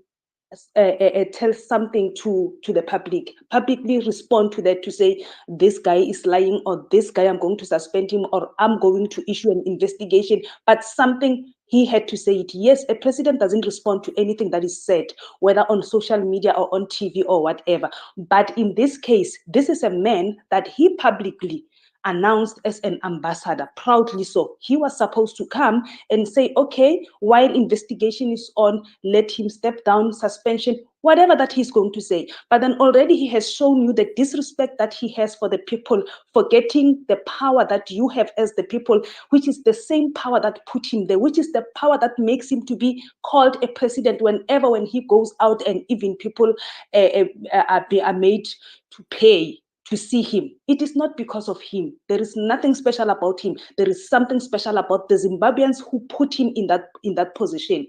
Speaker 17: tell something to the public, publicly respond to that, to say this guy is lying, or this guy I'm going to suspend him, or I'm going to issue an investigation, but something he had to say it. Yes, a president doesn't respond to anything that is said, whether on social media or on TV or whatever. But in this case, this is a man that he publicly announced as an ambassador, proudly so. He was supposed to come and say, okay, while investigation is on, let him step down, suspension, whatever that he's going to say. But then already he has shown you the disrespect that he has for the people, forgetting the power that you have as the people, which is the same power that put him there, which is the power that makes him to be called a president when he goes out, and even people are made to pay to see him. It is not because of him. There is nothing special about him. There is something special about the Zimbabweans who put him in that position.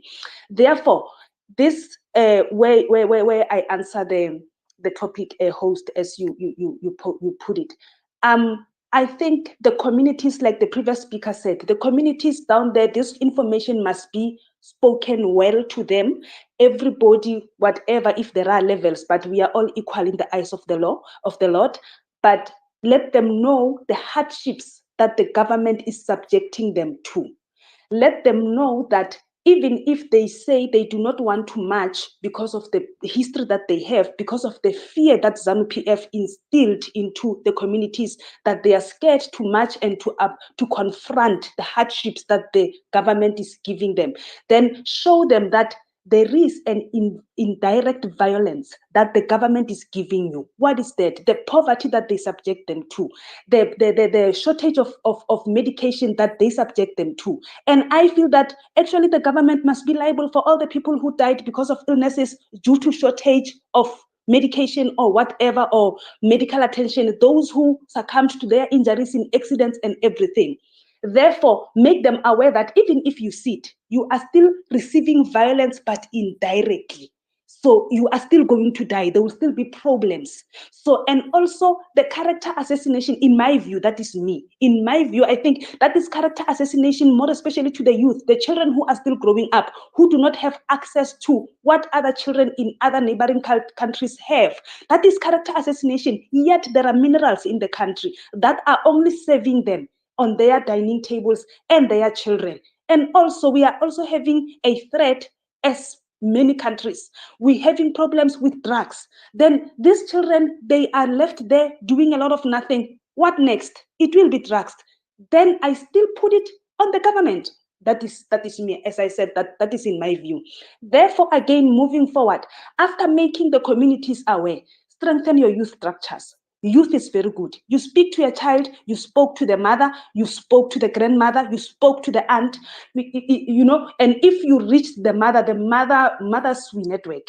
Speaker 17: Therefore, this where I answer the topic, host, as you put it. I think the communities, like the previous speaker said, the communities down there, this information must be spoken well to them. Everybody, whatever, if there are levels, but we are all equal in the eyes of the law, of the Lord. But let them know the hardships that the government is subjecting them to. Let them know that even if they say they do not want to march because of the history that they have, because of the fear that ZANU-PF instilled into the communities, that they are scared to march and to confront the hardships that the government is giving them, then show them that there is an indirect violence that the government is giving you. What is that? The poverty that they subject them to, the shortage of medication that they subject them to. And I feel that actually the government must be liable for all the people who died because of illnesses due to shortage of medication or whatever, or medical attention, those who succumbed to their injuries in accidents and everything. Therefore, make them aware that even if you sit, you are still receiving violence, but indirectly. So you are still going to die. There will still be problems. So, and also the character assassination, in my view, that is me. In my view, I think that is character assassination, more especially to the youth, the children who are still growing up, who do not have access to what other children in other neighboring countries have. That is character assassination. Yet there are minerals in the country that are only serving them on their dining tables and their children. And also, we are also having a threat as many countries. We're having problems with drugs. Then these children, they are left there doing a lot of nothing. What next? It will be drugs. Then I still put it on the government. That is me, as I said, that is in my view. Therefore, again, moving forward, after making the communities aware, strengthen your youth structures. Youth is very good. You speak to a child, you spoke to the mother, you spoke to the grandmother, you spoke to the aunt, you know, and if you reach the mother's network,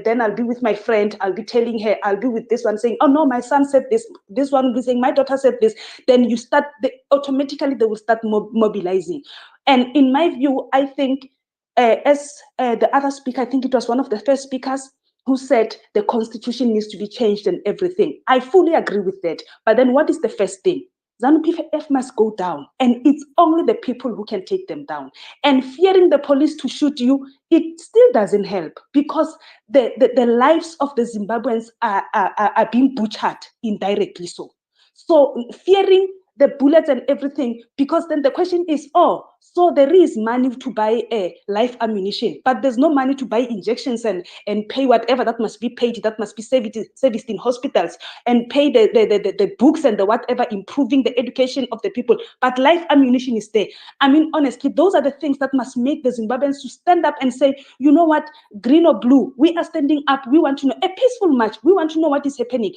Speaker 17: then I'll be with my friend, I'll be telling her, I'll be with this one saying, oh no, my son said this one will be saying, my daughter said this. Then you start, automatically they will start mobilizing. And in my view, I think, as the other speaker, I think it was one of the first speakers who said the constitution needs to be changed and everything. I fully agree with that. But then what is the first thing? ZANU-PF must go down, and it's only the people who can take them down. And fearing the police to shoot you, it still doesn't help, because the lives of the Zimbabweans are being butchered indirectly so. So fearing the bullets and everything, because then the question is, oh, so there is money to buy live ammunition, but there's no money to buy injections and pay whatever that must be paid, that must be serviced in hospitals, and pay the books and the whatever, improving the education of the people. But live ammunition is there. I mean, honestly, those are the things that must make the Zimbabweans to stand up and say, you know what, green or blue, we are standing up. We want to know a peaceful march. We want to know what is happening.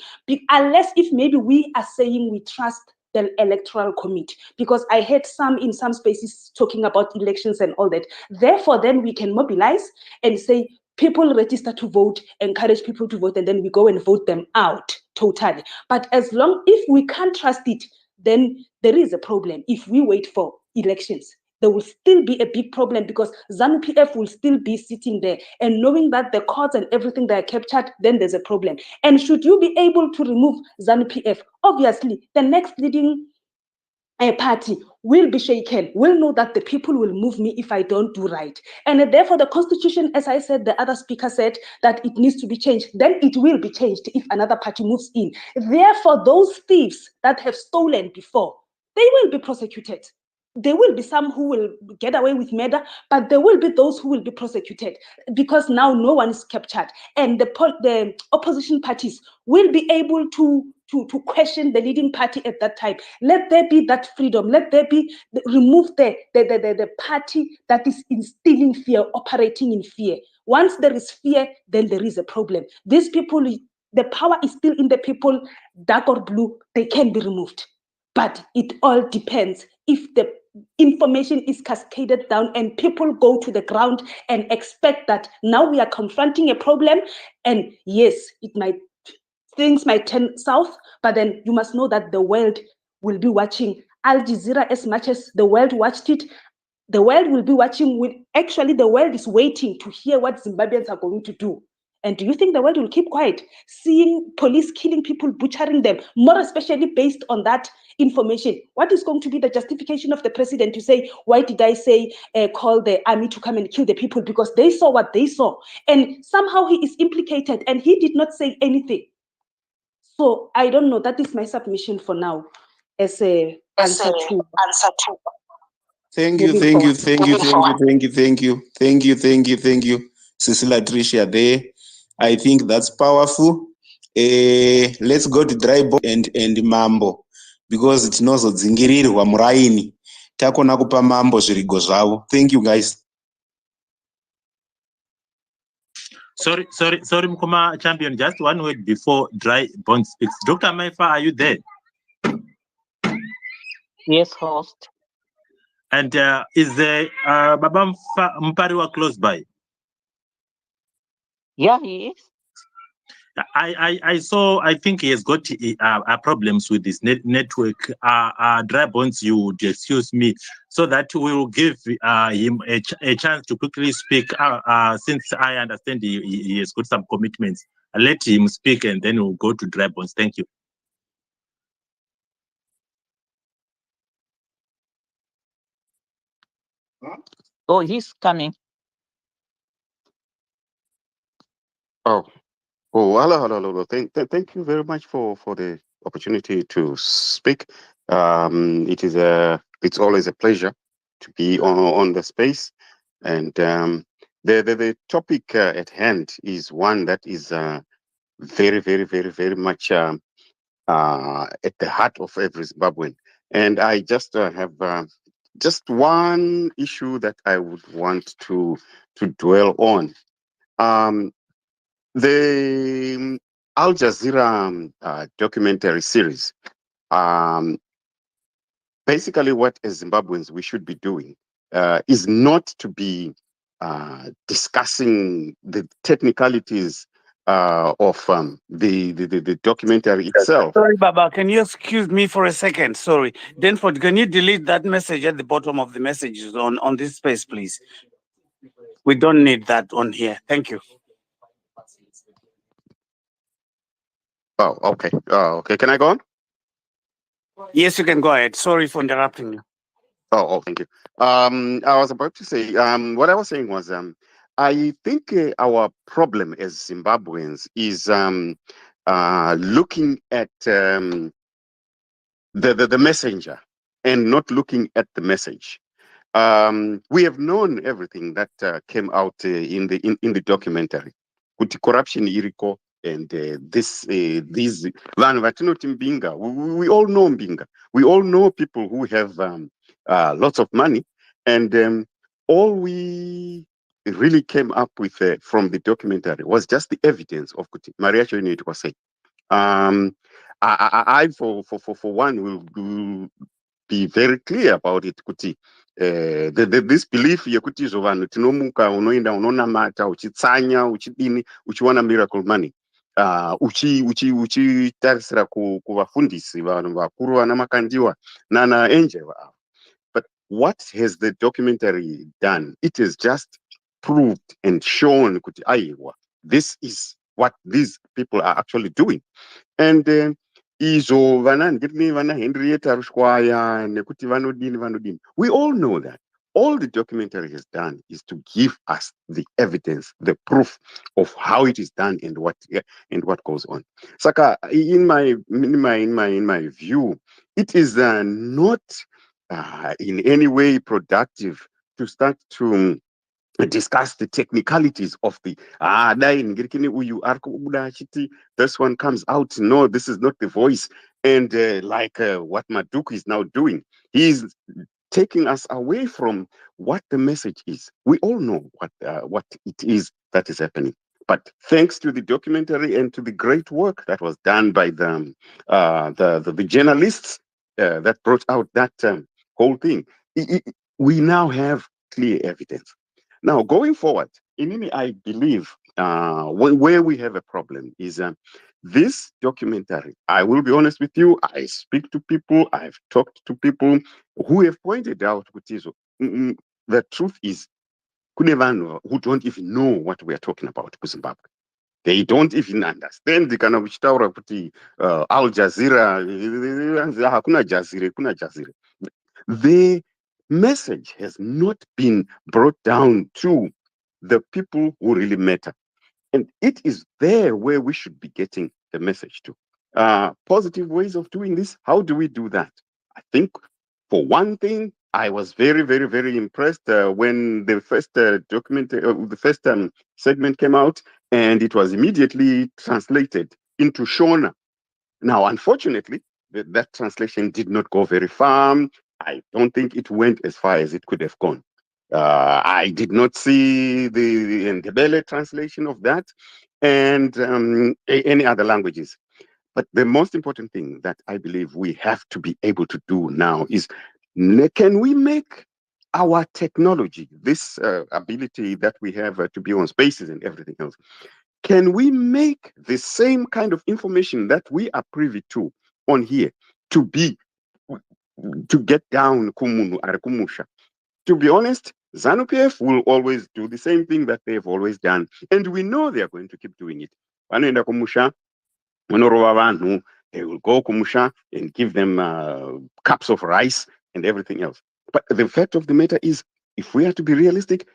Speaker 17: Unless if maybe we are saying we trust the electoral committee, because I heard some in some spaces talking about elections and all that. Therefore, then we can mobilize and say, people register to vote, encourage people to vote, and then we go and vote them out totally. But if we can't trust it, then there is a problem. If we wait for elections, there will still be a big problem, because ZANU-PF will still be sitting there, and knowing that the courts and everything that are captured, then there's a problem. And should you be able to remove ZANU-PF, obviously the next leading party will be shaken, will know that the people will move me if I don't do right. And therefore the constitution, as I said, the other speaker said that it needs to be changed, then it will be changed if another party moves in. Therefore, those thieves that have stolen before, they will be prosecuted. There will be some who will get away with murder, but there will be those who will be prosecuted, because now no one is captured. And the opposition parties will be able to question the leading party at that time. Let there be that freedom. Let there be, remove the party that is instilling fear, operating in fear. Once there is fear, then there is a problem. These people, the power is still in the people, dark or blue, they can be removed. But it all depends if the information is cascaded down and people go to the ground and expect that now we are confronting a problem, and yes, things might turn south, but then you must know that the world will be watching. Al Jazeera, as much as the world watched it, the world will be watching. Actually, the world is waiting to hear what Zimbabweans are going to do. And do you think the world will keep quiet, seeing police killing people, butchering them, more especially based on that information? What is going to be the justification of the president to say, why did I say, call the army to come and kill the people? Because they saw what they saw. And somehow he is implicated and he did not say anything. So I don't know. That is my submission for now as a answer to.
Speaker 14: Thank you, Cecilia Tricia there. I think that's powerful. Let's go to dry box and mambo, because tinozodzingirirwa muraini takona kupa mambo zvirigo zvavo. Thank you guys.
Speaker 1: Sorry, Mkoma champion. Just one word before Dry Bond speaks. Dr. Maifa, are you there?
Speaker 2: Yes, host.
Speaker 1: And is the Baba Mpariwa close by?
Speaker 2: Yeah, he is.
Speaker 1: I saw. I think he has got problems with his network. Dry Bonds, you would excuse me, so that we will give him a chance to quickly speak. Since I understand he has got some commitments, let him speak, and then we'll go to Dry Bonds. Thank you.
Speaker 2: Oh, he's coming.
Speaker 18: Oh, hello. Thank you very much for the opportunity to speak. It's always a pleasure to be on the space, and the topic at hand is one that is very much at the heart of every Zimbabwean. And I just have just one issue that I would want to dwell on. The Al Jazeera documentary series, basically what as Zimbabweans we should be doing is not to be discussing the technicalities of the documentary itself.
Speaker 9: Sorry, Baba, can you excuse me for a second? Sorry. Denford, can you delete that message at the bottom of the messages on this space, please? We don't need that on here. Thank you.
Speaker 18: Oh, okay. Okay. Can I go on?
Speaker 9: Yes, you can go ahead. Sorry for interrupting you.
Speaker 18: Oh, thank you. I was about to say, what I was saying was, I think our problem as Zimbabweans is looking at the messenger and not looking at the message. We have known everything that came out in the documentary. Kuti corruption iriko, and these vanhu vatinoti Mbinga, we all know Mbinga. We all know people who have lots of money, and all we really came up with from the documentary was just the evidence of Kuti. Maria Choinit was saying. I for one will be very clear about it, Kuti. This belief yekuti izvo vanhu tinomuka unoenda unonamata uchitsanya uchidini uchiwana miracle money uchitarisira kuvafundisi vanhu vakuru vana Makandiwa nana Angel. But what has the documentary done? It has just proved and shown kuti aiwa, this is what these people are actually doing. And izvo vana Henrietta Rushwaya nekuti vanodini. We all know that. All the documentary has done is to give us the evidence, the proof of how it is done and what goes on. Saka, in my view, it is not in any way productive to start to discuss the technicalities of the this one comes out, no, this is not the voice, and like what Maduku is now doing, he's taking us away from what the message is. We all know what it is that is happening, but thanks to the documentary and to the great work that was done by the journalists that brought out that whole thing, we now have clear evidence. Now, going forward, I believe where we have a problem is this documentary. I will be honest with you, I speak to people, I've talked to people who have pointed out, the truth is, kune vanhu who don't even know what we are talking about in Zimbabwe. They don't even understand kana uchitaura kuti Al Jazeera, hakuna Jazeera. The message has not been brought down to the people who really matter. And it is there where we should be getting the message to. Positive ways of doing this. How do we do that? I think, for one thing, I was very, very, very impressed when the first segment came out, and it was immediately translated into Shona. Now, unfortunately, that translation did not go very far. I don't think it went as far as it could have gone. I did not see the Ndebele translation of that and any other languages. But the most important thing that I believe we have to be able to do now is, can we make our technology, this ability that we have to be on spaces and everything else, can we make the same kind of information that we are privy to on here to get down kumunu arikumusha? To be honest, ZANU-PF will always do the same thing that they've always done, and we know they are going to keep doing it. Vanoenda kumusha, vanorova vanhu, they will go kumusha and give them cups of rice and everything else. But the fact of the matter is, if we are to be realistic,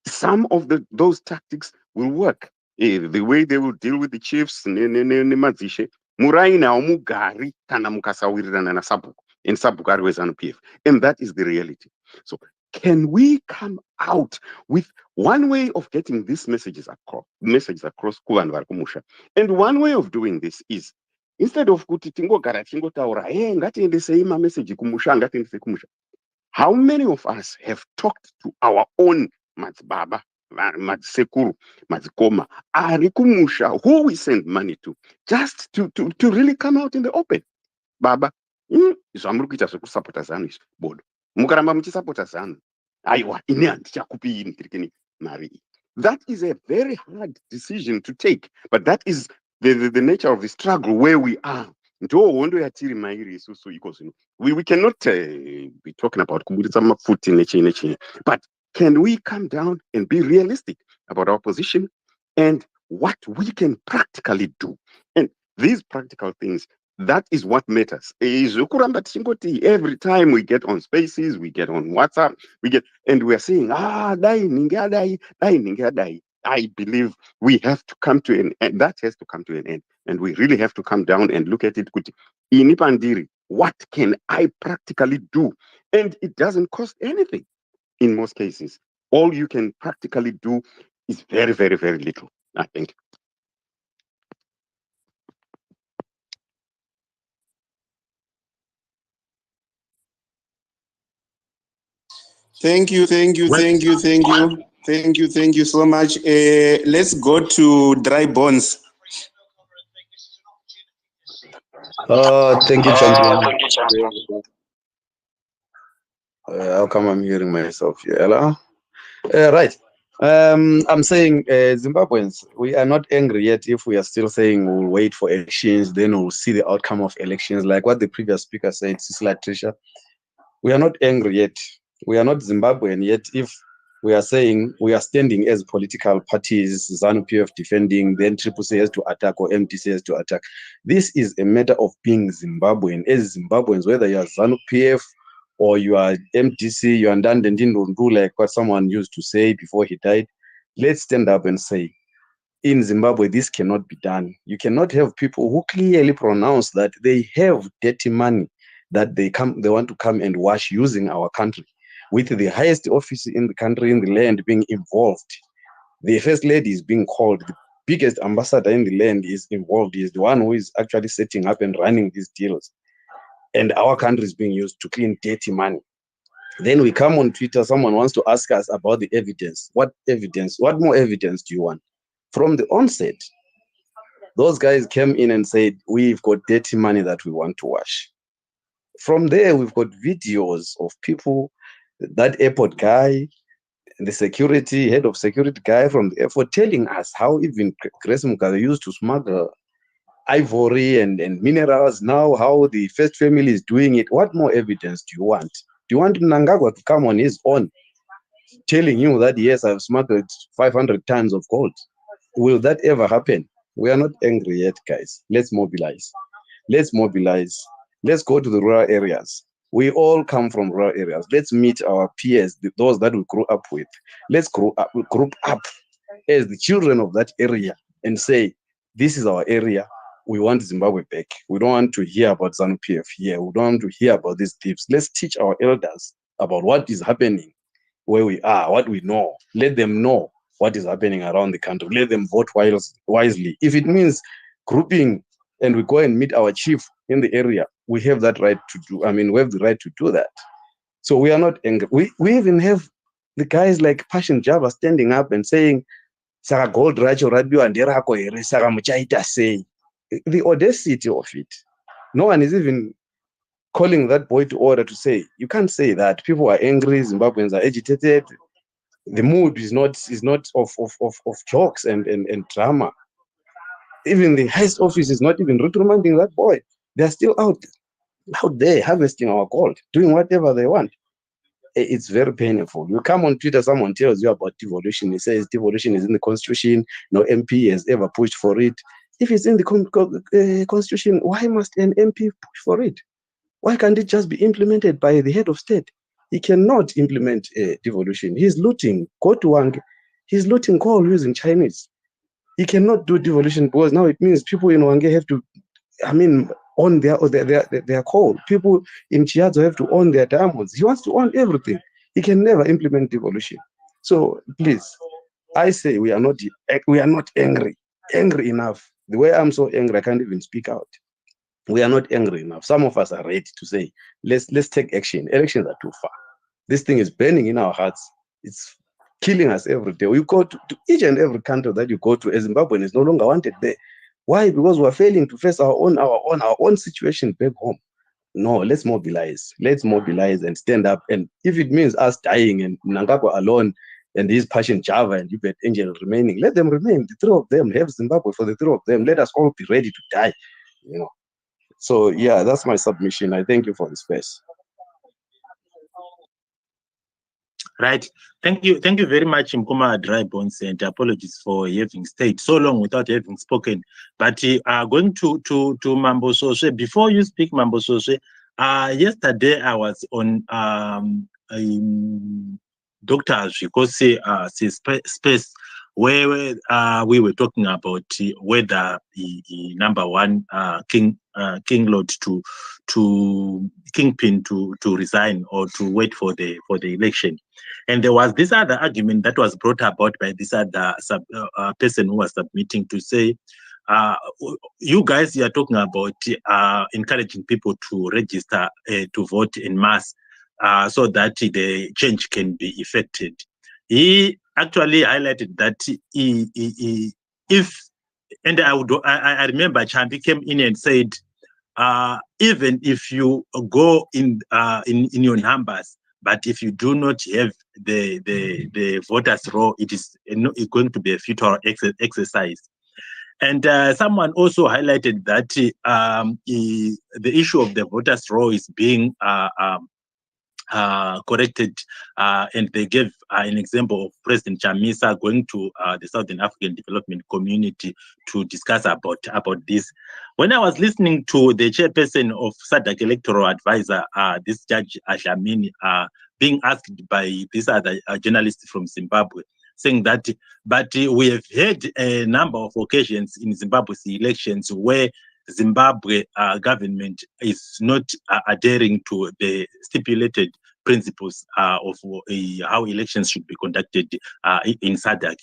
Speaker 18: some of those tactics will work. The way they will deal with the chiefs, muraina omugari kana mukasawirirana na Sabuk, in Sabuk ari ZANU-PF, and that is the reality. So can we come out with one way of getting these messages across kuvanhu vari kumusha? And one way of doing this is, instead of kuti tingogara tingotaura ngatiendesei mamessage kumusha, ngatiendesei kumusha, how many of us have talked to our own madzibaba, madzisekuru, madzikoma ari kumusha, who we send money to, just to really come out in the open? Baba, zvamuri kuita zvekusapota ZANU izvi bodo, mukaramba muchisapota ZANU, Aiwa, ine handichakupi ini tirikeni mari. That is a very hard decision to take, but that is the nature of the struggle where we are. We cannot be talking about but can we come down and be realistic about our position and what we can practically do? And these practical things, that is what matters. Every time we get on spaces, we get on WhatsApp, and we're saying, I believe we have to come to an end. That has to come to an end. And we really have to come down and look at it. Inipandiri, what can I practically do? And it doesn't cost anything in most cases. All you can practically do is very, very, very little, I think.
Speaker 14: Thank you so much. Let's go to Dry Bones.
Speaker 19: Thank you, champion. How come I'm hearing myself here? Hello? Right. I'm saying, Zimbabweans, we are not angry yet if we are still saying we'll wait for elections, then we'll see the outcome of elections, like what the previous speaker said, Sisla Trisha. We are not angry yet. We are not Zimbabwean yet if we are saying we are standing as political parties, ZANU-PF defending, then Triple C has to attack or MTC has to attack. This is a matter of being Zimbabwean. As Zimbabweans, whether you are ZANU-PF or you are MTC, you are Ndandendindundu, like what someone used to say before he died, let's stand up and say, in Zimbabwe, this cannot be done. You cannot have people who clearly pronounce that they have dirty money that they want to come and wash using our country, with the highest office in the country, in the land, being involved. The first lady is being called. The biggest ambassador in the land is involved. He is the one who is actually setting up and running these deals. And our country is being used to clean dirty money. Then we come on Twitter, someone wants to ask us about the evidence. What evidence? What more evidence do you want? From the onset, those guys came in and said, we've got dirty money that we want to wash. From there, we've got videos of people, that airport guy, the head of security guy from the airport, telling us how even Grace Mugabe used to smuggle ivory and minerals. Now how the first family is doing it. What more evidence do you want? Do you want Mnangagwa to come on his own, telling you that, yes, I've smuggled 500 tons of gold? Will that ever happen? We are not angry yet, guys. Let's mobilize. Let's mobilize. Let's go to the rural areas. We all come from rural areas. Let's meet our peers, those that we grew up with. Let's group up as the children of that area and say, this is our area. We want Zimbabwe back. We don't want to hear about ZANU-PF here. We don't want to hear about these thieves. Let's teach our elders about what is happening where we are, what we know. Let them know what is happening around the country. Let them vote wisely. If it means grouping and we go and meet our chief in the area, we have that right to do. I mean, we have the right to do that. So we are not angry. We even have the guys like Passion Java standing up and saying, Saka gold racho radio and derako ere saka muchaita say. The audacity of it. No one is even calling that boy to order to say, you can't say that. People are angry, Zimbabweans are agitated. The mood is not of jokes and drama. Even the highest office is not even reprimanding that boy. They're still out there harvesting our gold, doing whatever they want. It's very painful. You come on Twitter, someone tells you about devolution. He says devolution is in the constitution. No MP has ever pushed for it. If it's in the constitution, why must an MP push for it? Why can't it just be implemented by the head of state? He cannot implement devolution. He's looting. Go to Wang. He's looting coal using Chinese. He cannot do devolution because now it means people in Wang have to, own their coal. People in Chiazo have to own their diamonds. He wants to own everything. He can never implement devolution. So please, I say we are not angry enough. The way I'm so angry, I can't even speak out. We are not angry enough. Some of us are ready to say, let's take action. Elections are too far. This thing is burning in our hearts. It's killing us every day. We go to each and every country that you go to, as Zimbabwean is no longer wanted there. Why? Because we're failing to face our own situation back home. No, let's mobilize. Let's mobilize and stand up. And if it means us dying and Mnangagwa alone and his passion Java and Hubert Angel remaining, let them remain. The three of them have Zimbabwe for the three of them. Let us all be ready to die. So yeah, that's my submission. I thank you for the space.
Speaker 1: Right. Thank you very much, Mkoma Dry Bones, and apologies for having stayed so long without having spoken. But going to Mambo Soswe. Before you speak, Mambo Soswe, yesterday I was on Dr. Ashikosi space where we were talking about whether the number one King Lord to Kingpin to resign or to wait for the election. And there was this other argument that was brought about by this other person who was submitting to say, you guys are talking about encouraging people to register to vote in mass so that the change can be effected. He actually highlighted that I remember Chambi came in and said, even if you go in your numbers, but if you do not have the voters roll, it is going to be a futile exercise. And someone also highlighted that the issue of the voters roll is being corrected, and they gave an example of President Chamisa going to the Southern African Development Community to discuss about this. When I was listening to the chairperson of SADC Electoral Advisor, this Judge Ashamini, being asked by this other journalist from Zimbabwe, saying that, but we have had a number of occasions in Zimbabwe's elections where Zimbabwe government is not adhering to the stipulated principles of how elections should be conducted in SADC.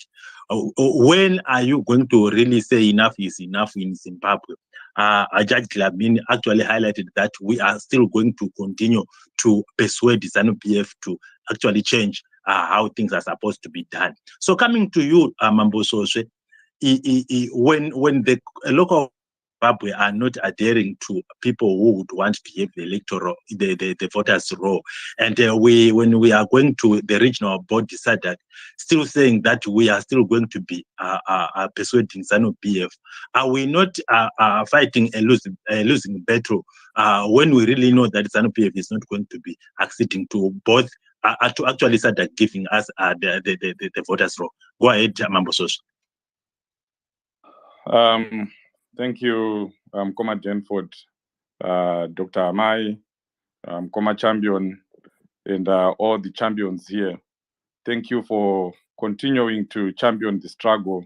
Speaker 1: When are you going to really say enough is enough in Zimbabwe? Judge Dlamini actually highlighted that we are still going to continue to persuade ZANU-PF to actually change how things are supposed to be done. So coming to you, Mambo Soswe, when the local Zimbabwe are not adhering to people who would want to have the electoral, the voters roll, and when we are going to the regional body SADC, still saying that we are still going to be persuading ZANU-PF, are we not fighting a losing battle when we really know that ZANU-PF is not going to be acceding to both to actually SADC giving us the voters roll? Go ahead, Mambo Soswe.
Speaker 20: Thank you, Koma Jenford, Dr. Amai, Koma Champion, and all the champions here. Thank you for continuing to champion the struggle,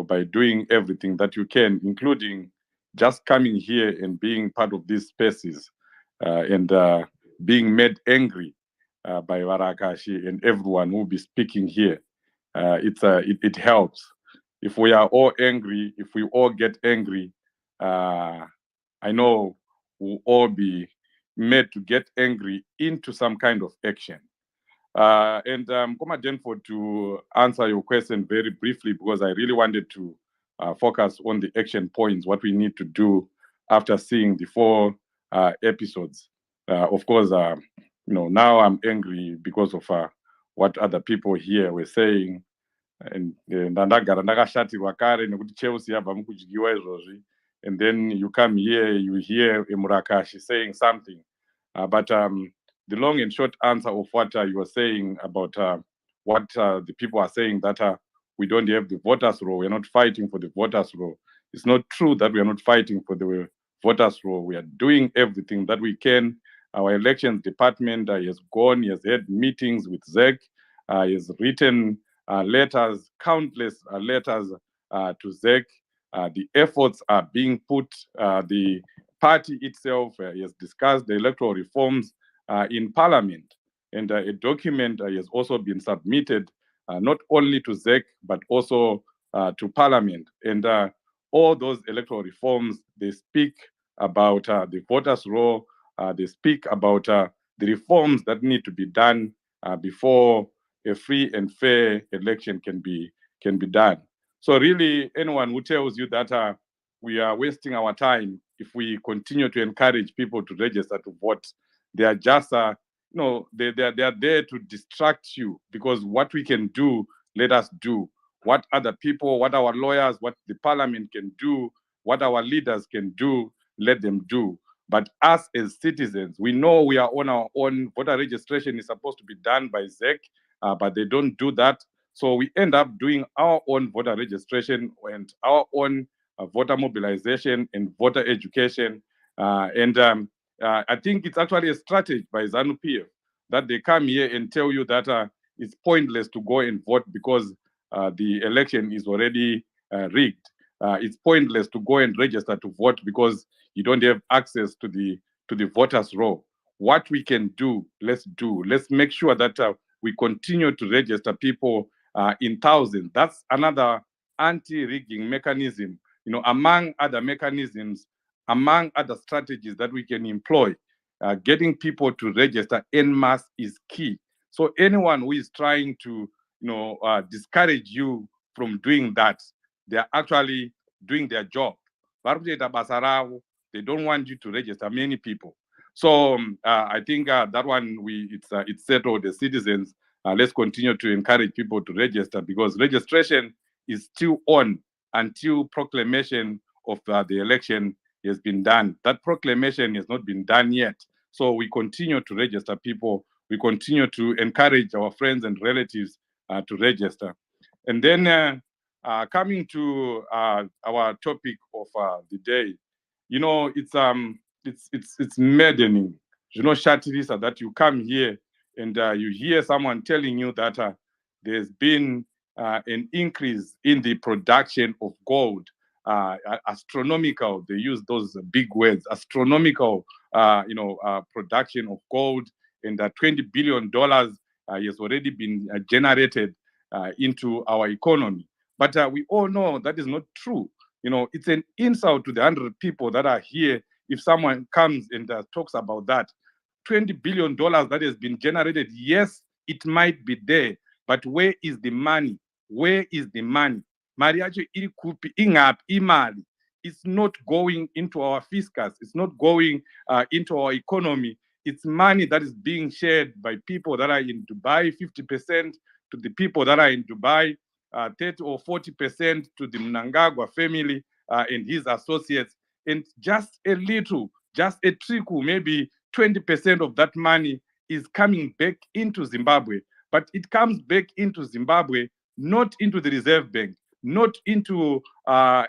Speaker 20: by doing everything that you can, including just coming here and being part of these spaces and being made angry by Warakashi and everyone who will be speaking here. It helps. If we are all angry, if we all get angry, I know we'll all be made to get angry into some kind of action. And Koma Jenford, to answer your question very briefly, because I really wanted to focus on the action points, what we need to do after seeing the 4 episodes. Of course, now I'm angry because of what other people here were saying. And ndandagara ndakashatirwa kare nekuti Chelsea yabva mukudyiwa izvozvi, and then you come here, you hear Murakashi saying something, but the long and short answer of what you are saying about what the people are saying, that we don't have the voters roll, we're not fighting for the voters roll. It's not true that we are not fighting for the voters roll. We are doing everything that we can. Our elections department has gone, he has had meetings with ZEC, he has written letters, countless letters to ZEC. The efforts are being put. The party itself has discussed the electoral reforms in Parliament, and a document has also been submitted not only to ZEC but also to Parliament. And all those electoral reforms, they speak about the voters' roll. They speak about the reforms that need to be done before a free and fair election can be done. So really, anyone who tells you that we are wasting our time if we continue to encourage people to register to vote. They are just, they are there to distract you, because what we can do, let us do. What other people, what our lawyers, what the parliament can do, what our leaders can do, let them do. But us as citizens, we know we are on our own. Voter registration is supposed to be done by ZEC, but they don't do that. So we end up doing our own voter registration and our own voter mobilization and voter education. I think it's actually a strategy by ZANU-PF that they come here and tell you that it's pointless to go and vote because the election is already rigged. It's pointless to go and register to vote because you don't have access to the voters' roll. What we can do, let's do. Let's make sure that we continue to register people in thousands. That's another anti-rigging mechanism. Among other mechanisms, among other strategies that we can employ, getting people to register en masse is key. So anyone who is trying to, discourage you from doing that, they are actually doing their job. They don't want you to register many people. So I think that one it's settled. The citizens, let's continue to encourage people to register, because registration is still on until proclamation of the election has been done. That proclamation has not been done yet. So we continue to register people. We continue to encourage our friends and relatives to register. And then coming to our topic of the day, it's maddening. Shatirisa, that you come here and you hear someone telling you that there's been an increase in the production of gold, astronomical. They use those big words, astronomical, production of gold, and $20 billion has already been generated into our economy. But we all know that is not true. It's an insult to the 100 people that are here if someone comes and talks about that. $20 billion that has been generated, yes, it might be there, but where is the money? Where is the money? It's not going into our fiscus. It's not going into our economy. It's money that is being shared by people that are in Dubai, 50% to the people that are in Dubai, 30 or 40% to the Mnangagwa family and his associates, and just a little, just a trickle, maybe 20% of that money is coming back into Zimbabwe. But it comes back into Zimbabwe, not into the Reserve Bank, not into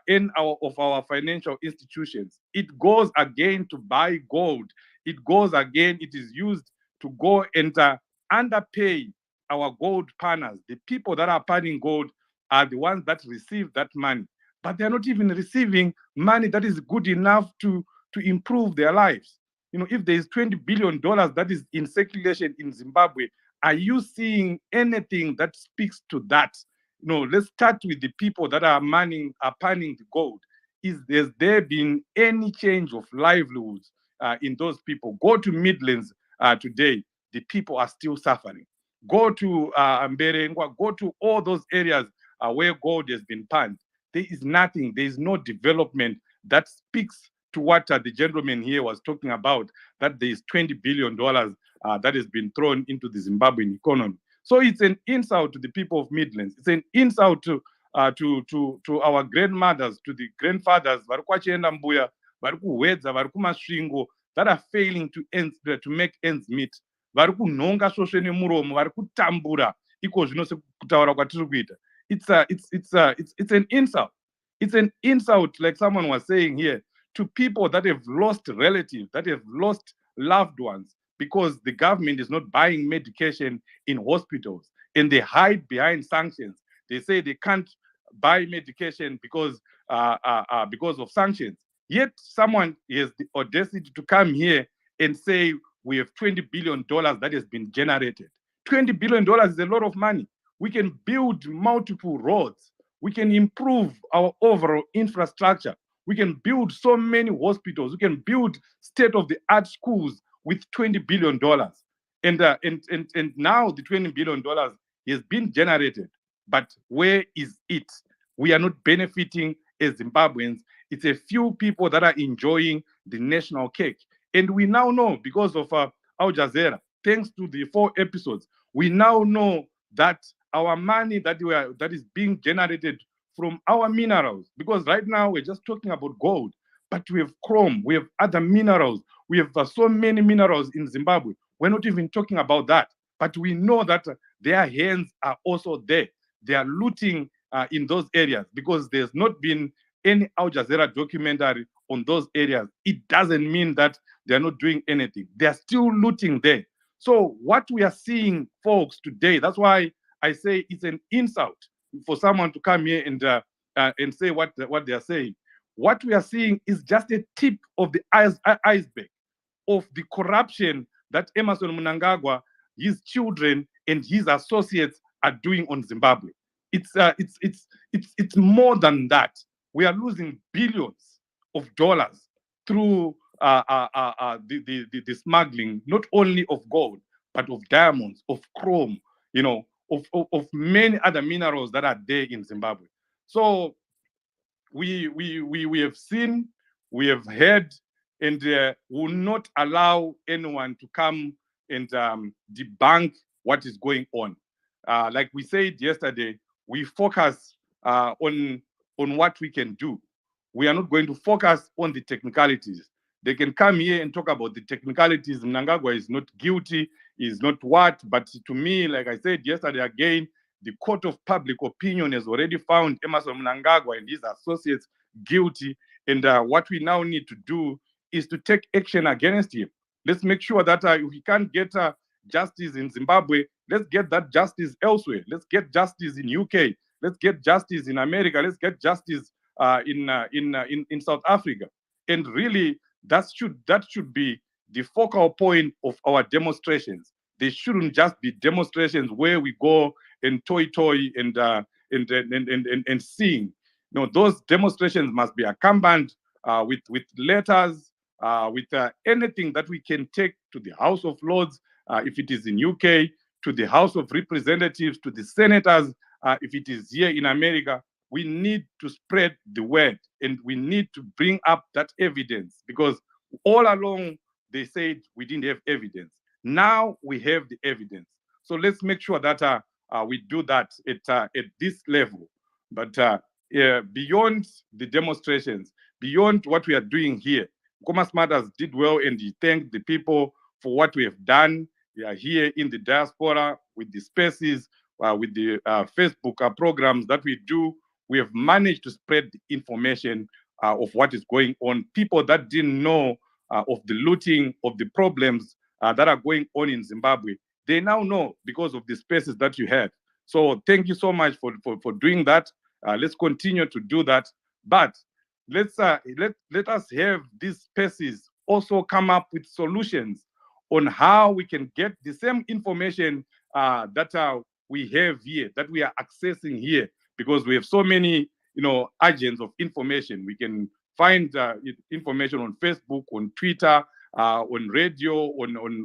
Speaker 20: any of our financial institutions. It goes again to buy gold. It goes again, it is used to go and underpay our gold panners. The people that are panning gold are the ones that receive that money, but they're not even receiving money that is good enough to improve their lives. If there is $20 billion that is in circulation in Zimbabwe, are you seeing anything that speaks to that? Let's start with the people that are panning the gold. Has there been any change of livelihoods in those people? Go to Midlands today, the people are still suffering. Go to Mberengwa, go to all those areas where gold has been panned. There is nothing, there is no development that speaks to what the gentleman here was talking about, that there is $20 billion that has been thrown into the Zimbabwean economy. So it's an insult to the people of Midlands. It's an insult to our grandmothers, to the grandfathers, that are failing to make ends meet. It's an insult. It's an insult, like someone was saying here, to people that have lost relatives, that have lost loved ones, because the government is not buying medication in hospitals, and they hide behind sanctions. They say they can't buy medication because of sanctions. Yet someone has the audacity to come here and say we have $20 billion that has been generated. $20 billion is a lot of money. We can build multiple roads. We can improve our overall infrastructure. We can build so many hospitals. We can build state-of-the-art schools with $20 billion. And now the $20 billion has been generated. But where is it? We are not benefiting as Zimbabweans, it's a few people that are enjoying the national cake. And we now know, because of Al Jazeera, thanks to the 4 episodes, we now know that our money that is being generated from our minerals, because right now we're just talking about gold, but we have chrome, we have other minerals, we have so many minerals in Zimbabwe. We're not even talking about that, but we know that their hands are also there. They are looting in those areas because there's not been any Al Jazeera documentary on those areas. It doesn't mean that they're not doing anything. They're still looting there. So what we are seeing, folks, today, that's why I say it's an insult for someone to come here and say what they are saying. What we are seeing is just a tip of the iceberg of the corruption that Emmerson Mnangagwa, his children, and his associates are doing on Zimbabwe. It's more than that. We are losing billions of dollars through the smuggling, not only of gold, but of diamonds, of chrome, of many other minerals that are there in Zimbabwe. So we have seen, we have heard, and will not allow anyone to come and debunk what is going on. Like we said yesterday, we focus on what we can do. We are not going to focus on the technicalities. They can come here and talk about the technicalities. Mnangagwa is not guilty, is not what, but to me, like I said yesterday again, the court of public opinion has already found Emmerson Mnangagwa and his associates guilty. And what we now need to do is to take action against him. Let's make sure that if we can't get justice in Zimbabwe, let's get that justice elsewhere. Let's get justice in UK. Let's get justice in America. Let's get justice in South Africa. And really, that should be the focal point of our demonstrations. They shouldn't just be demonstrations where we go and toy and sing. No, those demonstrations must be accompanied with letters, with anything that we can take to the House of Lords, if it is in UK, to the House of Representatives, to the senators, if it is here in America. We need to spread the word, and we need to bring up that evidence, because all along they said we didn't have evidence. Now we have the evidence. So let's make sure that we do that at this level. But beyond the demonstrations, beyond what we are doing here, Commerce Matters did well, and he thanked the people for what we have done. We are here in the diaspora with the spaces, with the Facebook programs that we do. We have managed to spread the information of what is going on. People that didn't know of the looting, of the problems that are going on in Zimbabwe, they now know because of the spaces that you have. So thank you so much for doing that. Let's continue to do that. But let us have these spaces also come up with solutions on how we can get the same information that we have here, that we are accessing here, because we have so many, agents of information. We can find information on Facebook, on Twitter, on radio,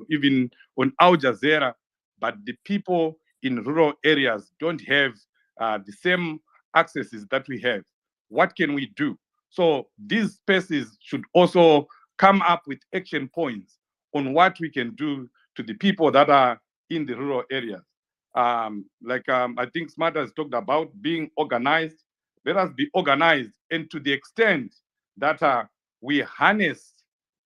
Speaker 20: even on Al Jazeera, but the people in rural areas don't have the same accesses that we have. What can we do? So these spaces should also come up with action points on what we can do to the people that are in the rural areas. I think Smart has talked about being organized. Let us be organized, and to the extent that we harness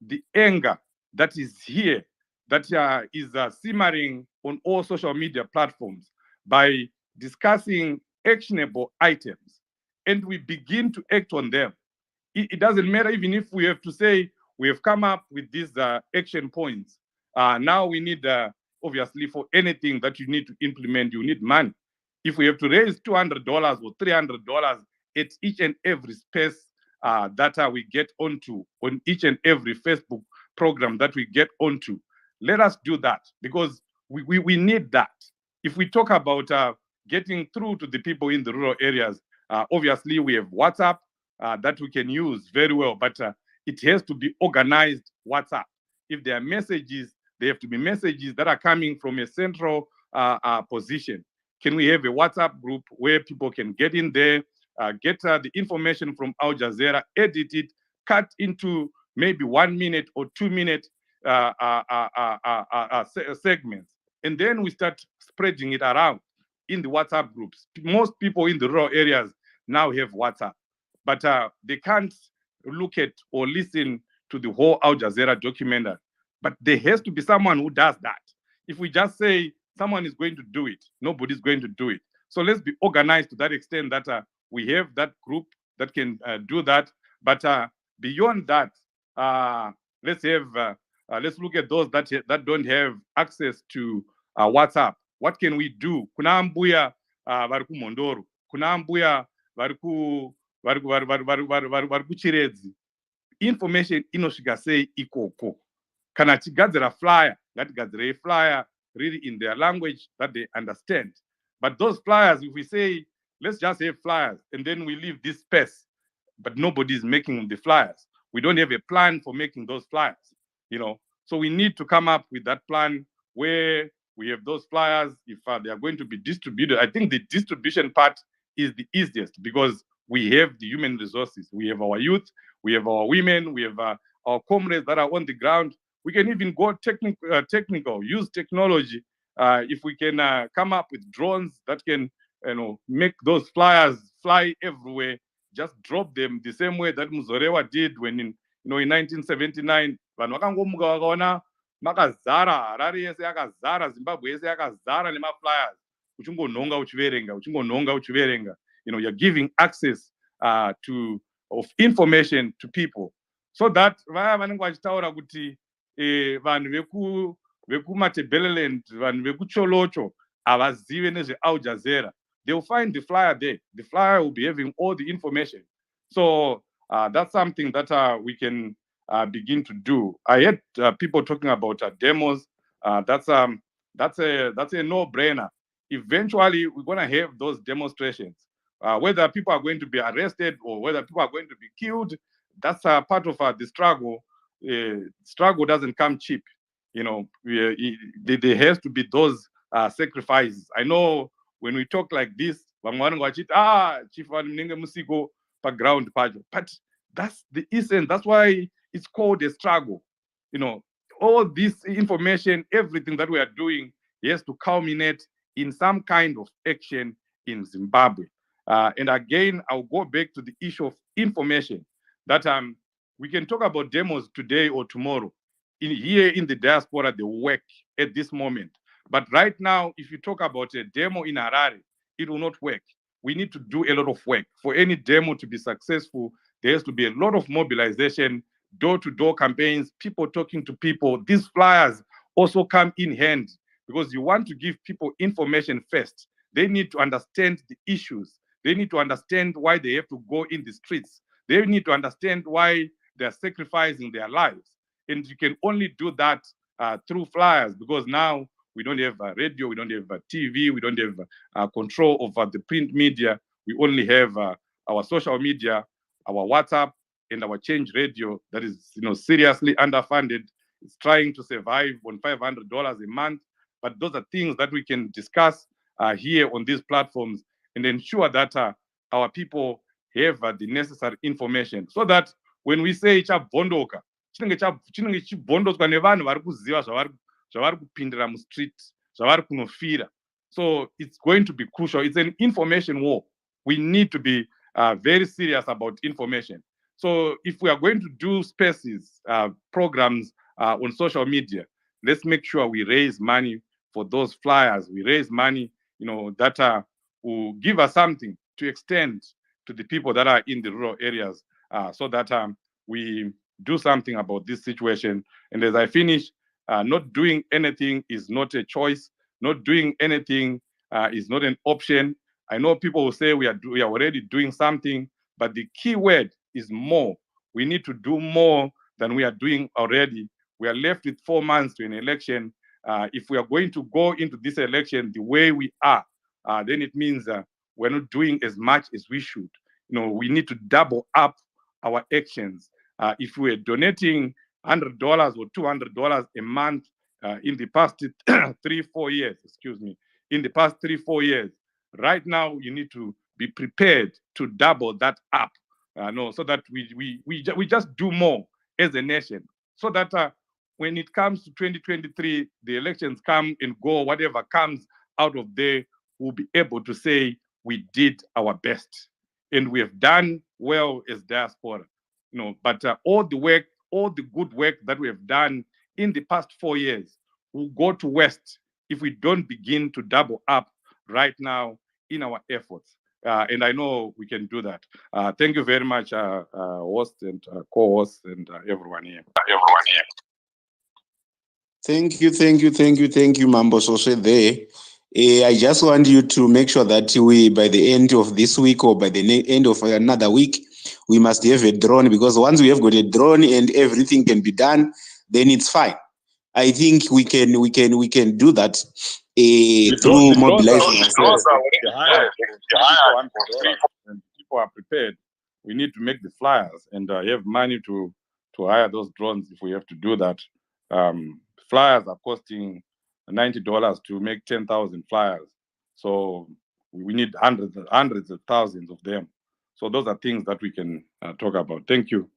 Speaker 20: the anger that is here, that is simmering on all social media platforms, by discussing actionable items, and we begin to act on them. It doesn't matter even if we have to say we have come up with these action points. Now we need, obviously, for anything that you need to implement, you need money. If we have to raise $200 or $300 at each and every space that we get onto, on each and every Facebook program that we get onto, let us do that, because we need that. If we talk about getting through to the people in the rural areas, obviously we have WhatsApp that we can use very well, but it has to be organized WhatsApp. If there are messages, they have to be messages that are coming from a central position. Can we have a WhatsApp group where people can get in there, get the information from Al Jazeera, edit it, cut into maybe 1 minute or 2 minute segments. And then we start spreading it around in the WhatsApp groups. Most people in the rural areas now have WhatsApp, but they can't look at or listen to the whole Al Jazeera documentary. But there has to be someone who does that. If we just say someone is going to do it, nobody's going to do it. So let's be organized to that extent that we have that group that can do that. But beyond that, let's look at those that don't have access to WhatsApp. What can we do? Kuna mbuya vari kuMhondoro, kuna mbuya vari kuChiredzi. Information inosvika sei ikoko. Kana tigadzira flyer, ngatigadzirei flyer really in their language that they understand. But those flyers, if we say, let's just have flyers, and then we leave this space, but nobody is making the flyers. We don't have a plan for making those flyers, you know. So we need to come up with that plan where we have those flyers. If they are going to be distributed, I think the distribution part is the easiest because we have the human resources. We have our youth, we have our women, we have our comrades that are on the ground. We can even go technical, use technology. If we can come up with drones that can, make those flyers fly everywhere, just drop them the same way that Muzorewa did when in 1979, vanhu vakangomuka vakaona makazara, Harare yese yakazara, Zimbabwe yese yakazara nemaflyers. Uchingonhonga uchiverenga. You're giving access of information to people, so that vaya vanenge vachitaura kuti vanhu vekuMatebeleland, vanhu vekuCholocho havazive nezveAl Jazeera. They will find the flyer there. The flyer will be having all the information. So that's something that we can begin to do. I heard people talking about demos. That's a no-brainer. Eventually, we're going to have those demonstrations. Whether people are going to be arrested or whether people are going to be killed, that's part of the struggle. Struggle doesn't come cheap. There has to be those sacrifices. I know when we talk like this, chief musiko pa ground pajo, but that's the essence. That's why it's called a struggle. All this information, everything that we are doing has to culminate in some kind of action in Zimbabwe. And again, I'll go back to the issue of information that we can talk about demos today or tomorrow. Here in the diaspora, they work at this moment. But right now, if you talk about a demo in Harare, it will not work. We need to do a lot of work. For any demo to be successful, there has to be a lot of mobilization, door-to-door campaigns, people talking to people. These flyers also come in hand because you want to give people information first. They need to understand the issues. They need to understand why they have to go in the streets. They need to understand why they're sacrificing their lives. And you can only do that through flyers because now we don't have radio, we don't have TV, we don't have control over the print media. We only have our social media, our WhatsApp, and our Change Radio that is seriously underfunded. It's trying to survive on $500 a month. But those are things that we can discuss here on these platforms and ensure that our people have the necessary information so that when we say chabhondoka, chinenge chibhondoswa nevanhu vari kuziva zvavari kupindira mustreet, zvavari kunofira. So it's going to be crucial. It's an information war. We need to be very serious about information. So if we are going to do spaces, programs on social media, let's make sure we raise money for those flyers. We raise money, that will give us something to extend to the people that are in the rural areas, so that we do something about this situation. And as I finish, not doing anything is not a choice. Not doing anything is not an option. I know people will say we are already doing something, but the key word is more. We need to do more than we are doing already. We are left with 4 months to an election. If we are going to go into this election the way we are, then it means we're not doing as much as we should. We need to double up our actions. If we're donating $100 or $200 a month in the past 3-4 years, in the past 3-4 years, right now you need to be prepared to double that up, no, so that we just do more as a nation, so that when it comes to 2023, the elections come and go, whatever comes out of there, we'll be able to say we did our best and we have done well as diaspora. But all the good work that we have done in the past 4 years will go to waste if we don't begin to double up right now in our efforts. And I know we can do that. Thank you very much, host and co-host and everyone here.
Speaker 14: Thank you, Mambo Sose there. I just want you to make sure that we, by the end of this week or by the end of another week, we must have a drone, because once we have got a drone and everything can be done, then it's fine. I think we can do that through mobilizing ourselves.
Speaker 20: And people are prepared. We need to make the flyers and have money to hire those drones if we have to do that. Flyers are costing $90 to make 10,000 flyers. So we need hundreds of thousands of them. So those are things that we can talk about. Thank you.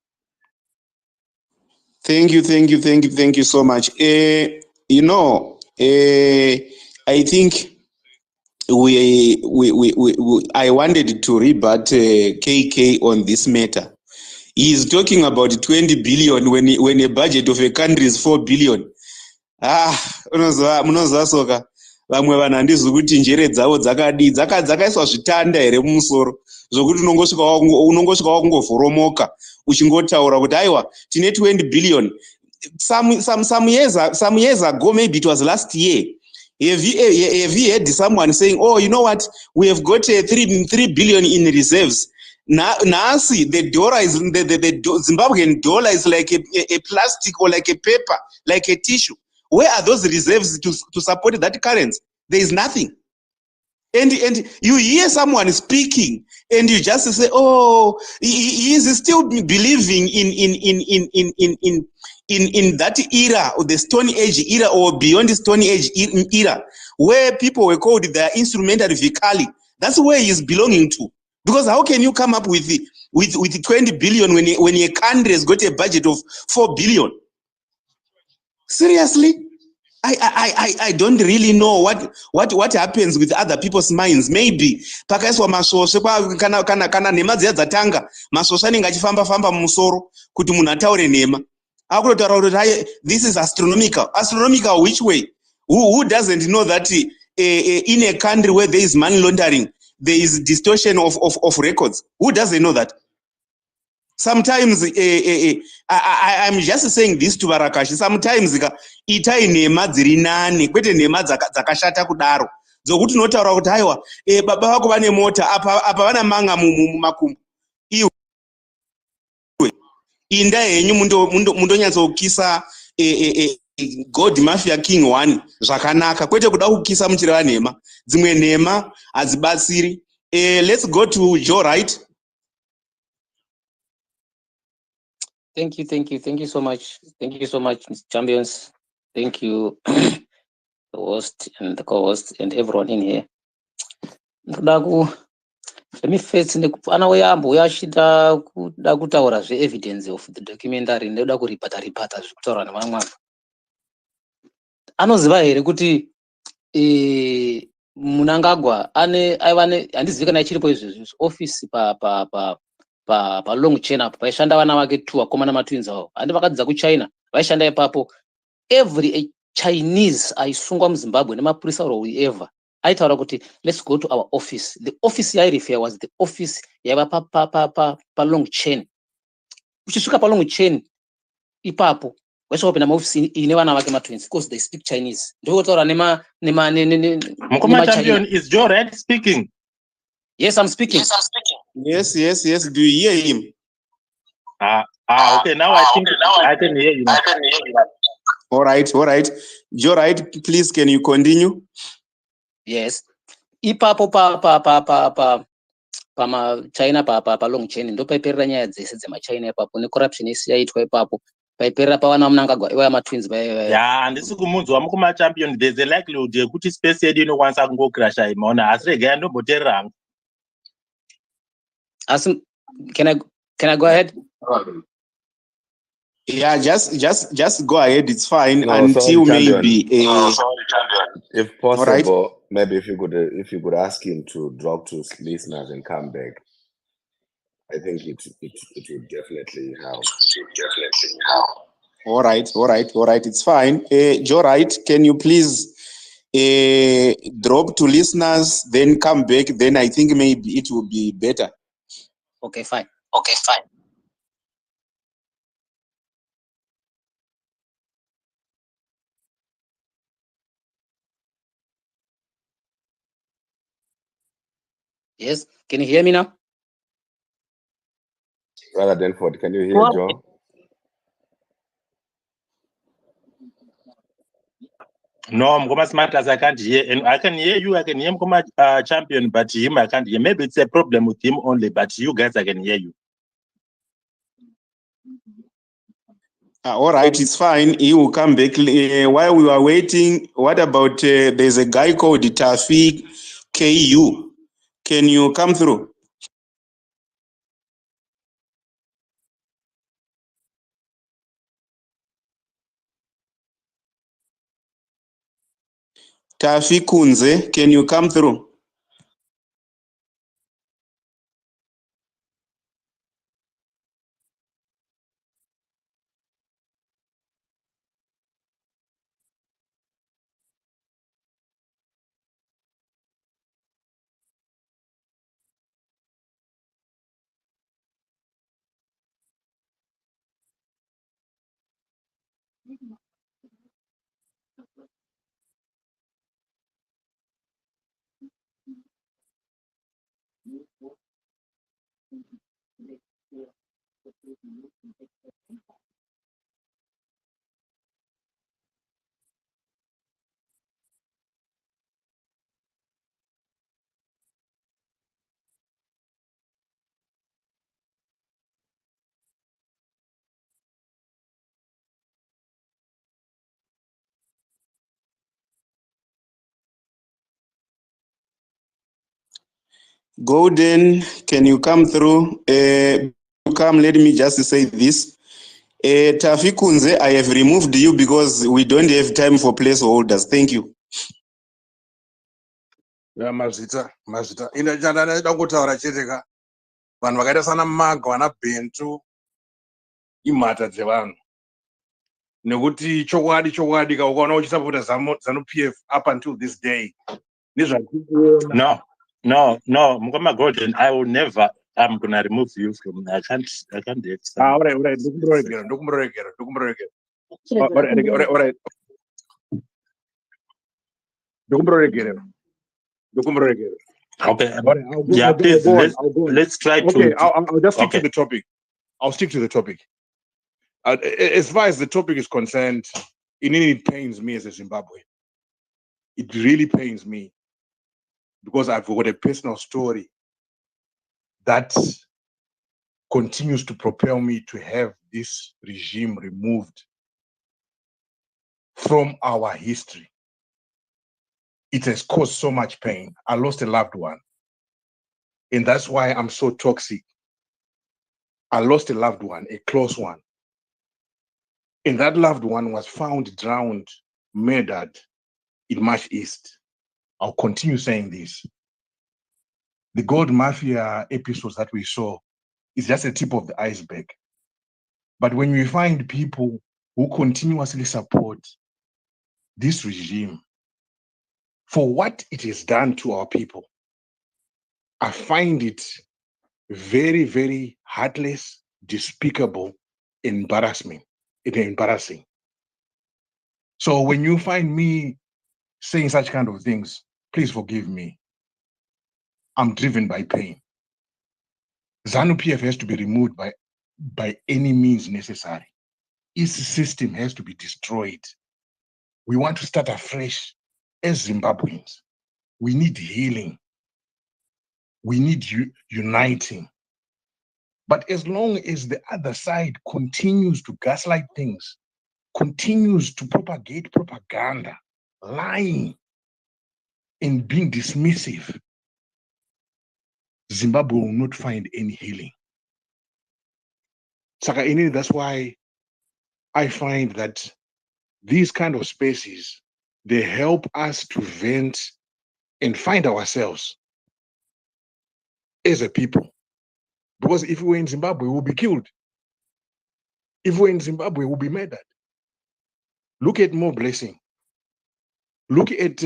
Speaker 14: Thank you so much. I think I wanted to rebut KK on this matter. He is talking about 20 billion when a budget of a country is 4 billion. Munozwa soka vamwe vanhu handizvi kuti njere dzavo dzakaiswa zvitanda here mumusoro zvokuti unongosvika wakungovhoromoka uchingotaura kuti aiwa tine 20 billion. Some years ago, maybe it was last year, have you heard someone saying, oh, you know what, we have got 3 billion in reserves? Nasi, the dollar is the Zimbabwean dollar is like a plastic or like a paper, like a tissue. Where are those reserves to support that currency? There is nothing. And you hear someone speaking and you just say, oh, he is still believing in that era, or the Stone Age era, or beyond the Stone Age era, where people were called their instrumental vicali. That's where he is belonging to. Because how can you come up with 20 billion when a country has got a budget of 4 billion? Seriously? I don't really know what happens with other people's minds. Maybe pakaiswa masvosve kana nhema dziya dzatanga masvosve anenge achifamba mumusoro kuti munhu ataure nhema akutotaura kuti this is astronomical which way? Who doesn't know that in a country where there is money laundering there is distortion of records? Who doesn't know that? Sometimes I'm just saying this to Varakashi. Sometimes itai nhema dziri nani kwete nhema dzakashata kudaro dzokuti unotaura kuti aiwa baba vako vane mota apa vana manga mumakumbo iwe inda henyu mundonyatsokisa God Mafia King 1 zvakanaka kwete kuda kukisa muchireva nhema. Dzimwe nhema hadzibatsiri. Let's go to Joe, right?
Speaker 4: Thank you so much. Thank you so much, Mr. Champions. Thank you, the host and the co-host and everyone in here. Let me first ana weyambo uyashita kuda kutaura evidence of the documentary ndoda kuripata zvekutaura nevamwe vanhu. Anoziva here kuti Munangagwa handizivi kana ichiripo izvezvi office pa long chain apo paishanda vana vake 2 vakomana matwins avo handi vakadzidza kuchina vaishanda ipapo. Every Chinese aisungwa muZimbabwe nemapurisa or whoever aitaura kuti let's go to our office. The office yairife was the office yaiva pa long chain. Uchisvika pa long chain ipapo waisopinda muofisi ine vana vake matwins because they speak Chinese. Ndotaura nema
Speaker 1: Mukoma Champion, is Joe Red speaking?
Speaker 4: Yes, I'm speaking.
Speaker 14: Yes. Do you hear him?
Speaker 1: Okay. Now I can hear you.
Speaker 14: All right. Joe, right? Please, can you continue?
Speaker 4: Yes. Ipapo pa China pa long chain ndo paiperera nyaya dzese dzemachina ipapo necorruption isi yaitwa ipapo paiperera pavana Munangagwa iva matwins
Speaker 1: handisi kumunzwa Mukoma Champion. There's a likelihood yekuti space yedu inokwanisa kungokrasha imaona asi regai ndomboteerera hangu.
Speaker 4: Can I go ahead?
Speaker 14: Yeah, just go ahead. It's fine
Speaker 15: No,
Speaker 14: until
Speaker 15: sorry, champion.
Speaker 14: maybe.
Speaker 15: If
Speaker 14: All right.
Speaker 15: possible, maybe if you could ask him to drop to listeners and come back, I think it would definitely help.
Speaker 14: All right. It's fine. Joe Wright, can you please drop to listeners, then come back? Then I think maybe it will be better.
Speaker 4: Okay, fine. Yes, can you hear me now?
Speaker 15: Brother Denford, can you hear
Speaker 2: What?
Speaker 15: Joe?
Speaker 1: No, Mkoma Smarters, I can't hear. And I can hear you, I can hear Mkoma Champion, but him, I can't hear. Maybe it's a problem with him only, but you guys, I can hear you.
Speaker 14: All right, it's fine. He will come back. While we were waiting, what about there's a guy called Tafi KU? Can you come through? Tafi Kunze, can you come through? Golden, can you come through? Let me just say this. Tafi Kunze, I have removed you because we don't have time for placeholders. Thank you.
Speaker 2: mazita ine chandanoda kutaura chete ka vanhu vakaita sana maga vana bhentu imhata dzevanhu nekuti chokwadi ka ukaona uchisapota zanu pf up until this day
Speaker 1: No, Mkoma Golden, I will never. I'm gonna remove you from. I can't accept.
Speaker 2: Right. Ndokumboregera. Alright. Ndokumboregera.
Speaker 1: Okay.
Speaker 2: I'll
Speaker 1: Please,
Speaker 2: go on.
Speaker 1: let's try to.
Speaker 2: Okay, I'll just stick to the topic. I'll stick to the topic. As far as the topic is concerned, it pains me as a Zimbabwean. It really pains me because I've got a personal story that continues to propel me to have this regime removed from our history. It has caused so much pain. I lost a loved one, and that's why I'm so toxic. I lost a loved one, a close one, and that loved one was found drowned, murdered in March East. I'll continue saying this. The gold mafia episodes that we saw is just a tip of the iceberg. But when we find people who continuously support this regime for what it has done to our people, I find it very, very heartless, despicable, embarrassing. So when you find me saying such kind of things, please forgive me. I'm driven by pain. ZANU-PF has to be removed by any means necessary. Its system has to be destroyed. We want to start afresh as Zimbabweans. We need healing. We need uniting. But as long as the other side continues to gaslight things, continues to propagate propaganda, lying, and being dismissive,
Speaker 21: Zimbabwe will not find any healing. Saka ini, that's why I find that these kind of spaces, they help us to vent and find ourselves as a people. Because if we were in Zimbabwe, we'll be killed. If we're in Zimbabwe, we'll be murdered. Look at More Blessing. Look at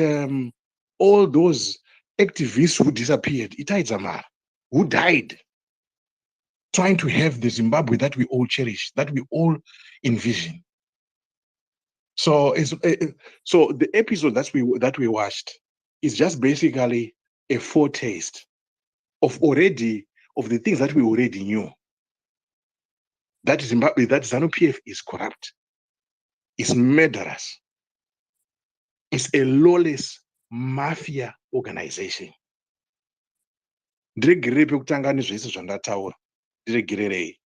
Speaker 21: all those activists who disappeared, Itai Dzamara, who died trying to have the Zimbabwe that we all cherish, that we all envision. So so the episode that we watched is just basically a foretaste of the things that we already knew. That Zimbabwe, that ZANU-PF is corrupt, is murderous, is a lawless mafia organization. Ndiregerere pekutanga nezvese zvandataura, ndiregererei.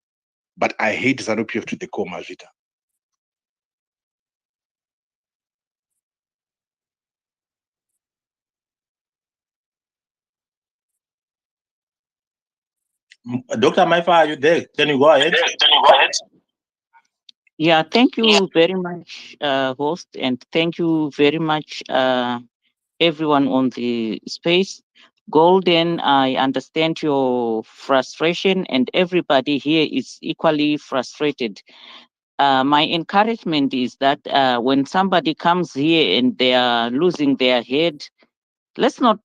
Speaker 21: But I hate ZANU-PF to the core, Mazvita.
Speaker 1: Dr. Maifa, are you there? Can you go ahead?
Speaker 2: Yeah, thank you very much, host, and thank you very much, everyone on the space. Golden, I understand your frustration, and everybody here is equally frustrated. My encouragement is that when somebody comes here and they are losing their head, let's not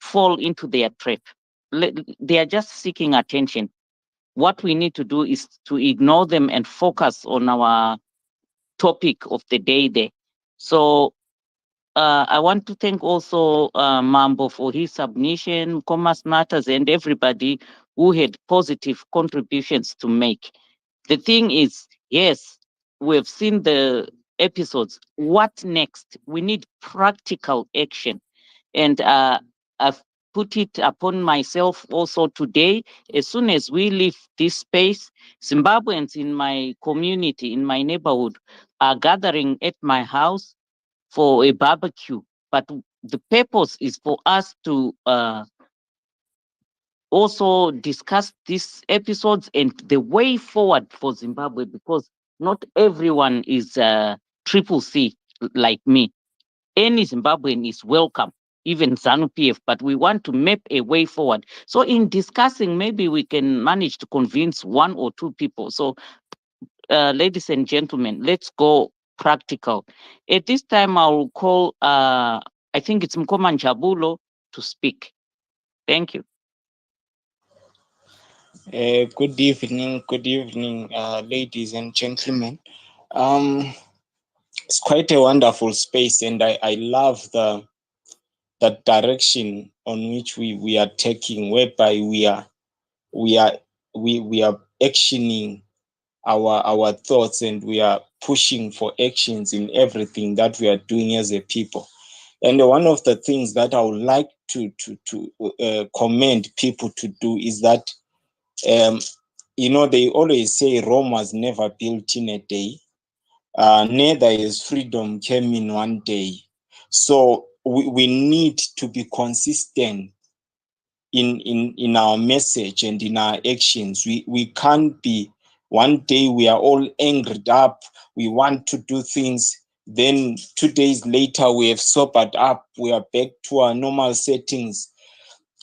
Speaker 2: fall into their trap. They are just seeking attention. What we need to do is to ignore them and focus on our topic of the day there. So I want to thank also Mambo for his submission, Commerce Matters, and everybody who had positive contributions to make. The thing is, yes, we've seen the episodes. What next? We need practical action. And I've put it upon myself also today. As soon as we leave this space, Zimbabweans in my community, in my neighborhood, are gathering at my house for a barbecue. But the purpose is for us to also discuss these episodes and the way forward for Zimbabwe, because not everyone is triple C like me. Any Zimbabwean is welcome, even ZANU-PF, but we want to map a way forward. So in discussing, maybe we can manage to convince one or two people. So ladies and gentlemen, let's go practical. At this time, I will call, I think it's Mkoma Njabulo to speak. Thank you.
Speaker 11: Good evening, ladies and gentlemen. It's quite a wonderful space, and I love the direction on which we are taking, whereby we are actioning our thoughts, and we are pushing for actions in everything that we are doing as a people. And one of the things that I would like to commend people to do is that, they always say Rome was never built in a day. Neither is freedom came in one day. So we need to be consistent in our message and in our actions. We can't be, one day we are all angered up, we want to do things, then 2 days later we have sobered up, we are back to our normal settings.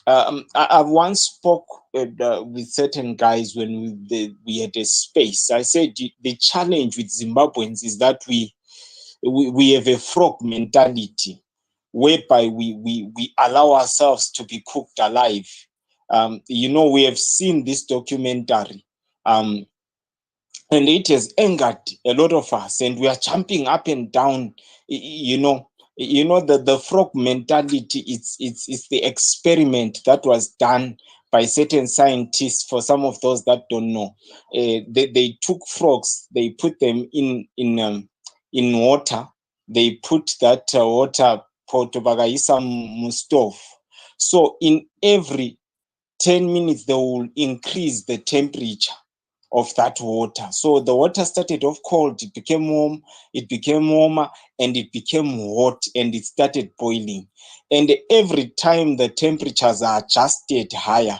Speaker 11: I once spoke with certain guys when we had a space. I said the challenge with Zimbabweans is that we have a frog mentality, whereby we allow ourselves to be cooked alive. We have seen this documentary, and it has angered a lot of us, and we are jumping up and down. The frog mentality. It's the experiment that was done by certain scientists. For some of those that don't know, they took frogs, they put them in water, they put that water stove. So in every 10 minutes they will increase the temperature of that water. So the water started off cold, it became warm, it became warmer, and it became hot, and it started boiling. And every time the temperatures are adjusted higher,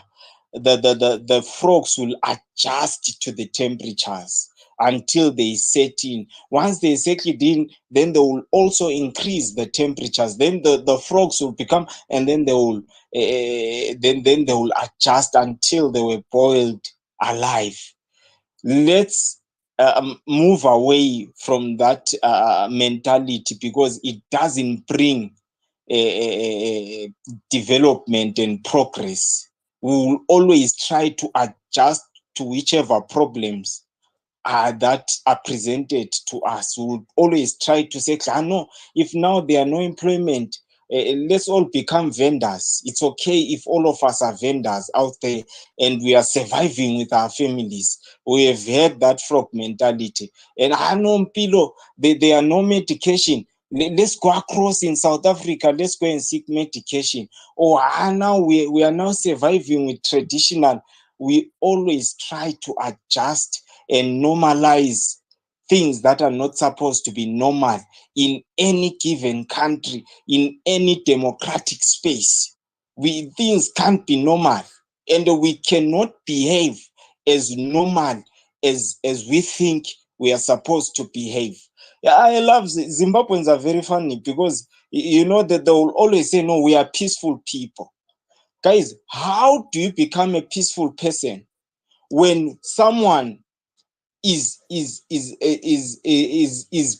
Speaker 11: the frogs will adjust to the temperatures until they set in. Once they settle in, then they will also increase the temperatures. Then the frogs will become, and then they will then they will adjust until they were boiled alive. Let's move away from that mentality, because it doesn't bring development and progress. We will always try to adjust to whichever problems that are presented to us. We will always try to say, no, if now there are no employment, let's all become vendors. It's okay if all of us are vendors out there and we are surviving with our families. We have had that frog mentality. And I know, Mpilo, there are no medication. Let's go across in South Africa. Let's go and seek medication. Or now we are now surviving with traditional. We always try to adjust and normalize things that are not supposed to be normal in any given country, in any democratic space. Things can't be normal, and we cannot behave as normal as we think we are supposed to behave. Yeah, I love Zimbabweans are very funny, because you know that they will always say, no, we are peaceful people. Guys, how do you become a peaceful person when someone is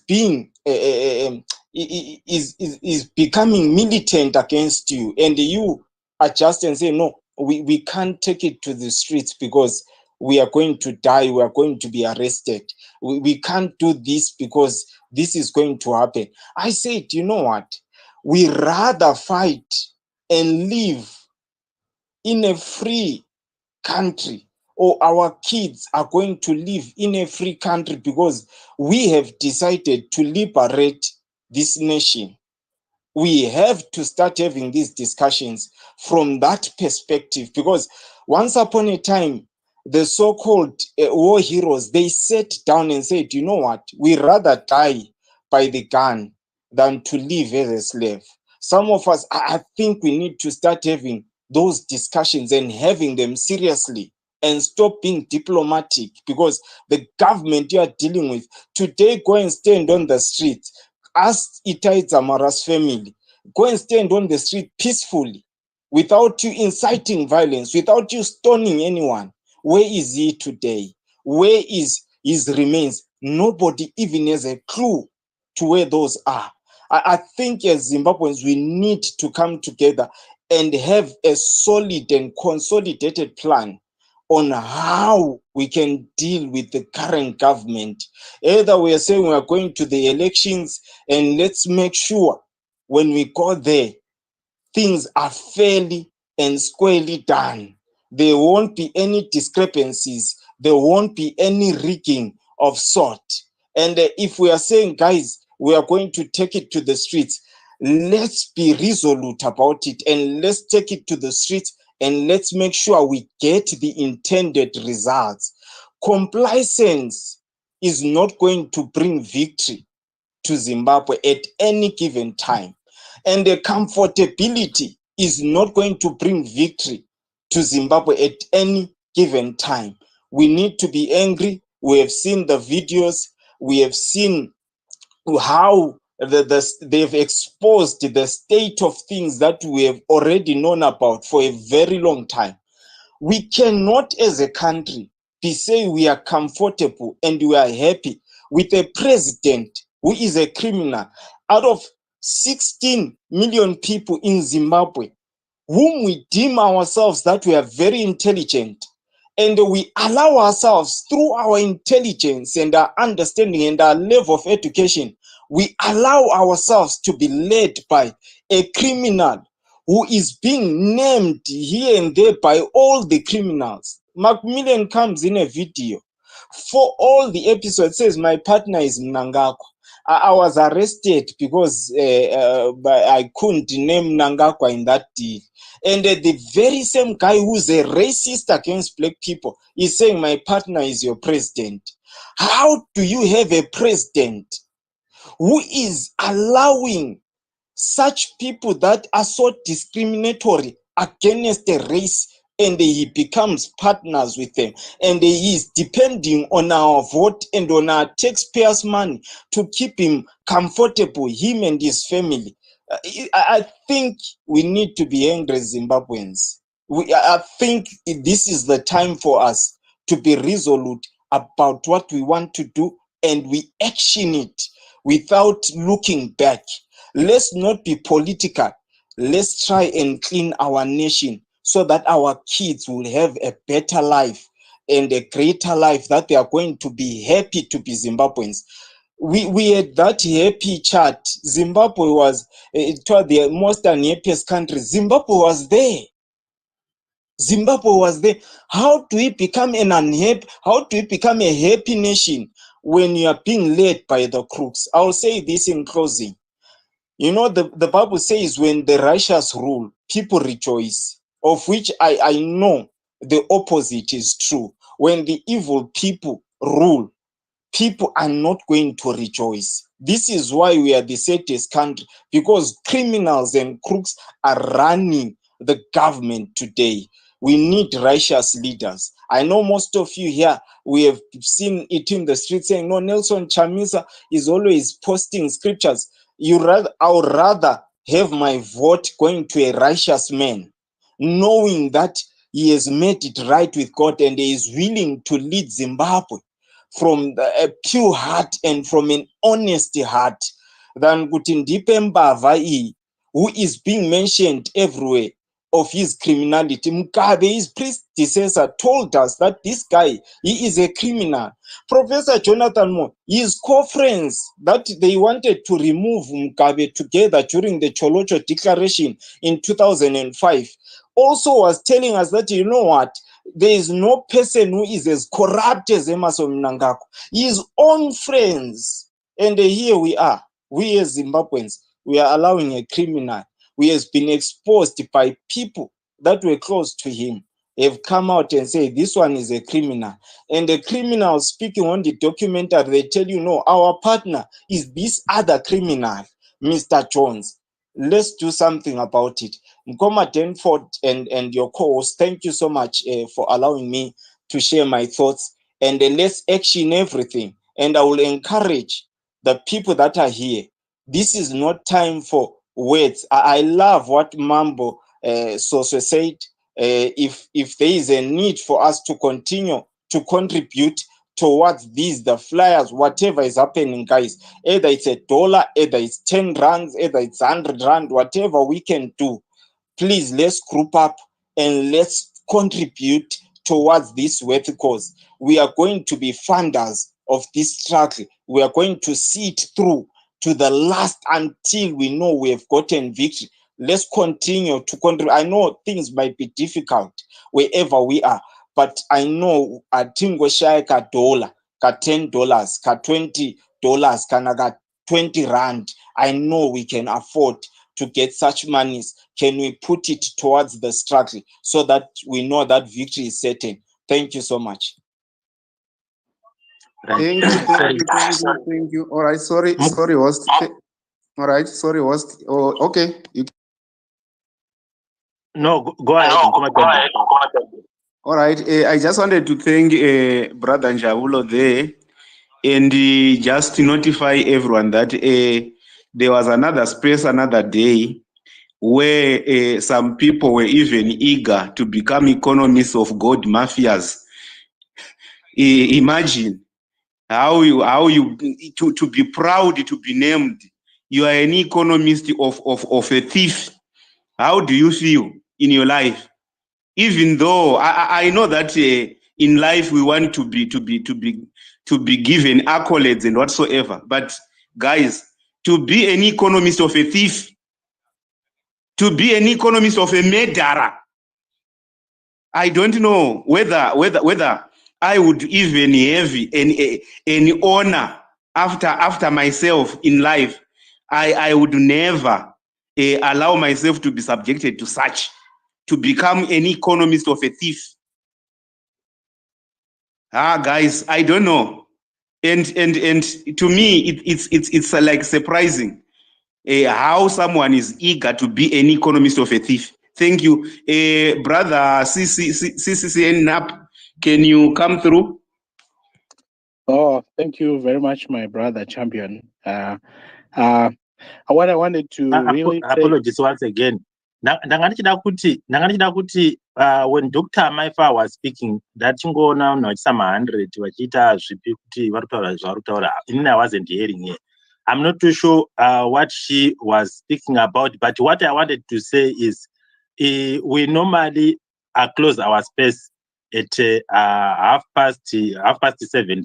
Speaker 11: being is becoming militant against you, and you adjust and say, no, we can't take it to the streets because we are going to die, we are going to be arrested, we can't do this because this is going to happen. I said, you know what, we rather fight and live in a free country, or our kids are going to live in a free country, because we have decided to liberate this nation. We have to start having these discussions from that perspective, because once upon a time, the so-called war heroes, they sat down and said, you know what, we rather die by the gun than to live as a slave. Some of us, I think we need to start having those discussions and having them seriously, and stop being diplomatic, because the government you are dealing with today, go and stand on the street. Ask Itai Zamara's family, go and stand on the street peacefully, without you inciting violence, without you stoning anyone. Where is he today? Where is his remains? Nobody even has a clue to where those are. I think as Zimbabweans, we need to come together and have a solid and consolidated plan on how we can deal with the current government. Either we are saying we are going to the elections, and let's make sure when we go there, things are fairly and squarely done. There won't be any discrepancies. There won't be any rigging of sort. And if we are saying, guys, we are going to take it to the streets, let's be resolute about it, and let's take it to the streets, and let's make sure we get the intended results. Complacency is not going to bring victory to Zimbabwe at any given time. And the comfortability is not going to bring victory to Zimbabwe at any given time. We need to be angry. We have seen the videos. We have seen how they've exposed the state of things that we have already known about for a very long time. We cannot, as a country, be saying we are comfortable and we are happy with a president who is a criminal. Out of 16 million people in Zimbabwe, whom we deem ourselves that we are very intelligent, and we allow ourselves, through our intelligence and our understanding and our level of education, we allow ourselves to be led by a criminal who is being named here and there by all the criminals. Macmillan comes in a video. For all the episodes, says, my partner is Mnangagwa. I was arrested because I couldn't name Mnangagwa in that deal. And the very same guy who's a racist against black people is saying, my partner is your president. How do you have a president who is allowing such people that are so discriminatory against a race and he becomes partners with them, and he is depending on our vote and on our taxpayers' money to keep him comfortable, him and his family. I think we need to be angry Zimbabweans. I think this is the time for us to be resolute about what we want to do, and we action it without looking back. Let's not be political. Let's try and clean our nation so that our kids will have a better life and a greater life, that they are going to be happy to be Zimbabweans. We had that happy chart. Zimbabwe was the most unhappiest country. Zimbabwe was there. Zimbabwe was there. How do we become an unhappy? How do we become a happy nation when you are being led by the crooks? I'll say this in closing. You know, the Bible says when the righteous rule, people rejoice, of which I know the opposite is true. When the evil people rule, people are not going to rejoice. This is why we are the safest country, because criminals and crooks are running the government today. We need righteous leaders. I know most of you here, we have seen it in the street saying, no, Nelson Chamisa is always posting scriptures. I would rather have my vote going to a righteous man, knowing that he has made it right with God and he is willing to lead Zimbabwe from a pure heart and from an honest heart, than kuti ndipe mbavha iyi, who is being mentioned everywhere, of his criminality. Mugabe, his predecessor, told us that this guy, he is a criminal. Professor Jonathan Moore, his co-friends that they wanted to remove Mugabe together during the Cholocho Declaration in 2005, also was telling us that, you know what, there is no person who is as corrupt as Emerson Mnangagwa. His own friends. And here we are. We as Zimbabweans, we are allowing a criminal who has been exposed by people that were close to him, have come out and say this one is a criminal. And the criminal speaking on the documentary, they tell you, no, our partner is this other criminal, Mr. Jones. Let's do something about it. Nkoma Denford and your co-host, thank you so much for allowing me to share my thoughts. And let's action everything. And I will encourage the people that are here. This is not time for words. I love what Mambo Soso said. If there is a need for us to continue to contribute towards these, the flyers, whatever is happening, guys, either it's $1, either it's 10 rands, either it's 100 rand, whatever we can do, please, let's group up and let's contribute towards this worthy cause. We are going to be funders of this struggle. We are going to see it through to the last until we know we have gotten victory. Let's continue to contribute. I know things might be difficult wherever we are, but I know atingo shaya ka $1, ka $10, ka $20, kana ka 20 rand. I know we can afford to get such monies. Can we put it towards the struggle so that we know that victory is certain? Thank you so much.
Speaker 14: Thank you. All right, sorry, host. All right, sorry, host. Oh, okay.
Speaker 1: No, go ahead.
Speaker 14: All right, I just wanted to thank Brother Njavulo there, and just to notify everyone that there was another space, another day, where some people were even eager to become economists of gold mafias. Imagine how you to be proud to be named. You are an economist of a thief. How do you feel in your life? Even though I know that in life we want to be given accolades and whatsoever, but guys, to be an economist of a thief, to be an economist of a murderer, I don't know whether I would even have any honor after myself in life. I would never allow myself to be subjected to such, to become an economist of a thief. Guys, I don't know. And to me, it's like surprising how someone is eager to be an economist of a thief. Thank you. Brother CCCN Nap, can you come through?
Speaker 5: Oh, thank you very much, my brother champion. What I wanted to really say.
Speaker 1: Apologies once again. Ndanga ndichida kuti when Dr. Maifa was speaking, ndachingoona munhu vachisama 100 vachiita zvipi kuti vari kutaura zvavari kutaura. Inini I wasn't hearing her. I'm not too sure what she was speaking about, but what I wanted to say is we normally close our space at 7:30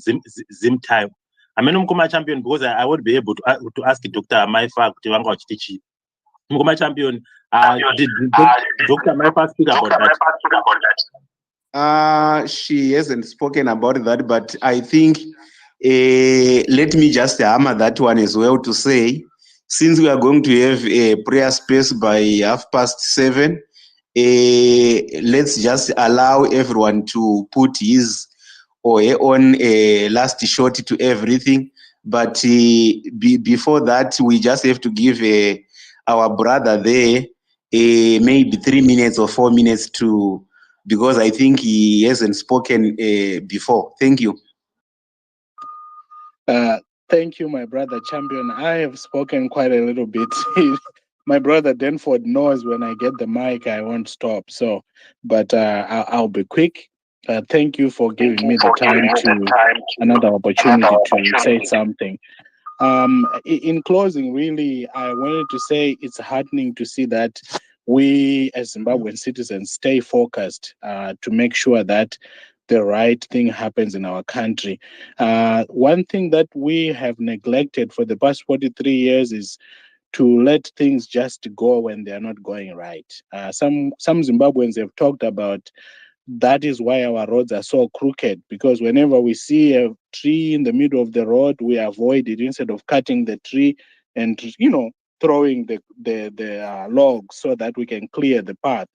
Speaker 1: Zim time. I'm a champion because I would be able to ask Dr. Maifa kuti vanga vachiti chii. Mukoma champion, did Dr. Maifa speak about
Speaker 14: that? She hasn't spoken about that, but I think let me just hammer that one as well to say, since we are going to have a prayer space by 7:30, let's just allow everyone to put his or her own last shot to everything. But before that, we just have to give our brother there maybe 3 minutes or 4 minutes to, because I think he hasn't spoken before. Thank you.
Speaker 5: Thank you, my brother champion. I have spoken quite a little bit. My brother Denford knows when I get the mic, I won't stop. So, but I'll be quick. Thank you for giving me the time to another opportunity to say something. In closing, really, I wanted to say it's heartening to see that we as Zimbabwean citizens stay focused to make sure that the right thing happens in our country. One thing that we have neglected for the past 43 years is to let things just go when they are not going right. Some Zimbabweans have talked about that is why our roads are so crooked, because whenever we see a tree in the middle of the road, we avoid it instead of cutting the tree and, throwing the logs so that we can clear the path.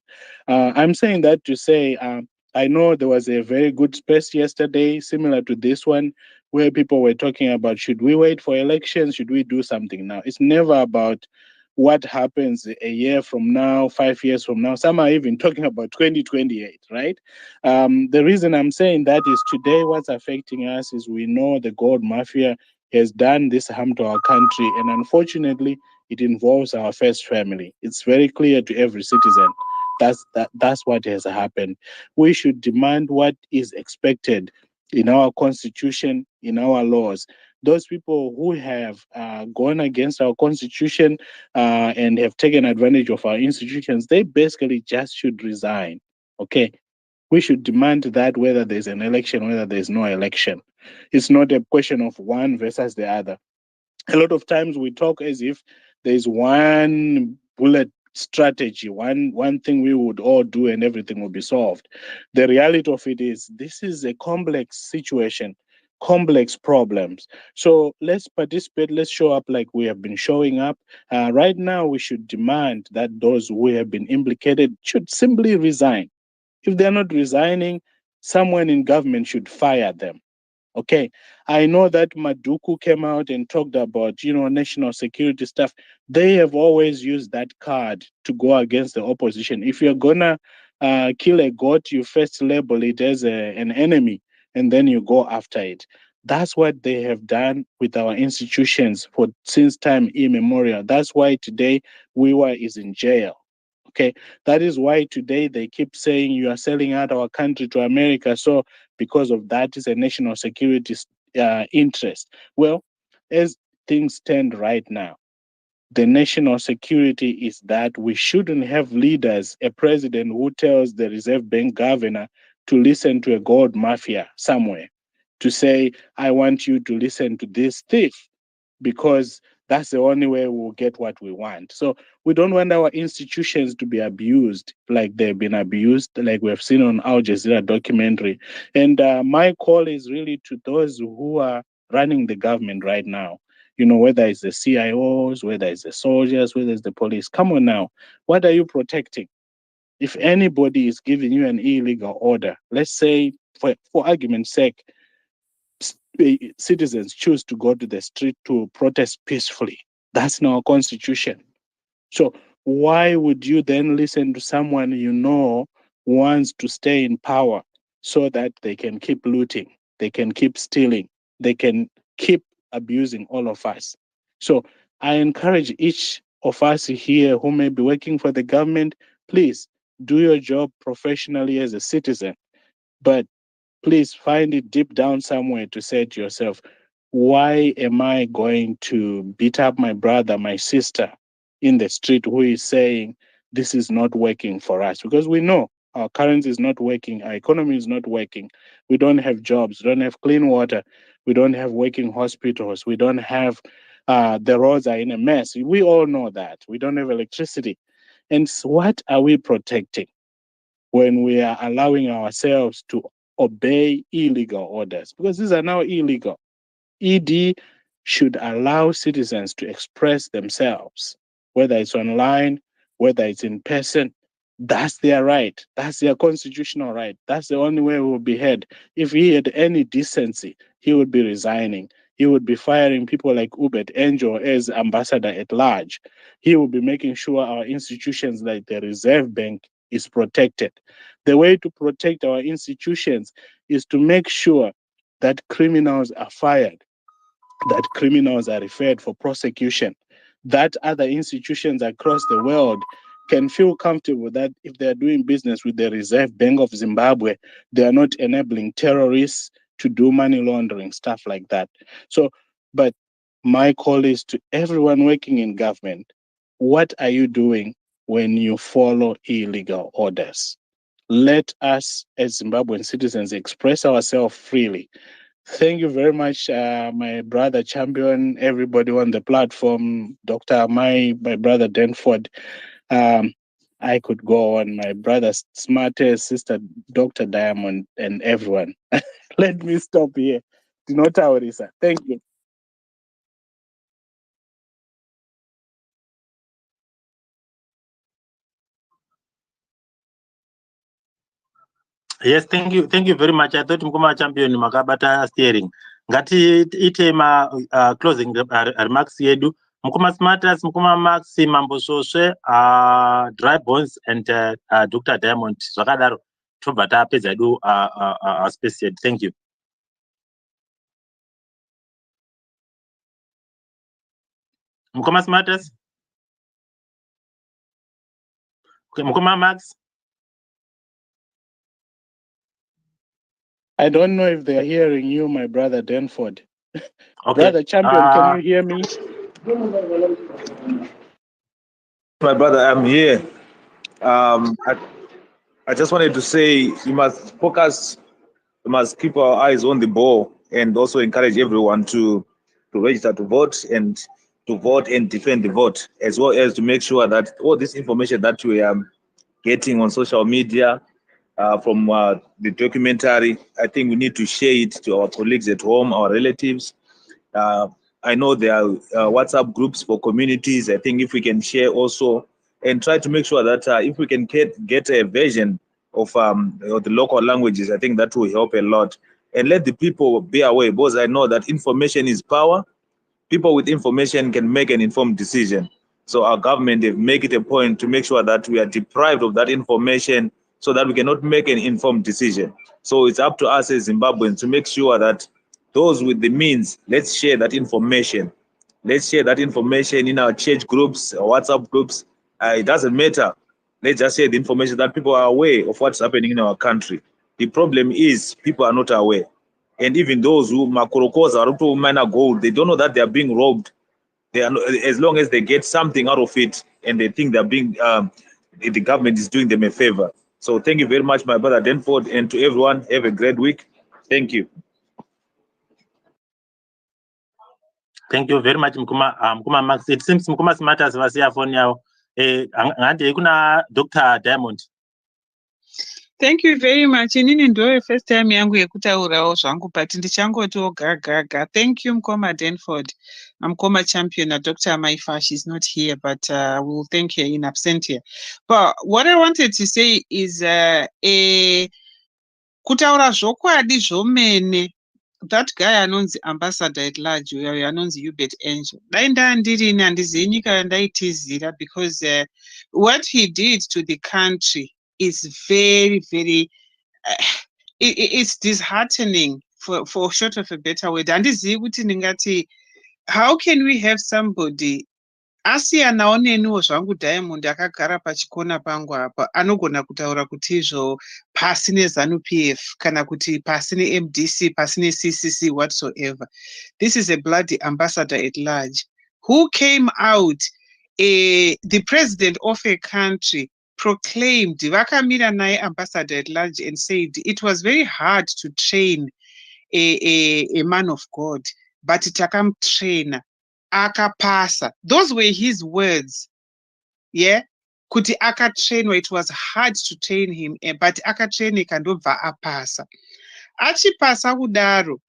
Speaker 5: I'm saying that to say, I know there was a very good space yesterday, similar to this one, where people were talking about, should we wait for elections? Should we do something now? It's never about what happens a year from now, 5 years from now. Some are even talking about 2028, right? The reason I'm saying that is today what's affecting us is we know the gold mafia has done this harm to our country, and unfortunately, it involves our first family. It's very clear to every citizen. That's what has happened. We should demand what is expected in our constitution, in our laws. Those people who have gone against our constitution and have taken advantage of our institutions, they basically just should resign. Okay, we should demand that whether there's an election, whether there's no election. It's not a question of one versus the other. A lot of times we talk as if there's one bullet strategy, one thing we would all do and everything will be solved. The reality of it is this is a complex situation, complex problems. So let's participate, let's show up like we have been showing up. Right now, we should demand that those who have been implicated should simply resign. If they're not resigning, someone in government should fire them. Okay, I know that Maduku came out and talked about, national security stuff. They have always used that card to go against the opposition. If you're gonna kill a goat, you first label it as an enemy, and then you go after it. That's what they have done with our institutions since time immemorial. That's why today Wiwa is in jail. Okay, that is why today they keep saying you are selling out our country to America. So because of that is a national security interest. Well, as things stand right now, the national security is that we shouldn't have leaders, a president who tells the Reserve Bank governor to listen to a gold mafia somewhere, to say, I want you to listen to this thief, because that's the only way we'll get what we want. So we don't want our institutions to be abused like they've been abused, like we've seen on Al Jazeera documentary. And my call is really to those who are running the government right now. Whether it's the CIOs, whether it's the soldiers, whether it's the police. Come on now. What are you protecting? If anybody is giving you an illegal order, let's say, for argument's sake, citizens choose to go to the street to protest peacefully. That's in our constitution. So why would you then listen to someone you know wants to stay in power so that they can keep looting, they can keep stealing, they can keep abusing all of us? So I encourage each of us here who may be working for the government, please do your job professionally as a citizen, but please find it deep down somewhere to say to yourself, why am I going to beat up my brother, my sister in the street who is saying this is not working for us? Because we know our currency is not working, our economy is not working. We don't have jobs, we don't have clean water, we don't have working hospitals, we don't have the roads are in a mess. We all know that. We don't have electricity. And so what are we protecting when we are allowing ourselves to obey illegal orders? Because these are now illegal. ED should allow citizens to express themselves, whether it's online, whether it's in person. That's their right. That's their constitutional right. That's the only way we will be heard. If he had any decency, he would be resigning. He would be firing people like Ubet Angel as ambassador at large. He would be making sure our institutions like the Reserve Bank is protected. The way to protect our institutions is to make sure that criminals are fired, that criminals are referred for prosecution, that other institutions across the world can feel comfortable that if they're doing business with the Reserve Bank of Zimbabwe, they are not enabling terrorists to do money laundering, stuff like that. So, but my call is to everyone working in government, what are you doing when you follow illegal orders? Let us as Zimbabwean citizens express ourselves freely. Thank you very much, my brother Champion, everybody on the platform, Dr. Amai, my brother Denford. I could go on, my brother Smartest, sister Dr. Diamond, and everyone. Let me stop here. Do not worry, sir. Thank you.
Speaker 1: Yes, thank you very much. I thought Mkoma Champion makabata steering. Ngatiite ma closing remarks yedu. Mkoma Smarters, Mkoma Max, Mambo Soswe, Dry Bones, and Dr. Diamond. Zvakadaro tobva tapedza du space yedu. Thank you. Mkoma Smarters. Okay, Mkoma Max.
Speaker 5: I don't know if they are hearing you, my brother Denford.
Speaker 1: Okay.
Speaker 5: Brother Champion, can you hear me?
Speaker 12: My brother, I'm here. I just wanted to say we must focus, we must keep our eyes on the ball, and also encourage everyone to register to vote and defend the vote, as well as to make sure that all this information that we are getting on social media from the documentary, I think we need to share it to our colleagues at home, our relatives. I know there are WhatsApp groups for communities. I think if we can share also and try to make sure that if we can get a version of the local languages, I think that will help a lot. And let the people be aware, because I know that information is power. People with information can make an informed decision. So our government, they make it a point to make sure that we are deprived of that information so that we cannot make an informed decision. So it's up to us as Zimbabweans to make sure that those with the means, let's share that information. Let's share that information in our church groups, our WhatsApp groups. It doesn't matter. Let's just share the information that people are aware of what's happening in our country. The problem is people are not aware. And even those who makorokoza are to mine gold, they don't know that they are being robbed. They are, as long as they get something out of it and they think they're being, the government is doing them a favor. So thank you very much, my brother Denford, and to everyone. Have a great week. Thank you.
Speaker 1: Thank you very much, Mkuma Max. It seems Mkuma Smarters was here for now. Kuna Dr. Diamond.
Speaker 3: Thank you very much. Inini ndo first time yangu yekutaurawo zvangu but ndichangotiwo gaga. Thank you Mkoma Denford. Mkoma Champion Dr. Maifa, she's not here but we'll thank her in absentia. But what I wanted to say is kutaura zvokwadi zvomene that guy anonzi ambassador at large uyo anonzi Hubert Angel. Dai ndandirini handizivi nyika yandaitizira because what he did to the country is very, very it's disheartening for short of a better word. Handizivi kuti ndingati how can we have somebody asiyanawo neniwo zvangu Diamond akagara pachikona pangu apa anogona kutaura kuti izvo pasi neZANU-PF kana kuti pasi neMDC pasi neCCC whatsoever. This is a bloody ambassador at large who came out, the president of a country proclaimed vakamira naye ambassador at large and said it was very hard to train a man of God, but takamutraina akapasa. Those were his words. Yeah, kuti akatrainwa, it was hard to train him, but akatrainika ndobva apasa. Achipasa kudaro,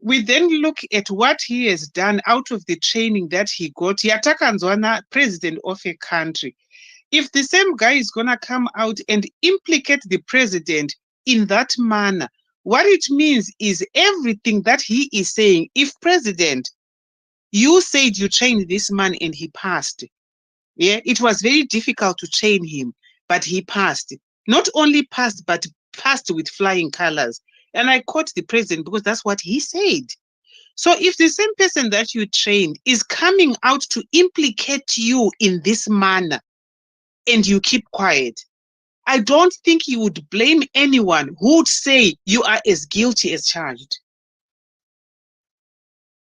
Speaker 3: we then look at what he has done out of the training that he got. Yatakanzwana president of a country. If the same guy is gonna come out and implicate the president in that manner, what it means is everything that he is saying, if president, you said you trained this man and he passed. Yeah, it was very difficult to train him, but he passed. Not only passed, but passed with flying colors. And I quote the president because that's what he said. So if the same person that you trained is coming out to implicate you in this manner and you keep quiet, I don't think you would blame anyone who would say you are as guilty as charged.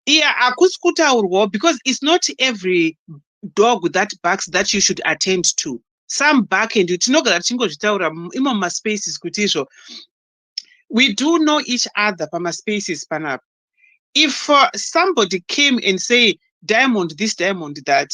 Speaker 3: Yeah, akuskutaurwa, because it's not every dog that barks that you should attend to. Some bark and tinogara tichingozvitaura imo maspaces kuti izvo. We do know each other pamaspaces panapa. If somebody came and say Diamond this, Diamond that,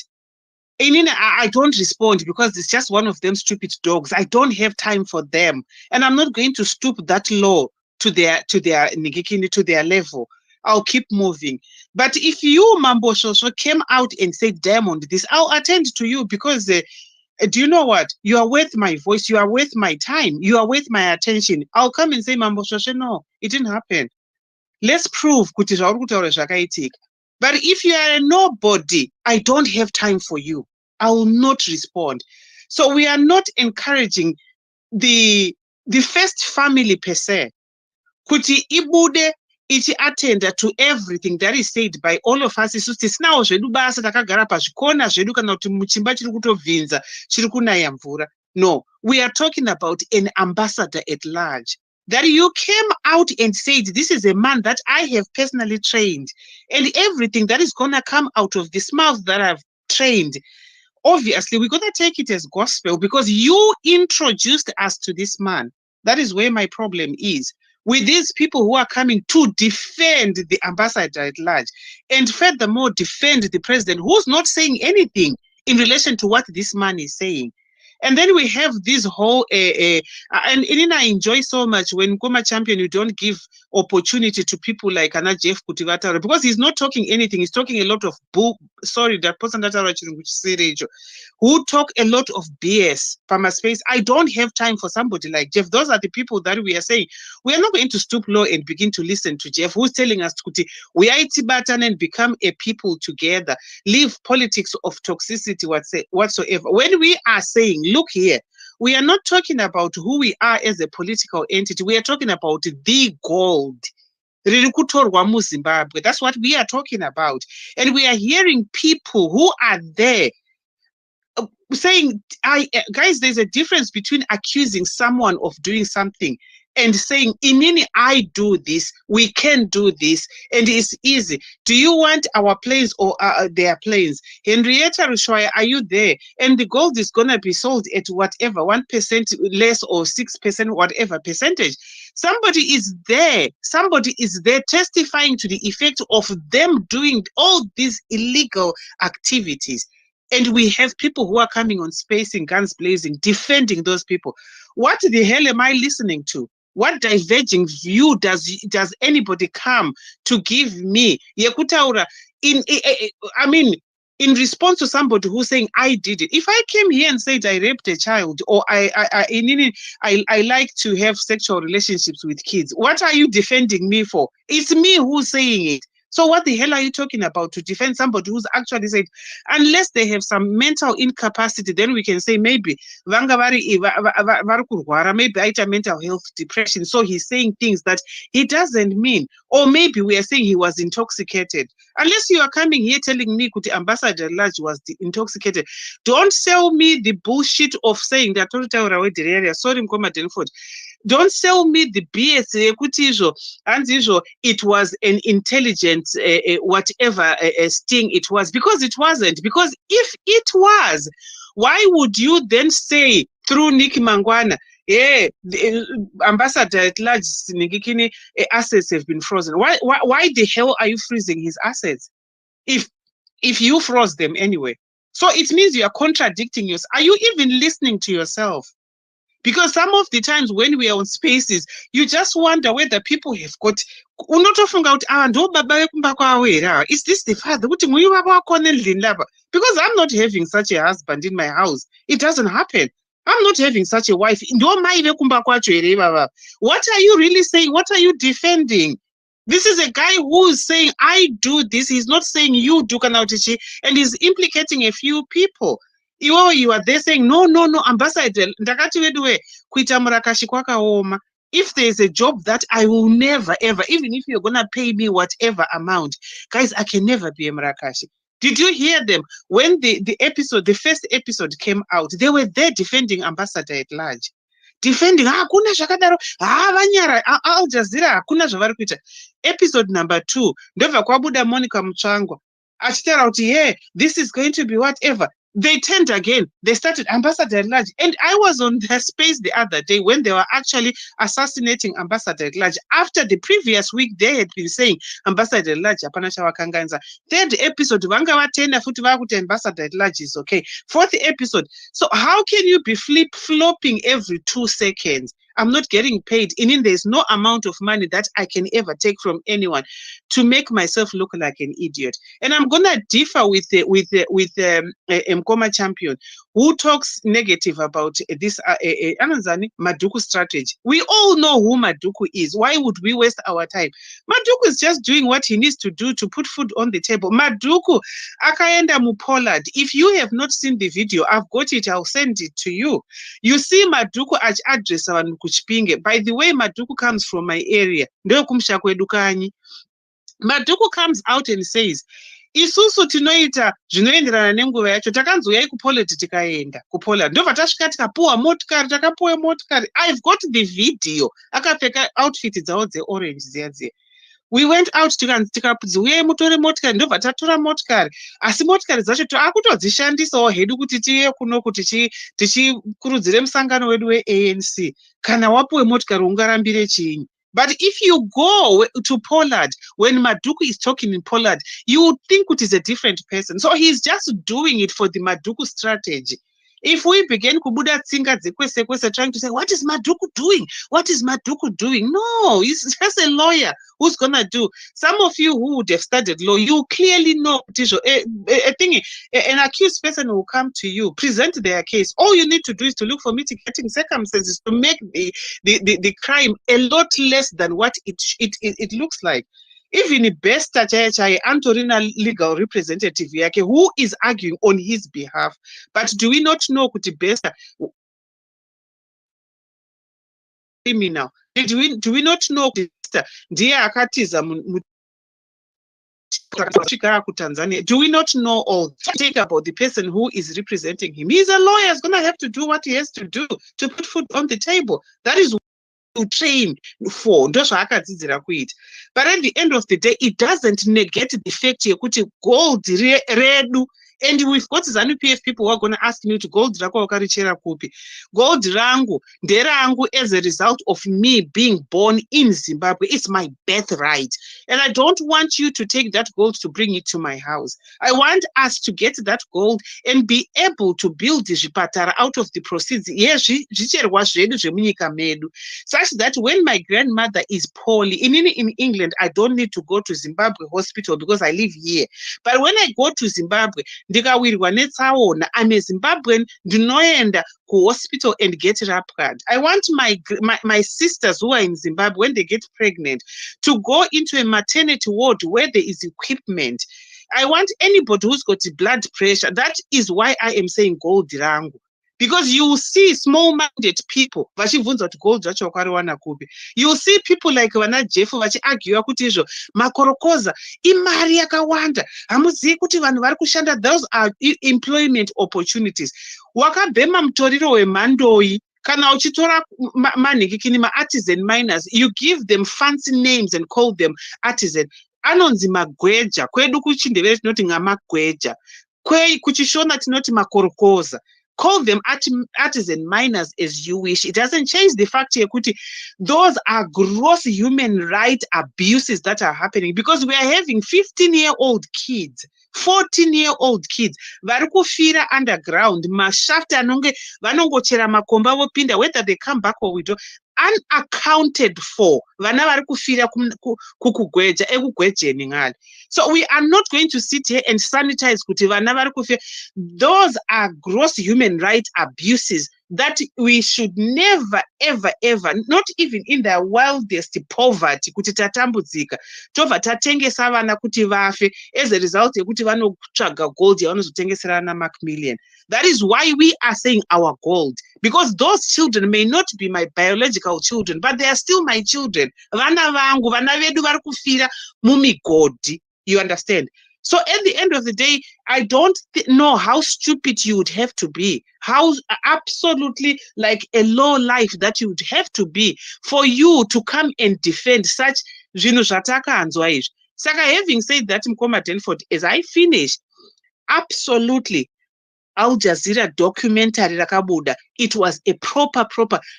Speaker 3: I don't respond because it's just one of them stupid dogs. I don't have time for them, and I'm not going to stoop that low to their nigikini, to their level. I'll keep moving. But if you, Mambo Shosho, came out and said Diamond this, I'll attend to you because do you know what? You are worth my voice. You are worth my time. You are worth my attention. I'll come and say Mambo Shosho, no, it didn't happen. Let's prove kuti zvauri kutaura zvakaitika. But if you are a nobody, I don't have time for you. I will not respond. So we are not encouraging the first family per se. Kuti ibude ichi attend to everything that is said by all of us. Isusu tisinawo zvedu basa takagara pazvikona zvedu kana kuti muchimba chiri kutovhinza chiri kunaya mvura. No, we are talking about an ambassador at large. That you came out and said, this is a man that I have personally trained. And everything that is going to come out of this mouth that I've trained, obviously, we're going to take it as gospel because you introduced us to this man. That is where my problem is. With these people who are coming to defend the ambassador at large and furthermore defend the president who's not saying anything in relation to what this man is saying. And then we have this whole, and I enjoy so much when Koma Champion, you don't give opportunity to people like Anna Jeff Kutivatara because he's not talking anything. He's talking a lot of that person that who talk a lot of BS from a space. I don't have time for somebody like Jeff. Those are the people that we are saying we are not going to stoop low and begin to listen to Jeff, who's telling us Kuti, we are Tibatan and become a people together, leave politics of toxicity whatsoever. When we are saying, look here, we are not talking about who we are as a political entity. We are talking about the gold. Zimbabwe. That's what we are talking about. And we are hearing people who are there saying, guys, there's a difference between accusing someone of doing something and saying, Inini, I do this, we can do this, and it's easy. Do you want our planes or their planes? Henrietta Rushoya, are you there? And the gold is going to be sold at whatever, 1% less or 6%, whatever percentage. Somebody is there testifying to the effect of them doing all these illegal activities. And we have people who are coming on space in guns blazing, defending those people. What the hell am I listening to? What diverging view does anybody come to give me? I mean, in response to somebody who's saying I did it. If I came here and said I raped a child, or I like to have sexual relationships with kids, what are you defending me for? It's me who's saying it. So what the hell are you talking about to defend somebody who's actually said, unless they have some mental incapacity, then we can say maybe vanga vari kurwara, maybe aita mental health depression. So he's saying things that he doesn't mean. Or maybe we are saying he was intoxicated. Unless you are coming here telling me Kuti Ambassador Lodge was intoxicated. Don't sell me the bullshit of saying that sorry, Mkoma Denford. Don't sell me the BS it was an intelligent whatever sting it was, because it wasn't. Because if it was, why would you then say through Nikki Mangwana, yeah, the ambassador at large Ningikini assets have been frozen? Why the hell are you freezing his assets if you froze them anyway? So it means you are contradicting yourself. Are you even listening to yourself? Because some of the times when we are on spaces, you just wonder whether people have got. Is this the father? Because I'm not having such a husband in my house. It doesn't happen. I'm not having such a wife. What are you really saying? What are you defending? This is a guy who is saying, I do this. He's not saying you do, Kanautichi, and he's implicating a few people. You are there saying, no, ambassador, if there's a job that I will never, ever, even if you're going to pay me whatever amount, guys, I can never be a Marakashi. Did you hear them? When the first episode came out, they were there defending ambassador at large. Defending, hakuna zvakadaro, vanyara, Al Jazeera, hakuna zvavari kuita. Episode number 2, ndobva kwabuda Monica Mutsvango. Achitaura kuti, yeah, this is going to be whatever. They turned again. They started ambassador at large. And I was on their space the other day when they were actually assassinating ambassador at large. After the previous week, they had been saying ambassador at large, hapana chawakanganza. Third episode, vanga vatenda futi vakuti ambassador at large is okay. Fourth episode. So how can you be flip-flopping every 2 seconds? I'm not getting paid. And there's no amount of money that I can ever take from anyone to make myself look like an idiot. And I'm gonna differ with Mkoma Champion, who talks negative about this Ananzani Maduku strategy. We all know who Maduku is. Why would we waste our time? Maduku is just doing what he needs to do to put food on the table. Maduku, akaenda mu Pollard. If you have not seen the video, I've got it. I'll send it to you. You see Maduku address abantu kuchipinge. By the way, Maduku comes from my area. Ndio kumsha kwedu kanyi. Maduku comes out and says, isusu tinoita zvinoenderana nenguva yacho, takanzouya kuPollard tikaenda kuPollard, ndobva tasvika tikapuwa motikari, takapuwa motikari. I've got the video. Akapfeka outfit dzawo dzeorange dziya. We went out tikapudzi uyai mutore motikari, ndobva tatora motikari. Asi motikari dzacho taakutodzishandisawo hedu kuti tiye kuno kuti tichikurudzire musangano wedu weANC. Kana wapuwe motikari ungarambire chinyi? But if you go to Pollard, when Maduku is talking in Pollard, you would think it is a different person. So he's just doing it for the Maduku strategy. If we begin kubuda tsinga kwese trying to say, what is Maduku doing? What is Maduku doing? No, he's just a lawyer who's gonna do. Some of you who would have studied law, you clearly know an accused person will come to you, present their case. All you need to do is to look for mitigating circumstances to make the crime a lot less than what it looks like. Even Besta Chai Antorina legal representative yake, who is arguing on his behalf. But do we not know kuti Besta criminal? Do we not know Besta ndiye akatiza Tanzania? Do we not know all? Think about the person who is representing him. He's a lawyer. He's gonna have to do what he has to do to put food on the table. That is to train for. But at the end of the day, it doesn't negate the fact that gold redu. And we've got ZANU-PF people who are going to ask me to gold rako wakarichera kupi. Gold rangu, nderangu as a result of me being born in Zimbabwe. It's my birthright. And I don't want you to take that gold to bring it to my house. I want us to get that gold and be able to build the Jipatara out of the proceeds. Yes, such that when my grandmother is poorly, in England, I don't need to go to Zimbabwe hospital because I live here. But when I go to Zimbabwe, ndikawirwa netsaona, I'm a Zimbabwean, ndinoenda hospital and get rap card. I want my sisters who are in Zimbabwe, when they get pregnant, to go into a maternity ward where there is equipment. I want anybody who's got blood pressure. That is why I am saying gold rangu. Because you see small-minded people vachibvunza kuti gold zvacho wakariwana kupi. You see people like vana Jeff vachiargue kuti izvo makorokoza imari yakawanda. Hamuzivi kuti vanhu vari kushanda. Those are employment opportunities. Wakabhema mutoriro wemhandoi. Kana uchitora manhikikini ma-artisan miners, you give them fancy names and call them artisan. Anonzi magweja. Kwedu kuchindevere tinoti ngamagweja. Kuchishona tinoti makorokoza. Call them artisan miners as you wish. It doesn't change the fact here, Kuti, those are gross human rights abuses that are happening because we are having 15-year-old kids, 14-year-old kids, vari kufira underground, mashafti anonge vanongochera makomba vopinda, whether they come back or we don't, unaccounted for. Vana vari kufira kukugweja, ekugwejeni ngale. So we are not going to sit here and sanitize kuti vana vari kufira. Those are gross human rights abuses that we should never, ever, ever, not even in the wildest poverty, kuti tatambudzika, tobva tatengesa vana kuti vafe as a result yekuti vanotsvaga gold yavanozotengeserana Macmillian. That is why we are saying our gold, because those children may not be my biological children, but they are still my children. Vana vangu, vana vedu vari kufira mumigodi. You understand? So at the end of the day, I don't know how stupid you would have to be, how absolutely like a low life that you would have to be for you to come and defend such zvinhu zvatakanzwa izvi. Saka having said that, Mkoma Denford, as I finish, absolutely, Al Jazeera documentary rakabuda, it was a proper,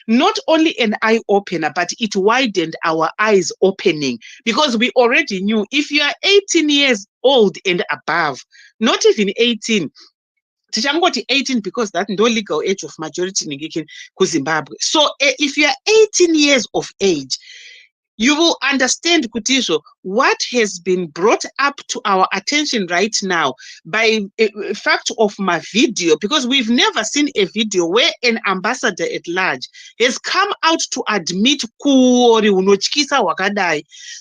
Speaker 3: not only an eye opener, but it widened our eyes opening, because we already knew if you are 18 years old and above, not even 18, tichangoti 18 because that's no legal age of majority in Zimbabwe. So if you are 18 years of age, you will understand, Kutisho, what has been brought up to our attention right now by a fact of my video, because we've never seen a video where an ambassador at large has come out to admit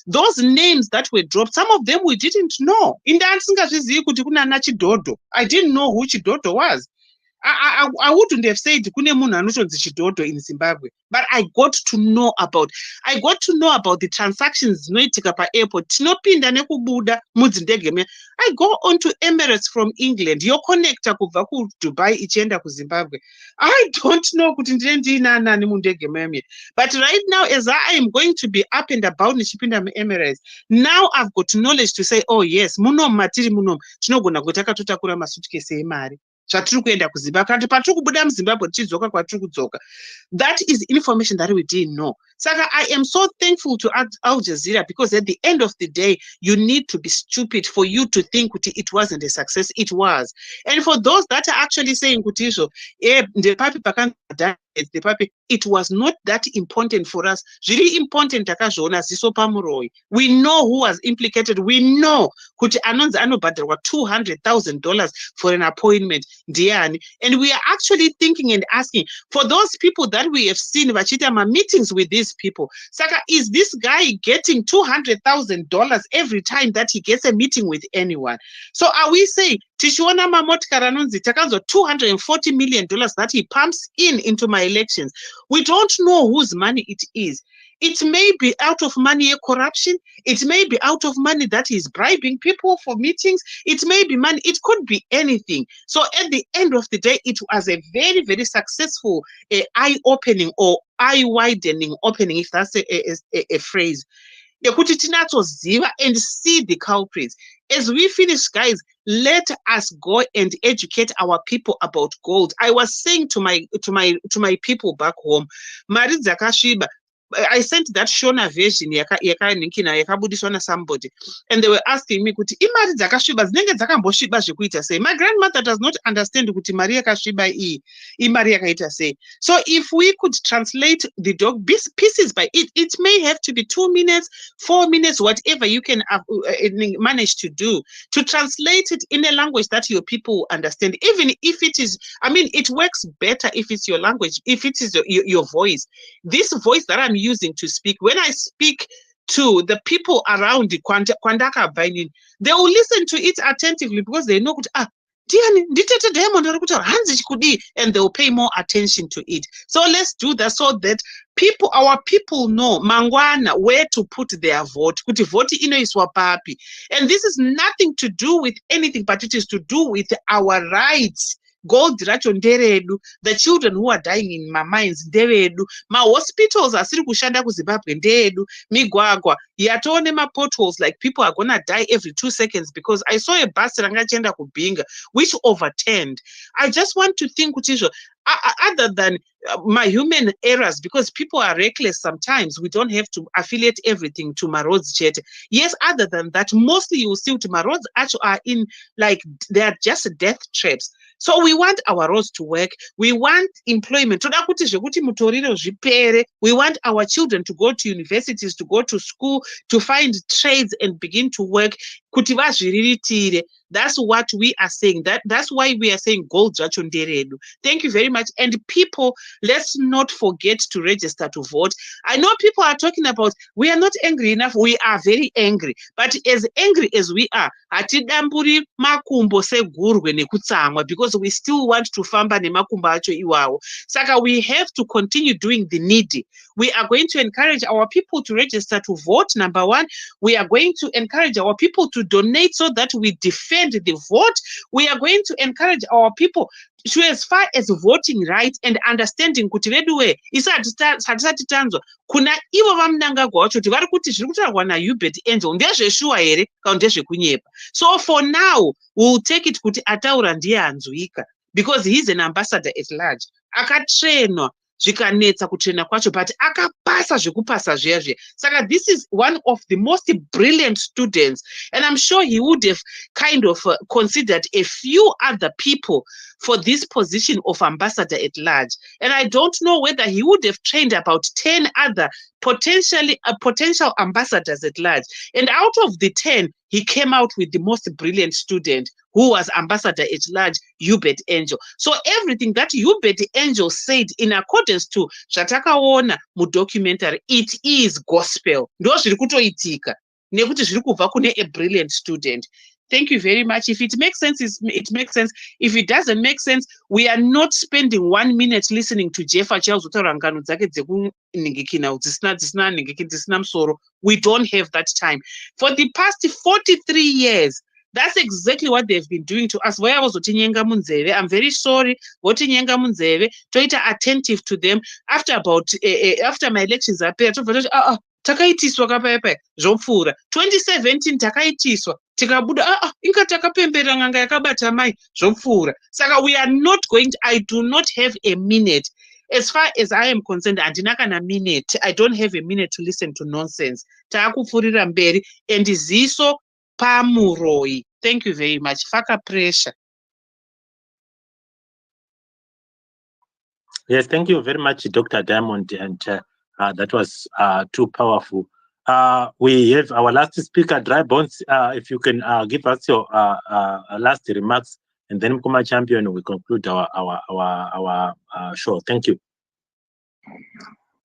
Speaker 3: those names that were dropped. Some of them we didn't know. I didn't know who Chidodo was. I wouldn't have said kune munhu anotonzi Chidodo in Zimbabwe, but I got to know about the transactions dzinoitika pa airport. Tinopinda nekubuda mudzindege meya. I go on to Emirates from England, yoconnecta kubva ku Dubai ichienda ku Zimbabwe. I don't know kuti ndine ndina nani mundege meya. But right now, as I am going to be up and about nichipinda mu Emirates, now I've got knowledge to say, oh yes, munom matiri munom tinogona kuti takatotakura masuitcase emari. That is information that we didn't know. Saka, I am so thankful to Al Jazeera, because at the end of the day, you need to be stupid for you to think it wasn't a success. It was. And for those that are actually saying, it was not that important for us. Really important. We know who was implicated. We know $200,000 for an appointment. And we are actually thinking and asking for those people that we have seen meetings with these people. Saka, is this guy getting $200,000 every time that he gets a meeting with anyone? So are we saying Tishuona Mamotka Ranonzi takanzo $240 million that he pumps into my elections? We don't know whose money it is. It may be out of money corruption. It may be out of money that he's bribing people for meetings. It may be money. It could be anything. So at the end of the day, it was a very, very successful eye-opening or eye-widening opening, if that's a phrase. And see the culprits. As we finish, guys, let us go and educate our people about gold. I was saying to my people back home, Maridza Kashiba, I sent that Shona version yakabudiswa na somebody, and they were asking me kuti imari dzakasviba dzinenge dzakambosviba zvekuita sei. My grandmother does not understand kuti mari yakasviba iyi imari yakaita sei. So if we could translate the dog pieces by it, it may have to be 2 minutes, 4 minutes, whatever you can manage to do, to translate it in a language that your people understand. Even if it is, I mean, it works better if it's your language, if it is your voice. This voice that I'm using to speak, when I speak to the people around the Kwandaka Bainin, they will listen to it attentively because they know, and they'll pay more attention to it. So let's do that so that our people know mangwana where to put their vote. Kuti vote inoiswa papi. And this is nothing to do with anything, but it is to do with our rights. Gold racho nderedu, the children who are dying in my minds nderedu, ma hospitals asiri kushanda kuZimbabwe nderedu, migwagwa yatone ma potholes, like people are gonna die every 2 seconds because I saw a bus rangachenda kubhinga which overturned. I just want to think kuti other than my human errors, because people are reckless sometimes, we don't have to affiliate everything to my roads chat. Yes, other than that, mostly you will see to my roads actually are in, like, they are just death traps. So we want our roads to work. We want employment. We want our children to go to universities, to go to school, to find trades and begin to work. That's what we are saying. That's why we are saying gold. Thank you very much. And people, let's not forget to register to vote. I know people are talking about we are not angry enough. We are very angry. But as angry as we are, because we still want to famba nemakumba acho iwawo. Saka we have to continue doing the needy. We are going to encourage our people to register to vote. Number one, we are going to encourage our people to donate so that we defend the vote. We are going to encourage our people to, as far as voting rights and understanding kuti veduwe hatisati tanzwa kuna ivo vamunangagwa wacho kuti vari kuti zviri kutaurwa naHubert Angel ndezveshuwa here kana ndezvekunyepa. So for now we'll take it kuti ataura ndiye anzwika because he's an ambassador at large, akatrainwa zvikanetsa kutraina kwacho, but akapasa zvekupasa zviyazve. Saka this is one of the most brilliant students, and I'm sure he would have kind of considered a few other people for this position of ambassador at large. And I don't know whether he would have trained about 10 other potential ambassadors at large. And out of the 10, he came out with the most brilliant student who was ambassador at large, Hubert Angel. So everything that Hubert Angel said in accordance to zvatakaona mudocumentary, it is gospel. Ndo zviri kutoitika nekuti zviri kubva kune a brilliant student. Thank you very much. If it makes sense, it makes sense. If it doesn't make sense, we are not spending 1 minute listening to Jeff achizotaura ngano dzake dzekuningikina dzisina musoro. We don't have that time. For the past 43 years, that's exactly what they've been doing to us. I'm very sorry. Votinyenga munzeve, toita attentive to them. After my elections takaitiswa kapaipai zvopfuura 2017 takaitiswa tikabuda inga takapembera nganga yakabata mai zvopfuura. Saka we are not going to, I do not have a minute. As far as I am concerned, handina kana minute. I don't have a minute to listen to nonsense. Taakupfurira mberi and ziso pamuroi. Thank you very much. Faka pressure.
Speaker 1: Yes, thank you very much, Dr. Diamond, and that was too powerful. We have our last speaker, Dry Bones. If you can give us your last remarks, and then Mkoma Champion will conclude our show. Thank you.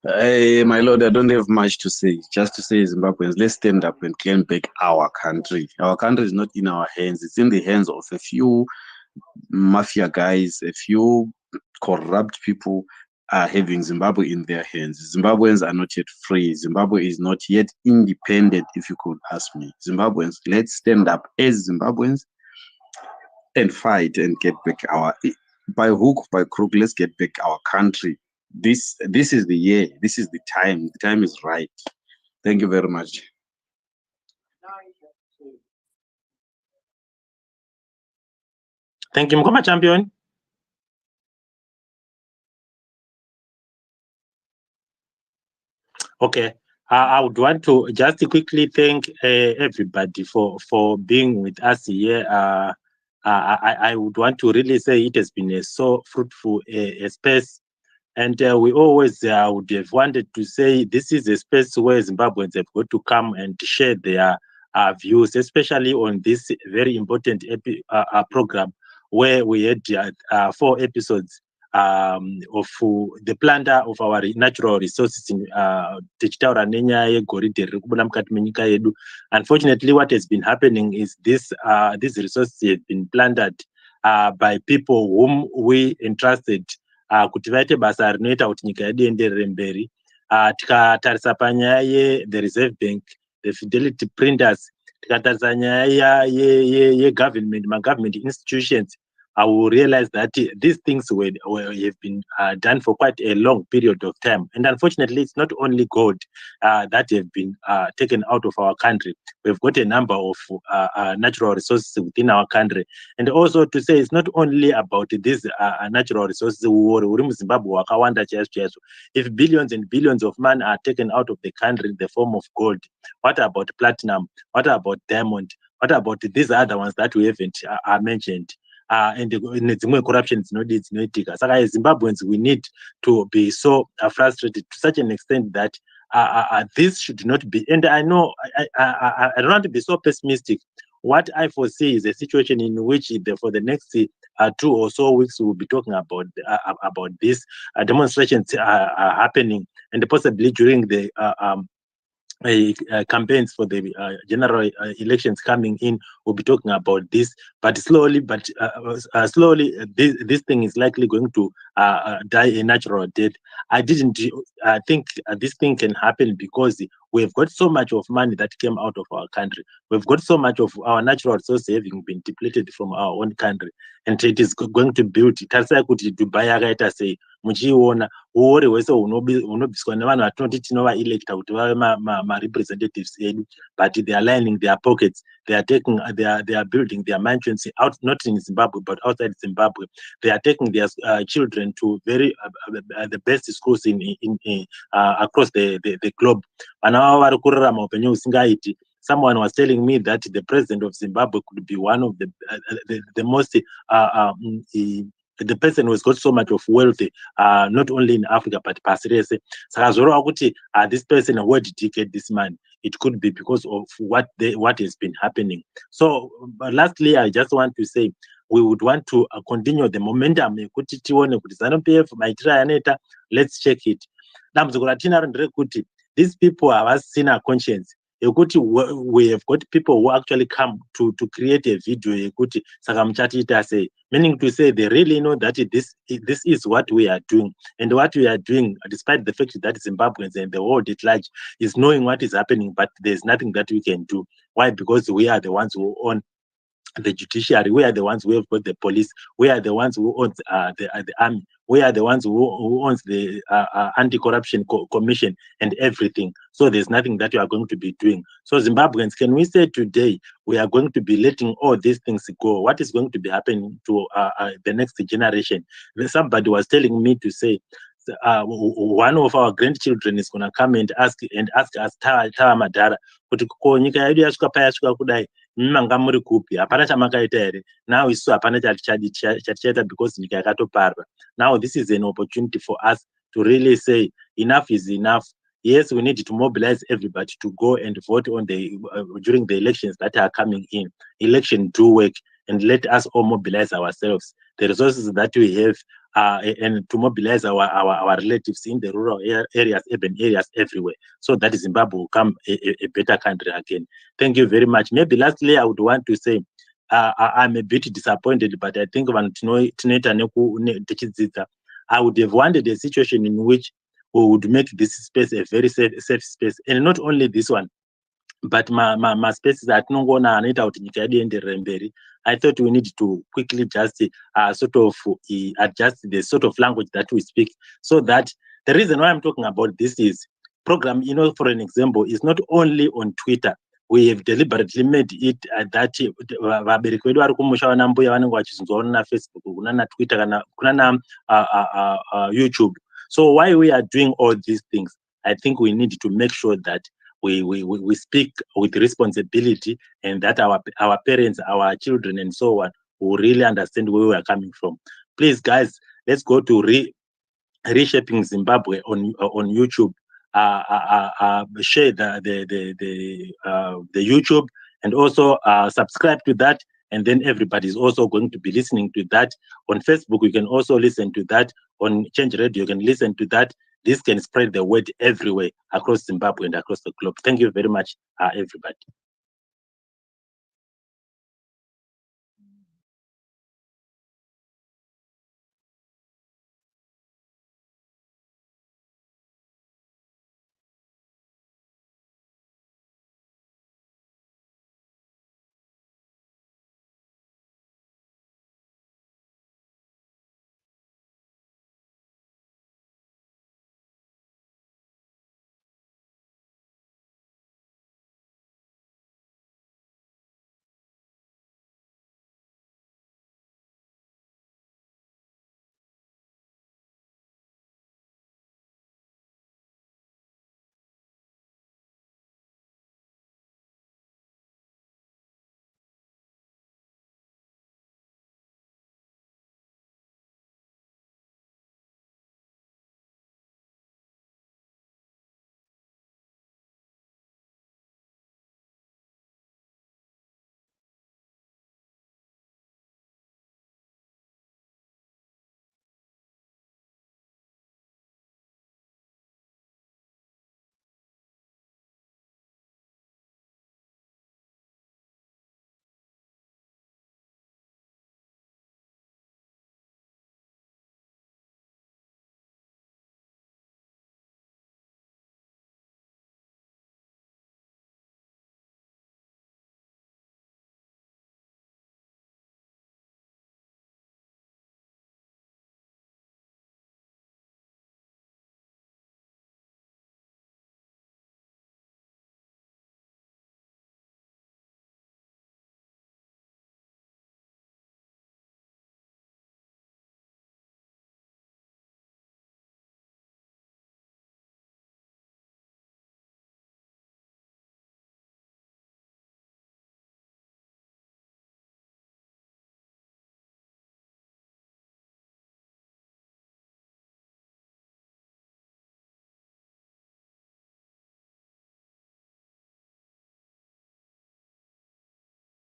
Speaker 19: Hey, my lord, I don't have much to say. Just to say, Zimbabweans, let's stand up and claim back our country. Our country is not in our hands. It's in the hands of a few mafia guys, a few corrupt people are having Zimbabwe in their hands. Zimbabweans are not yet free. Zimbabwe is not yet independent, if you could ask me. Zimbabweans, let's stand up as Zimbabweans and fight and get back our, by hook, by crook, let's get back our country. This is the year. This is the time. The time is right. Thank you very much.
Speaker 1: Thank you, Mkoma Champion. Okay. I would want to just quickly thank everybody for being with us here. I would want to really say it has been a so fruitful space. And we always would have wanted to say this is a space where Zimbabweans have got to come and share their views, especially on this very important program where we had 4 episodes of the plunder of our natural resources in tichitaura nenyaya yegoridhe riri kubuda mukati menyika yedu. Unfortunately, what has been happening is these resources have been plundered by people whom we entrusted kuti vaite basa rinoita kuti nyika yedu ienderere mberi. Tikatarisa panyaya ye-the Reserve Bank, the Fidelity Printers, tikatarisa nyaya ye-government, ma-government institutions, I will realize that these things have been done for quite a long period of time. And unfortunately, it's not only gold that have been taken out of our country. We've got a number of natural resources within our country. And also to say, it's not only about these natural resources. If billions and billions of money are taken out of the country in the form of gold, what about platinum? What about diamond? What about these other ones that we haven't mentioned? And the corruption is not saka as Zimbabweans we need to be so frustrated to such an extent that this should not be. And I know I don't want to be so pessimistic. What I foresee is a situation in which for the next 2 or so weeks we'll be talking about this demonstrations are happening, and possibly during the campaigns for the general elections coming in, we'll be talking about this. But slowly, this thing is likely going to die a natural death. I think this thing can happen because we've got so much of money that came out of our country. We've got so much of our natural resources having been depleted from our own country, and it is going to build. Tarisa kuti Dubai yakaita sei muchiona uore hwese hunobviswa nevanhu vatinoti tinovaelecta kuti vave ma-representatives edu, but they are lining their pockets. They are building their mansions out, not in Zimbabwe but outside Zimbabwe. They are taking their children to very the best schools in across the globe. Someone was telling me that the president of Zimbabwe could be one of the most the person who has got so much of wealth, not only in Africa but pasirese. This person, where did he get this money? It could be because of what has been happening. So lastly, I just want to say we would want to continue the momentum. Let's check it. These people have seen a conscience. We have got people who actually come to create a video, meaning to say they really know that this is what we are doing. And what we are doing, despite the fact that Zimbabweans and the world at large is knowing what is happening, but there's nothing that we can do. Why? Because we are the ones who own the judiciary, we are the ones who have got the police, we are the ones who own the army, we are the ones who owns the anti-corruption commission and everything. So there's nothing that we are going to be doing. So Zimbabweans, can we say today we are going to be letting all these things go? What is going to be happening to the next generation? Somebody was telling me to say, one of our grandchildren is going to come and ask us Tawa Madara kuti ko nyika yedu yasvika payasvika kudai manga muri kupi, hapana chamakaita here. Now isu hapana chatichaita because nyika yakatoparwa. Now this is an opportunity for us to really say enough is enough. Yes, we need to mobilize everybody to go and vote on during the elections that are coming in. Election do work, and let us all mobilize ourselves. The resources that we have, and to mobilize our relatives in the rural areas, urban areas, everywhere, so that Zimbabwe will become a better country again. Thank you very much. Maybe lastly, I would want to say I'm a bit disappointed, but I think I would have wanted a situation in which we would make this space a very safe space, and not only this one, but my spaces that no one anoita kuti nyika yedu ienderere mberi. I thought we need to quickly just sort of adjust the sort of language that we speak, so that the reason why I'm talking about this is program, for an example, is not only on Twitter. We have deliberately made it that vabereki vedu vari kumusha vana mbuya vanenge vachizonzwa na Facebook, kuna na Twitter, kuna na YouTube. So why we are doing all these things? I think we need to make sure that we speak with responsibility, and that our parents, our children, and so on will really understand where we are coming from. Please, guys, let's go to Reshaping Zimbabwe on YouTube. Share the YouTube, and also subscribe to that. And then everybody's also going to be listening to that. On Facebook, you can also listen to that. On Change Radio, you can listen to that. This can spread the word everywhere across Zimbabwe and across the globe. Thank you very much, everybody.